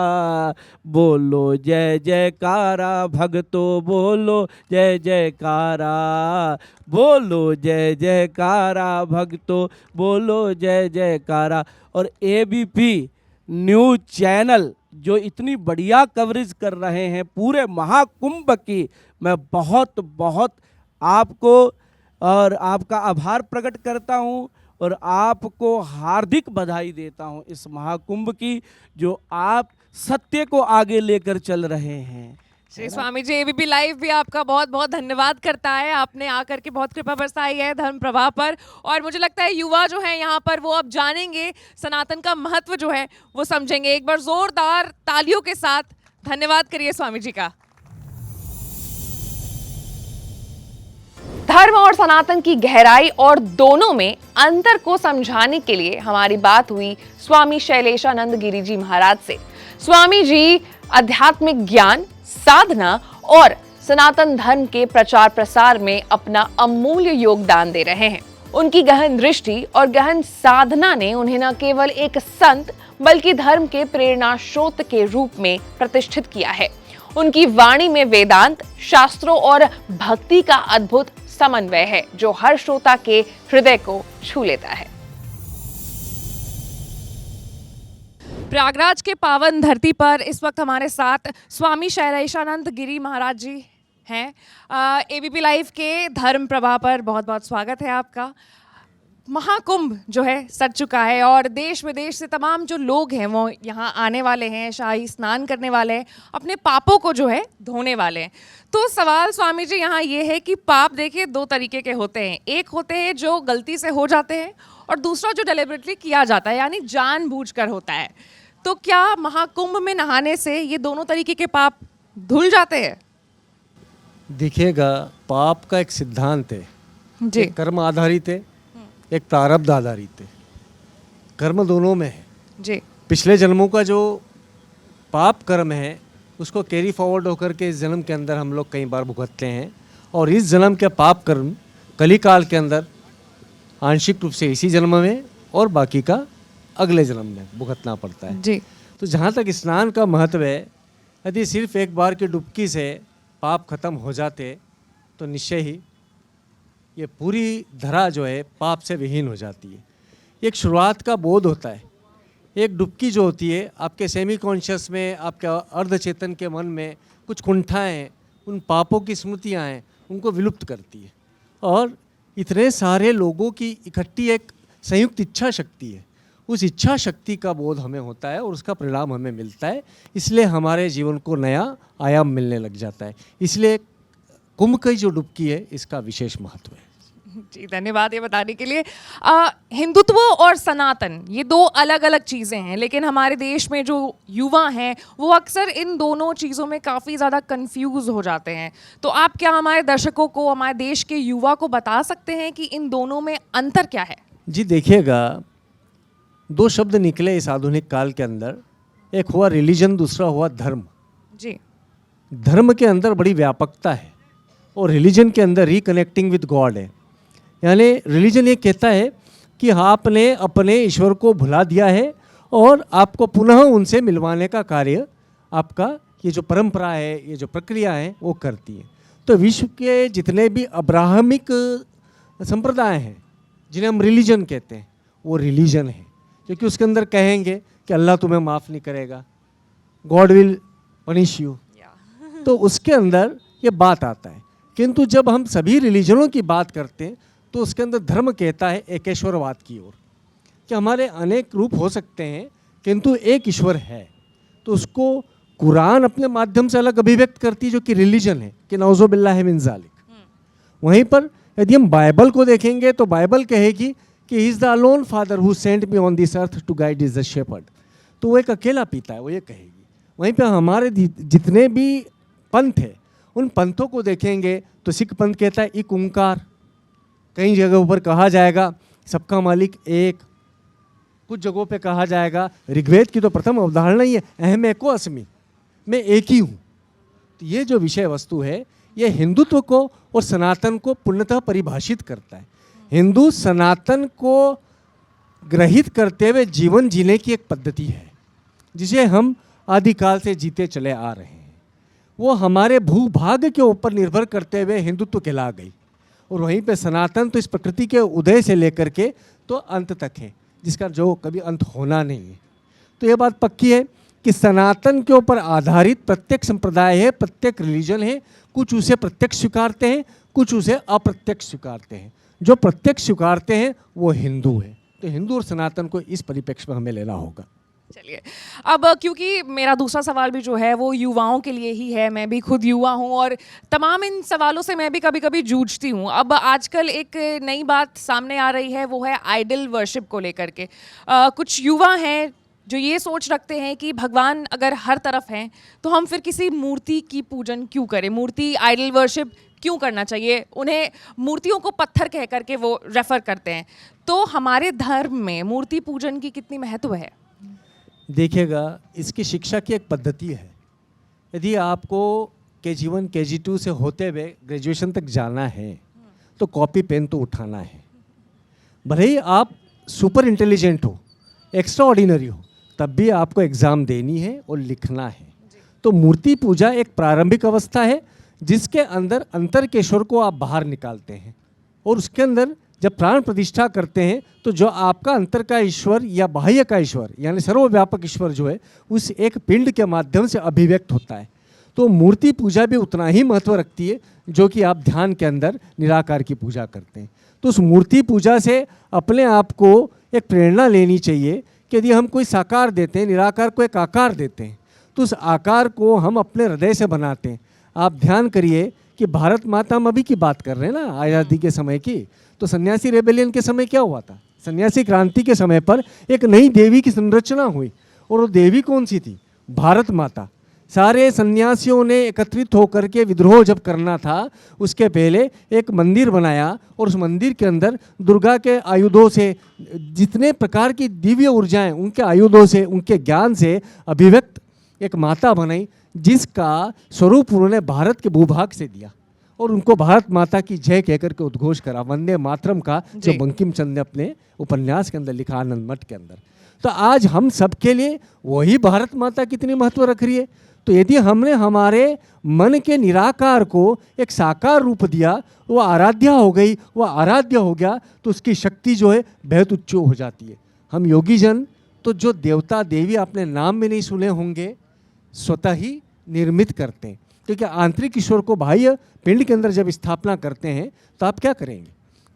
बोलो जय जयकारा भक्तों, बोलो जय जयकारा, बोलो जय जयकारा भक्तों, बोलो जय जयकारा। और एबीपी न्यूज़ चैनल जो इतनी बढ़िया कवरेज कर रहे हैं पूरे महाकुंभ की, मैं बहुत बहुत आपको और आपका आभार प्रकट करता हूं और आपको हार्दिक बधाई देता हूं इस महाकुंभ की, जो आप सत्य को आगे लेकर चल रहे हैं। श्री स्वामी जी, एबीपी लाइव भी आपका बहुत बहुत धन्यवाद करता है। आपने आकर के बहुत कृपा बरसाई है धर्म प्रवाह पर, और मुझे लगता है युवा जो है यहाँ पर वो अब जानेंगे, सनातन का महत्व जो है वो समझेंगे। एक बार जोरदार तालियों के साथ धन्यवाद करिए स्वामी जी का। धर्म और सनातन की गहराई और दोनों में अंतर को समझाने के लिए हमारी बात हुई स्वामी शैलेशानंद गिरी जी महाराज से। स्वामी जी आध्यात्मिक ज्ञान, साधना और सनातन धर्म के प्रचार प्रसार में अपना अमूल्य योगदान दे रहे हैं। उनकी गहन दृष्टि और गहन साधना ने उन्हें न केवल एक संत बल्कि धर्म के प्रेरणा स्रोत के रूप में प्रतिष्ठित किया है। उनकी वाणी में वेदांत, शास्त्रों और भक्ति का अद्भुत समन्वय है जो हर श्रोता के हृदय को छू लेता है। प्रयागराज के पावन धरती पर इस वक्त हमारे साथ स्वामी शैलेशानंद गिरी महाराज जी हैं। एबीपी लाइव के धर्म प्रवाह पर बहुत बहुत स्वागत है आपका। महाकुंभ जो है सज चुका है और देश विदेश से तमाम जो लोग हैं वो यहाँ आने वाले हैं, शाही स्नान करने वाले हैं, अपने पापों को जो है धोने वाले हैं। तो सवाल स्वामी जी यहाँ ये है कि पाप देखिए दो तरीके के होते हैं। एक होते हैं जो गलती से हो जाते हैं और दूसरा जो डेलिबरेटली किया जाता है, यानी जानबूझकर होता है। तो क्या महाकुंभ में नहाने से ये दोनों तरीके के पाप धुल जाते हैं? देखिएगा, पाप का एक सिद्धांत है जी। एक कर्म आधारित है, एक प्रारब्ध आधारित है। कर्म दोनों में है जी। पिछले जन्मों का जो पाप कर्म है उसको कैरी फॉरवर्ड होकर के इस जन्म के अंदर हम लोग कई बार भुगतते हैं, और इस जन्म के पाप कर्म कलिकाल के अंदर आंशिक रूप से इसी जन्म में और बाकी का अगले जन्म में भुगतना पड़ता है जी। तो जहाँ तक स्नान का महत्व है, यदि सिर्फ एक बार की डुबकी से पाप खत्म हो जाते तो निश्चय ही ये पूरी धरा जो है पाप से विहीन हो जाती है। एक शुरुआत का बोध होता है। एक डुबकी जो होती है आपके सेमी कॉन्शियस में, आपके अर्धचेतन के मन में कुछ कुंठाएँ, उन पापों की स्मृतियाँ हैं, उनको विलुप्त करती है। और इतने सारे लोगों की इकट्ठी एक संयुक्त इच्छा शक्ति है। उस इच्छा शक्ति का बोध हमें होता है और उसका परिणाम हमें मिलता है, इसलिए हमारे जीवन को नया आयाम मिलने लग जाता है। इसलिए कुंभ की जो डुबकी है इसका विशेष महत्व है। जी धन्यवाद ये बताने के लिए। हिंदुत्व और सनातन ये दो अलग अलग चीज़ें हैं, लेकिन हमारे देश में जो युवा हैं वो अक्सर इन दोनों चीज़ों में काफ़ी ज़्यादा कंफ्यूज हो जाते हैं। तो आप क्या हमारे दर्शकों को, हमारे देश के युवा को बता सकते हैं कि इन दोनों में अंतर क्या है? जी देखिएगा, दो शब्द निकले इस आधुनिक काल के अंदर, एक हुआ रिलीजन, दूसरा हुआ धर्म। जी, धर्म के अंदर बड़ी व्यापकता है और रिलीजन के अंदर रिकनेक्टिंग विद गॉड है। यानी रिलीजन ये कहता है कि आपने अपने ईश्वर को भुला दिया है और आपको पुनः उनसे मिलवाने का कार्य आपका ये जो परंपरा है, ये जो प्रक्रिया है वो करती है। तो विश्व के जितने भी अब्राहमिक संप्रदाय हैं जिन्हें हम रिलीजन कहते हैं, वो रिलीजन है, क्योंकि उसके अंदर कहेंगे कि अल्लाह तुम्हें माफ़ नहीं करेगा, गॉड विल पनिश यू, तो उसके अंदर ये बात आता है। किंतु जब हम सभी रिलीजनों की बात करते हैं तो उसके अंदर धर्म कहता है एकेश्वरवाद की ओर, कि हमारे अनेक रूप हो सकते हैं किंतु एक ईश्वर है। तो उसको कुरान अपने माध्यम से अलग अभिव्यक्त करती है जो कि रिलीजन है, कि नौज़ो बिल्लाहि मिन ज़ालिक। वहीं पर यदि हम बाइबल को देखेंगे तो बाइबल कहेगी कि he is the alone father who sent me on this earth to guide is the shepherd. तो वो एक अकेला पिता है, वो ये कहेगी। वहीं पर हमारे जितने भी पंथ है उन पंथों को देखेंगे तो सिख पंथ कहता है एक ओंकार, कई जगहों पर कहा जाएगा सबका मालिक एक, कुछ जगहों पे कहा जाएगा, ऋग्वेद की तो प्रथम अवधारणा ही है अहम एको अस्मि, मैं एक ही हूँ। तो ये जो विषय वस्तु है ये हिंदुत्व को और सनातन को पूर्णतः परिभाषित करता है। हिंदू सनातन को ग्रहित करते हुए जीवन जीने की एक पद्धति है जिसे हम आदिकाल से जीते चले आ रहे हैं। वो हमारे भूभाग के ऊपर निर्भर करते हुए हिंदुत्व कहला गई, और वहीं पे सनातन तो इस प्रकृति के उदय से लेकर के तो अंत तक है, जिसका जो कभी अंत होना नहीं है। तो ये बात पक्की है कि सनातन के ऊपर आधारित प्रत्येक संप्रदाय है, प्रत्येक रिलीजन है। कुछ उसे प्रत्यक्ष स्वीकारते हैं, कुछ उसे अप्रत्यक्ष स्वीकारते हैं। जो प्रत्यक्ष स्वीकारते हैं वो हिंदू है। तो हिंदू और सनातन को इस परिप्रेक्ष्य में हमें लेना होगा। चलिए, अब क्योंकि मेरा दूसरा सवाल भी जो है वो युवाओं के लिए ही है, मैं भी खुद युवा हूँ और तमाम इन सवालों से मैं भी कभी कभी जूझती हूँ। अब आजकल एक नई बात सामने आ रही है, वो है आइडल वर्शिप को लेकर के। कुछ युवा हैं जो ये सोच रखते हैं कि भगवान अगर हर तरफ हैं तो हम फिर किसी मूर्ति की पूजन क्यों करें, मूर्ति आइडल वर्शिप क्यों करना चाहिए। उन्हें मूर्तियों को पत्थर कह करके वो रेफर करते हैं। तो हमारे धर्म में मूर्ति पूजन की कितनी महत्व है? देखिएगा, इसकी शिक्षा की एक पद्धति है। यदि आपको KG1 KG2 से होते हुए ग्रेजुएशन तक जाना है तो कॉपी पेन तो उठाना है। भले ही आप सुपर इंटेलिजेंट हो, एक्स्ट्रा ऑर्डिनरी हो, तब भी आपको एग्ज़ाम देनी है और लिखना है। तो मूर्ति पूजा एक प्रारंभिक अवस्था है जिसके अंदर अंतर के ईश्वर को आप बाहर निकालते हैं, और उसके अंदर जब प्राण प्रतिष्ठा करते हैं तो जो आपका अंतर का ईश्वर या बाह्य का ईश्वर यानी सर्वव्यापक ईश्वर जो है उस एक पिंड के माध्यम से अभिव्यक्त होता है। तो मूर्ति पूजा भी उतना ही महत्व रखती है जो कि आप ध्यान के अंदर निराकार की पूजा करते हैं। तो उस मूर्ति पूजा से अपने आप को एक प्रेरणा लेनी चाहिए कि यदि हम कोई साकार देते हैं, निराकार को एक आकार देते हैं, तो उस आकार को हम अपने हृदय से बनाते हैं। आप ध्यान करिए कि भारत माता हम अभी की बात कर रहे हैं ना, आज़ादी के समय की, तो सन्यासी रेबेलियन के समय क्या हुआ था? सन्यासी क्रांति के समय पर एक नई देवी की संरचना हुई, और वो देवी कौन सी थी? भारत माता। सारे सन्यासियों ने एकत्रित होकर के विद्रोह जब करना था उसके पहले एक मंदिर बनाया, और उस मंदिर के अंदर दुर्गा के आयुधों से, जितने प्रकार की दिव्य ऊर्जाएं उनके आयुधों से, उनके ज्ञान से अभिव्यक्त एक माता बनाई, जिसका स्वरूप उन्होंने भारत के भूभाग से दिया, और उनको भारत माता की जय कहकर के उद्घोष करा, वंदे मातरम का, जो बंकिम चंद्र ने अपने उपन्यास के अंदर लिखा, आनंद मठ के अंदर। तो आज हम सबके लिए वही भारत माता कितनी महत्व रख रही है। तो यदि हमने हमारे मन के निराकार को एक साकार रूप दिया, वो आराध्या हो गई, वो आराध्य हो गया, तो उसकी शक्ति जो है बेहद उच्च हो जाती है। हम योगी जन तो जो देवता देवी आपने नाम में नहीं सुने होंगे, स्वतः ही निर्मित करते हैं, क्योंकि आंतरिक ईश्वर को बाह्य पिंड के अंदर जब स्थापना करते हैं तो आप क्या करेंगे?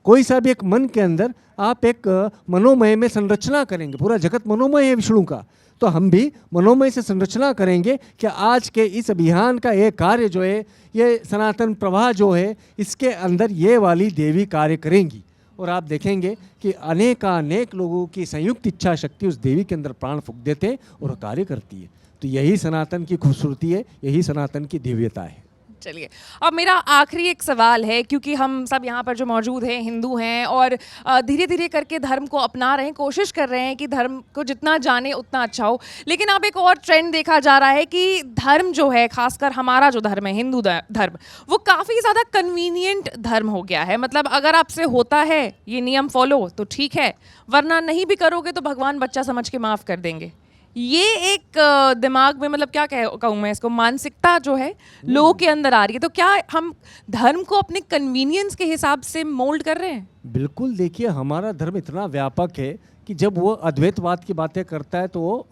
कोई सा भी एक मन के अंदर आप एक मनोमय में संरचना करेंगे, पूरा जगत मनोमय है विष्णु का, तो हम भी मनोमय से संरचना करेंगे कि आज के इस अभियान का ये कार्य जो है, ये सनातन प्रवाह जो है, इसके अंदर ये वाली देवी कार्य करेंगी। और आप देखेंगे कि अनेक लोगों की संयुक्त इच्छा शक्ति उस देवी के अंदर प्राण फूंक देते हैं और कार्य करती है। तो यही सनातन की खूबसूरती है, यही सनातन की दिव्यता है। चलिए, अब मेरा आखिरी एक सवाल है, क्योंकि हम सब यहाँ पर जो मौजूद हैं हिंदू हैं और धीरे धीरे करके धर्म को अपना रहे हैं, कोशिश कर रहे हैं कि धर्म को जितना जाने उतना अच्छा हो, लेकिन अब एक और ट्रेंड देखा जा रहा है कि धर्म जो है, खासकर हमारा जो धर्म है हिंदू धर्म, वो काफ़ी ज़्यादा कन्वीनियंट धर्म हो गया है। मतलब अगर आपसे होता है ये नियम फॉलो तो ठीक है, वरना नहीं भी करोगे तो भगवान बच्चा समझ के माफ़ कर देंगे। ये एक दिमाग में, मतलब क्या कहूँ मैं इसको, मानसिकता जो है लोगों के अंदर आ रही है। तो क्या हम धर्म को अपने कन्वीनियंस के हिसाब से मोल्ड कर रहे हैं? बिल्कुल, देखिए हमारा धर्म इतना व्यापक है कि जब वो अद्वैतवाद की बातें करता है तो वो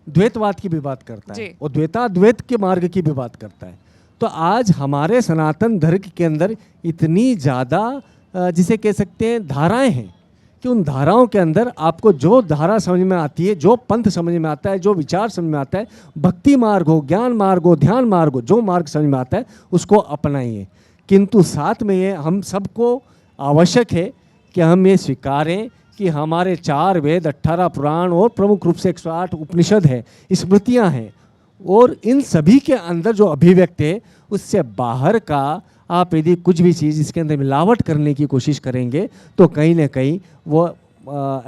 द्वैतवाद की भी बात करता है और द्वैताद्वैत के मार्ग की भी बात करता है। तो आज हमारे सनातन धर्म के अंदर इतनी ज़्यादा जिसे कह सकते हैं धाराएं हैं कि उन धाराओं के अंदर आपको जो धारा समझ में आती है, जो पंथ समझ में आता है, जो विचार समझ में आता है, भक्ति मार्ग हो, ज्ञान मार्ग हो, ध्यान मार्ग हो, जो मार्ग समझ में आता है उसको अपनाइए। किंतु साथ में ये हम सबको आवश्यक है कि हम ये स्वीकारें कि हमारे 4 वेद, 18 पुराण और प्रमुख रूप से 108 उपनिषद है, स्मृतियाँ हैं, और इन सभी के अंदर जो अभिव्यक्ति है उससे बाहर का आप यदि कुछ भी चीज़ इसके अंदर मिलावट करने की कोशिश करेंगे तो कहीं ना कहीं वो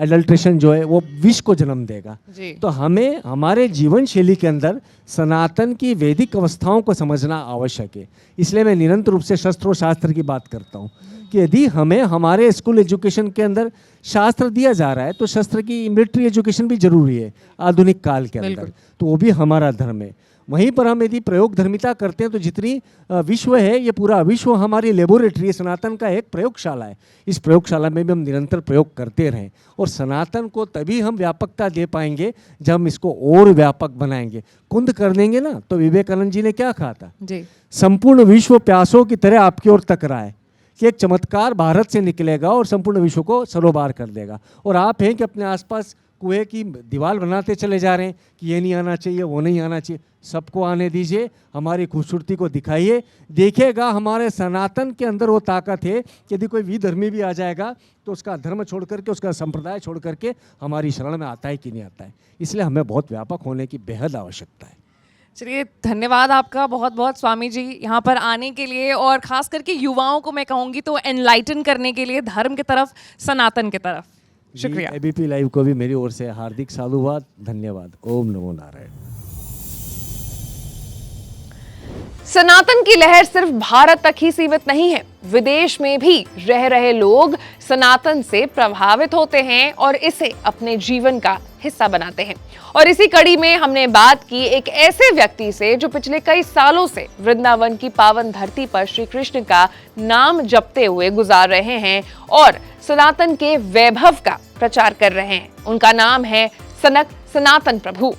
एडल्ट्रेशन जो है वो विष को जन्म देगा। तो हमें हमारे जीवन शैली के अंदर सनातन की वैदिक अवस्थाओं को समझना आवश्यक है। इसलिए मैं निरंतर रूप से शस्त्र और शास्त्र की बात करता हूँ कि यदि हमें हमारे स्कूल एजुकेशन के अंदर शास्त्र दिया जा रहा है तो शस्त्र की मिलिट्री एजुकेशन भी जरूरी है आधुनिक काल के अंदर, तो वो भी हमारा धर्म है। वहीं पर हम यदि प्रयोग धर्मिता करते हैं तो जितनी विश्व है, ये पूरा विश्व हमारी लेबोरेटरी है, सनातन का एक प्रयोगशाला है। इस प्रयोगशाला में भी हम निरंतर प्रयोग करते रहें और सनातन को तभी हम व्यापकता दे पाएंगे जब हम इसको और व्यापक बनाएंगे। कुंद कर देंगे ना, तो विवेकानंद जी ने क्या कहा था जी? संपूर्ण विश्व प्यासों की तरह आपकी ओर तक रहा है कि एक चमत्कार भारत से निकलेगा और संपूर्ण विश्व को सरोबार कर देगा। और आप हैं कि अपने आसपास कुएं की दीवार बनाते चले जा रहे हैं कि ये नहीं आना चाहिए, वो नहीं आना चाहिए। सबको आने दीजिए, हमारी खूबसूरती को दिखाइए, देखिएगा हमारे सनातन के अंदर वो ताकत है कि यदि कोई विधर्मी भी आ जाएगा तो उसका धर्म छोड़ करके, उसका संप्रदाय छोड़ करके हमारी शरण में आता है कि नहीं आता है। इसलिए हमें बहुत व्यापक होने की बेहद आवश्यकता है। चलिए, धन्यवाद आपका बहुत बहुत स्वामी जी यहाँ पर आने के लिए, और ख़ास करके युवाओं को मैं कहूँगी तो एनलाइटन करने के लिए धर्म की तरफ, सनातन की तरफ। शुक्रिया। एबीपी लाइव को भी मेरी ओर से हार्दिक साधुवाद, धन्यवाद। ओम नमो नारायण। सनातन की लहर सिर्फ भारत तक ही सीमित नहीं है, विदेश में भी रह रहे लोग सनातन से प्रभावित होते हैं और इसे अपने जीवन का हिस्सा बनाते हैं। और इसी कड़ी में हमने बात की एक ऐसे व्यक्ति से जो पिछले कई सालों से वृंदावन की पावन धरती पर श्री कृष्ण का नाम जपते हुए गुजार रहे हैं और सनातन के वैभव का प्रचार कर रहे हैं। उनका नाम है सनक सनातन प्रभु।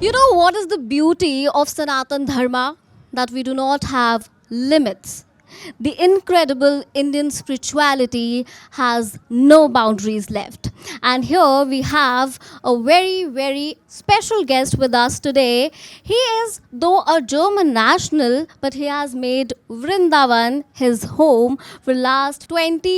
You know what is the beauty of Sanatan Dharma? That we do not have limits. The incredible Indian spirituality has no boundaries left. And here we have a very, very special guest with us today. He is, though a German national, but he has made Vrindavan his home. For the last 20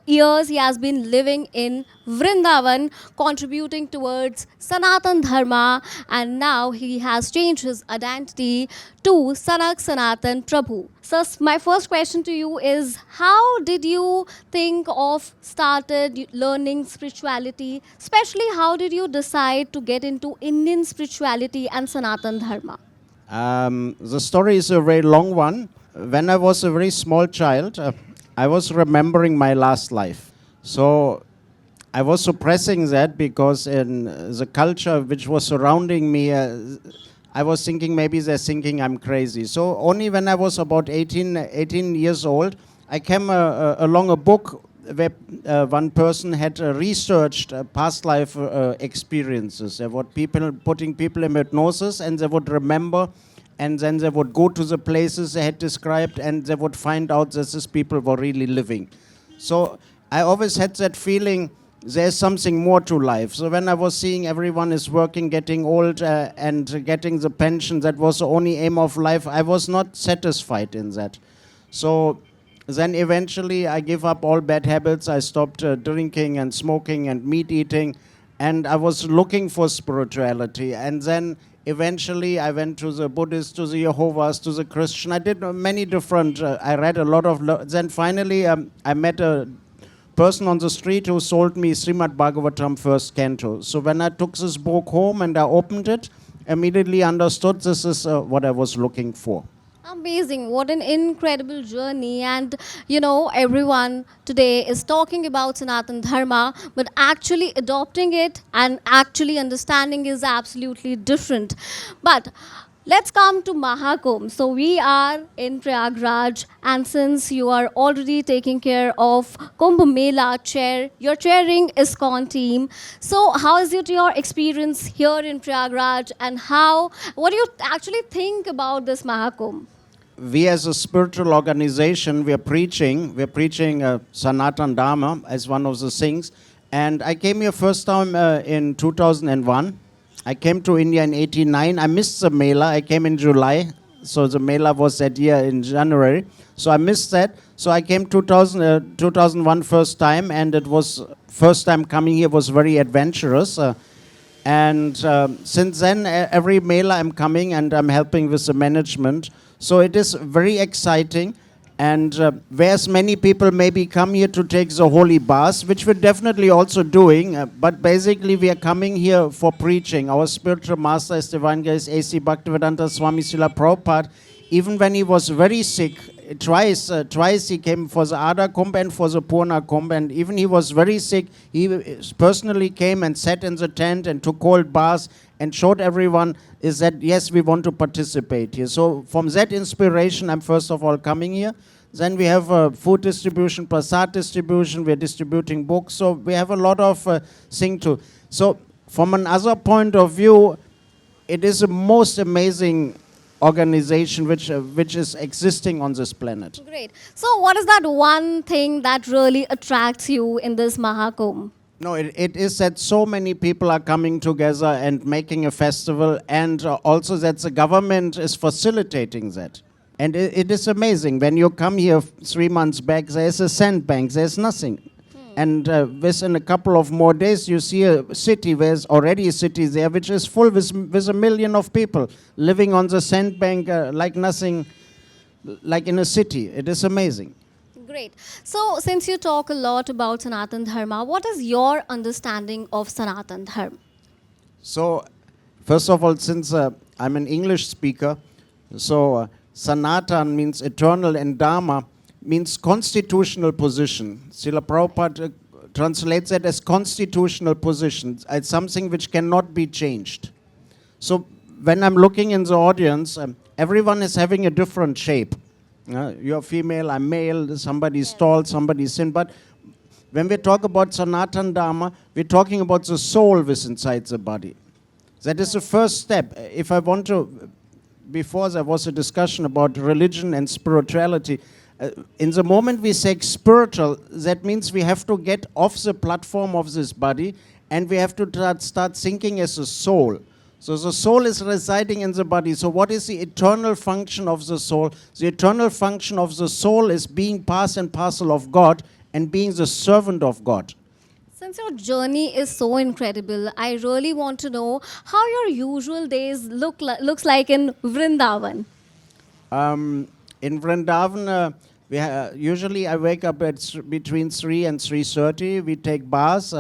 years, he has been living in Vrindavan, contributing towards Sanatan Dharma, and now he has changed his identity to Sanak Sanatan Prabhu. So my first question to you is, how did you think of started learning spirituality? Especially, how did you decide to get into Indian spirituality and Sanatan Dharma? The story is a very long one. When I was a very small child, I was remembering my last life. So I was suppressing that because in the culture which was surrounding me, I was thinking maybe they're thinking I'm crazy. So only when I was about 18 years old, I came along a book where one person had researched past life experiences. There were people putting people in hypnosis and they would remember and then they would go to the places they had described, and they would find out that these people were really living. So I always had that feeling there's something more to life. So when I was seeing everyone is working, getting old, and getting the pension, that was the only aim of life, I was not satisfied in that. So then eventually I gave up all bad habits. I stopped drinking and smoking and meat eating, and I was looking for spirituality. And then eventually I went to the Buddhist, to the Jehovah's, to the Christian. I did many different, I read a lot of, then finally I met a person on the street who sold me Srimad Bhagavatam first canto. So when I took this book home and I opened it, immediately understood this is what I was looking for. Amazing. What an incredible journey. And, you know, everyone today is talking about Sanatan Dharma, but actually adopting it and actually understanding is absolutely different. But let's come to Mahakumbh. So we are in Prayagraj, and since you are already taking care of Kumbh Mela chair, you're chairing ISKCON team. So how is it your experience here in Prayagraj, and what do you actually think about this Mahakumbh? We as a spiritual organization, we are preaching Sanatan Dharma as one of the things. And I came here first time in 2001. I came to India in 89. I missed the Mela. I came in July. So the Mela was that year in January. So I missed that. So I came 2001 first time, and it was first time coming here was very adventurous. And since then, every Mela I'm coming and I'm helping with the management. So it is very exciting. And whereas many people maybe come here to take the holy bath, which we're definitely also doing, but basically we are coming here for preaching. Our spiritual master is Divine Grace A.C. Bhaktivedanta Swami Srila Prabhupada. Even when he was very sick, twice he came for the Adha Kumbh and for the Purna Kumbh, and even he was very sick, he personally came and sat in the tent and took cold baths and showed everyone is that, yes, we want to participate here. So from that inspiration, I'm first of all coming here. Then we have food distribution, prasad distribution, we're distributing books, so we have a lot of thing to. So from another point of view, it is the most amazing organization which is existing on this planet. Great. So what is that one thing that really attracts you in this Mahakumbh? No, it is that so many people are coming together and making a festival, and also that the government is facilitating that. And it is amazing. When you come here 3 months back, there's a sandbank, there's nothing. And within a couple of more days, you see a city, there's already a city there, which is full with 1 million of people living on the sandbank like nothing, like in a city. It is amazing. Great. So since you talk a lot about Sanatan Dharma, what is your understanding of Sanatan Dharma? So, first of all, since I'm an English speaker, so Sanatan means eternal and Dharma means constitutional position. Srila Prabhupada translates it as constitutional position. It's something which cannot be changed. So when I'm looking in the audience, everyone is having a different shape. You're female, I'm male, somebody's tall, somebody's thin. But when we talk about Sanatan Dharma, we're talking about the soul which is inside the body. That is the first step. If I want to, before there was a discussion about religion and spirituality, in the moment we say spiritual, that means we have to get off the platform of this body and we have to start thinking as a soul. So the soul is residing in the body. So what is the eternal function of the soul? The eternal function of the soul is being part and parcel of God and being the servant of God. Since your journey is so incredible, I really want to know how your usual days looks like in Vrindavan. In Vrindavan, usually I wake up at between 3 and 3:30. We take baths.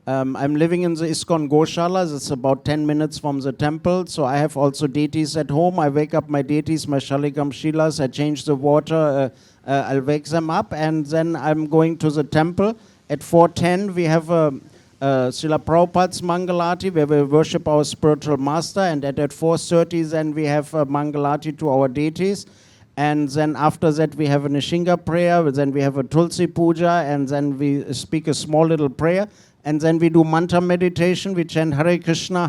I'm living in the ISKCON Goshala. It's about 10 minutes from the temple. So I have also deities at home. I wake up my deities, my Shaligam Shilas. I change the water. I'll wake them up. And then I'm going to the temple. At 4:10, we have Srila Prabhupada's Mangalati, where we worship our spiritual master. And at 4:30, then we have Mangalati to our deities. And then after that we have a Nishinga prayer, then we have a Tulsi Puja, and then we speak a small little prayer. And then we do mantra meditation. We chant Hare Krishna,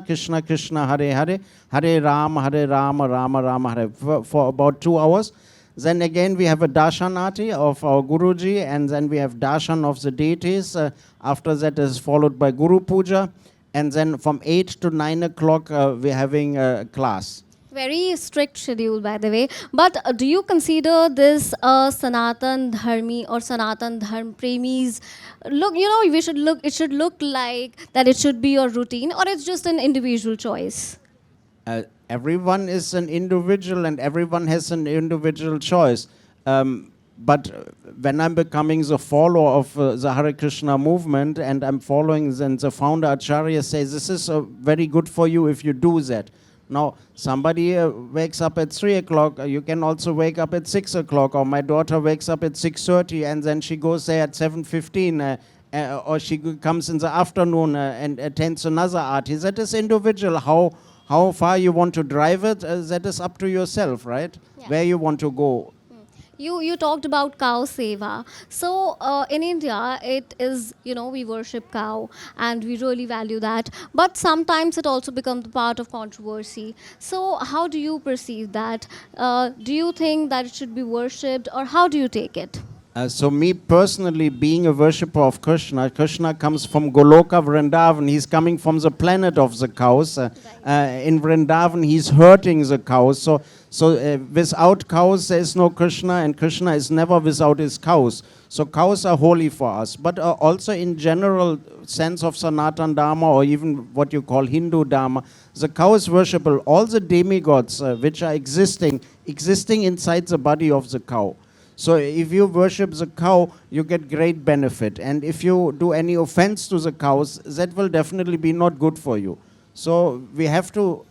Krishna Krishna, Hare Hare, Hare Rama, Rama Rama, Hare, for about 2 hours. Then again we have a Darshanati of our Guruji, and then we have Darshan of the deities. After that is followed by Guru Puja. And then from 8 to 9 o'clock we're having a class. Very strict schedule, by the way. But do you consider this Sanatan Dharmi or Sanatan Dharm Premis? Look, it should look like that it should be your routine, or it's just an individual choice? Everyone is an individual and everyone has an individual choice. But when I'm becoming the follower of the Hare Krishna movement and I'm following, then the founder Acharya says, this is very good for you if you do that. Now, somebody wakes up at 3 o'clock, you can also wake up at 6 o'clock, or my daughter wakes up at 6:30 and then she goes there at 7:15, or she comes in the afternoon and attends another artist. That is individual. How far you want to drive it, that is up to yourself, right? Yeah. Where you want to go. You talked about cow seva. So in India, it is, we worship cow and we really value that. But sometimes it also becomes part of controversy. So how do you perceive that? Do you think that it should be worshipped, or how do you take it? So me personally, being a worshipper of Krishna, Krishna comes from Goloka Vrindavan. He's coming from the planet of the cows. In Vrindavan, he's herding the cows. So without cows, there is no Krishna, and Krishna is never without his cows. So cows are holy for us. But also in general sense of Sanatan Dharma, or even what you call Hindu Dharma, the cow is worshipable. All the demigods which are existing inside the body of the cow. So if you worship the cow, you get great benefit. And if you do any offense to the cows, that will definitely be not good for you. So we have to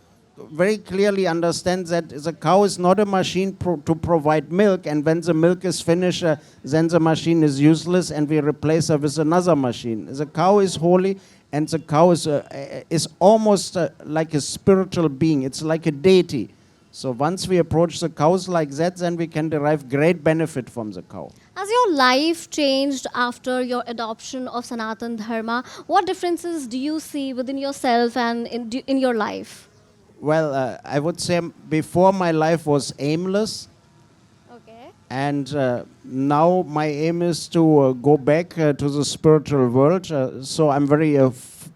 very clearly understand that the cow is not a machine to provide milk, and when the milk is finished, then the machine is useless and we replace her with another machine. The cow is holy, and the cow is almost like a spiritual being. It's like a deity. So once we approach the cows like that, then we can derive great benefit from the cow. Has your life changed after your adoption of Sanatan Dharma? What differences do you see within yourself and in your life? Well, I would say before my life was aimless. Okay. And now my aim is to go back to the spiritual world. So I'm very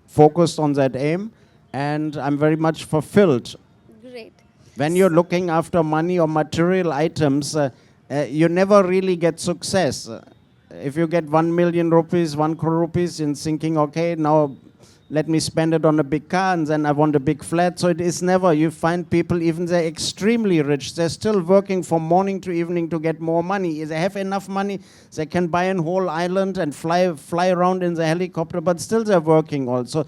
focused on that aim, and I'm very much fulfilled. Great. When you're looking after money or material items, you never really get success. If you get 1 million rupees, 1 crore rupees, and thinking, okay, now let me spend it on a big car, and then I want a big flat. So it is never. You find people, even they're extremely rich, they're still working from morning to evening to get more money. If they have enough money, they can buy a whole island and fly around in the helicopter, but still they're working also.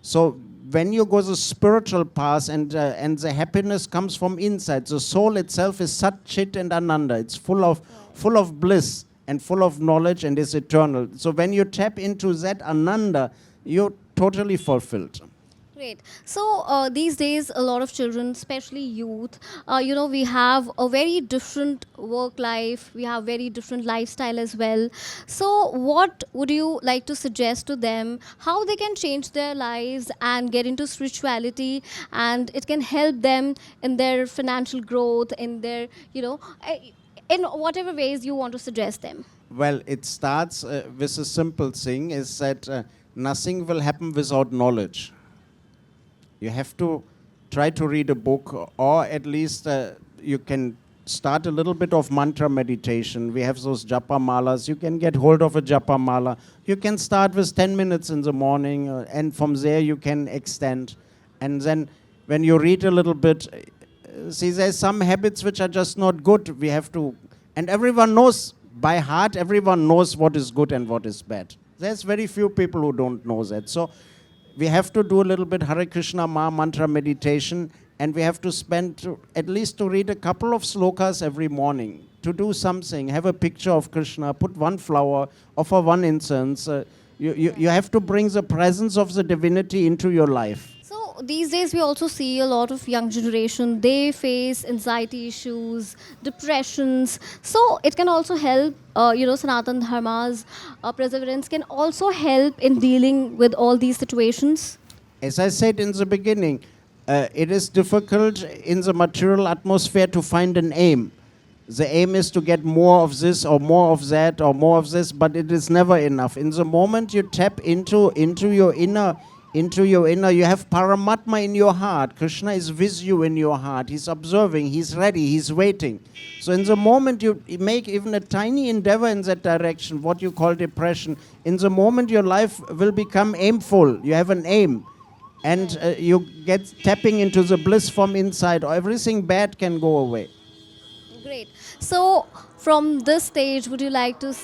So when you go the spiritual path, and the happiness comes from inside, the soul itself is Sat, Chit and Ananda. It's full of bliss and full of knowledge, and is eternal. So when you tap into that Ananda, you're totally fulfilled. Great. So these days, a lot of children, especially youth, we have a very different work life. We have very different lifestyle as well. So what would you like to suggest to them, how they can change their lives and get into spirituality, and it can help them in their financial growth, in their, in whatever ways you want to suggest them? Well, it starts with a simple thing, is that nothing will happen without knowledge. You have to try to read a book, or at least you can start a little bit of mantra meditation. We have those japa malas. You can get hold of a japa mala. You can start with 10 minutes in the morning, and from there you can extend. And then when you read a little bit, see, there's some habits which are just not good. We have to, and everyone knows by heart, everyone knows what is good and what is bad. There's very few people who don't know that. So we have to do a little bit Hare Krishna Maha Mantra meditation, and we have to spend at least to read a couple of slokas every morning, to do something, have a picture of Krishna, put one flower, offer one incense. You have to bring the presence of the divinity into your life. So these days we also see a lot of young generation, they face anxiety issues, depressions. So it can also help, Sanatan Dharma's perseverance can also help in dealing with all these situations. As I said in the beginning, it is difficult in the material atmosphere to find an aim. The aim is to get more of this or more of that or more of this, but it is never enough. In the moment you tap into your inner, you have Paramatma in your heart. Krishna is with you in your heart. He's observing, he's ready, he's waiting. So in the moment you make even a tiny endeavor in that direction, what you call depression, in the moment your life will become aimful. You have an aim. And you get tapping into the bliss from inside, or everything bad can go away. Great. So from this stage, would you like to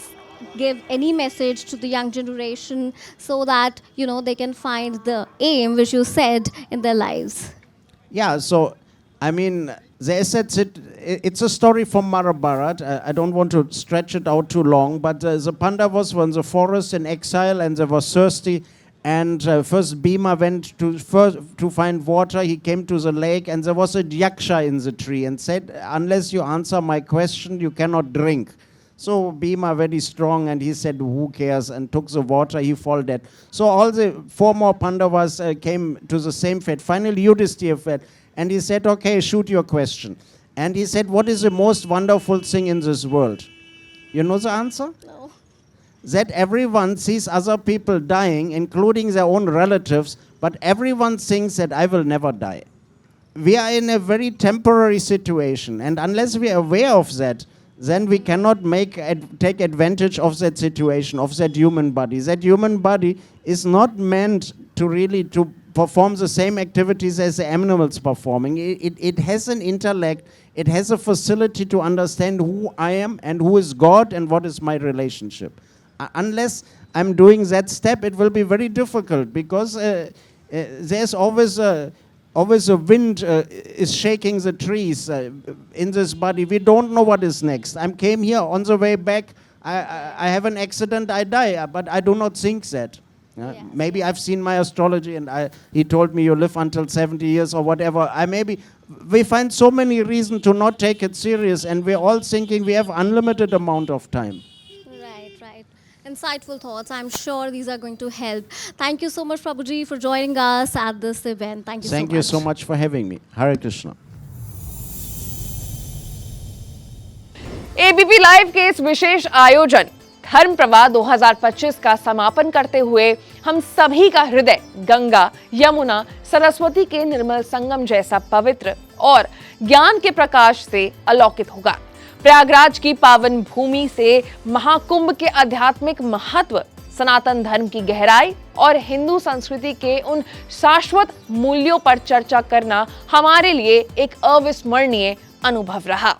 give any message to the young generation so that, they can find the aim which you said in their lives? Yeah, so, I mean, it's a story from Mahabharata. I don't want to stretch it out too long, but the Pandavas were in the forest in exile and they were thirsty. And first Bhima went to find water. He came to the lake and there was a yaksha in the tree and said, unless you answer my question, you cannot drink. So Bhima, very strong, and he said, who cares, and took the water. He fell dead. So all the 4 more Pandavas came to the same fate. Finally Yudhishthira fed, and he said, okay, shoot your question. And he said, what is the most wonderful thing in this world? You know the answer? No. That everyone sees other people dying, including their own relatives, but everyone thinks that I will never die. We are in a very temporary situation, and unless we are aware of that, then we cannot take advantage of that situation, of that human body. That human body is not meant to perform the same activities as the animals performing. It has an intellect, it has a facility to understand who I am and who is God and what is my relationship. Unless I'm doing that step, it will be very difficult, because there's always a wind is shaking the trees in this body. We don't know what is next. I came here on the way back. I have an accident, I die, but I do not think that. Maybe I've seen my astrology and he told me you live until 70 years or whatever. We find so many reasons to not take it serious, and we're all thinking we have unlimited amount of time. Right. Insightful thoughts. I'm sure these are going to help. Thank you so much, Prabhuji, for joining us at this event. Thank you so much. Thank you so much for having me. Hare Krishna. ABP live के इस विशेष आयोजन धर्म प्रवाह 2025 का समापन करते हुए हम सभी का हृदय गंगा, यमुना, सरस्वती के निर्मल संगम जैसा पवित्र और ज्ञान के प्रकाश से अलौकित होगा। प्रयागराज की पावन भूमि से महाकुंभ के आध्यात्मिक महत्व, सनातन धर्म की गहराई और हिंदू संस्कृति के उन शाश्वत मूल्यों पर चर्चा करना हमारे लिए एक अविस्मरणीय अनुभव रहा।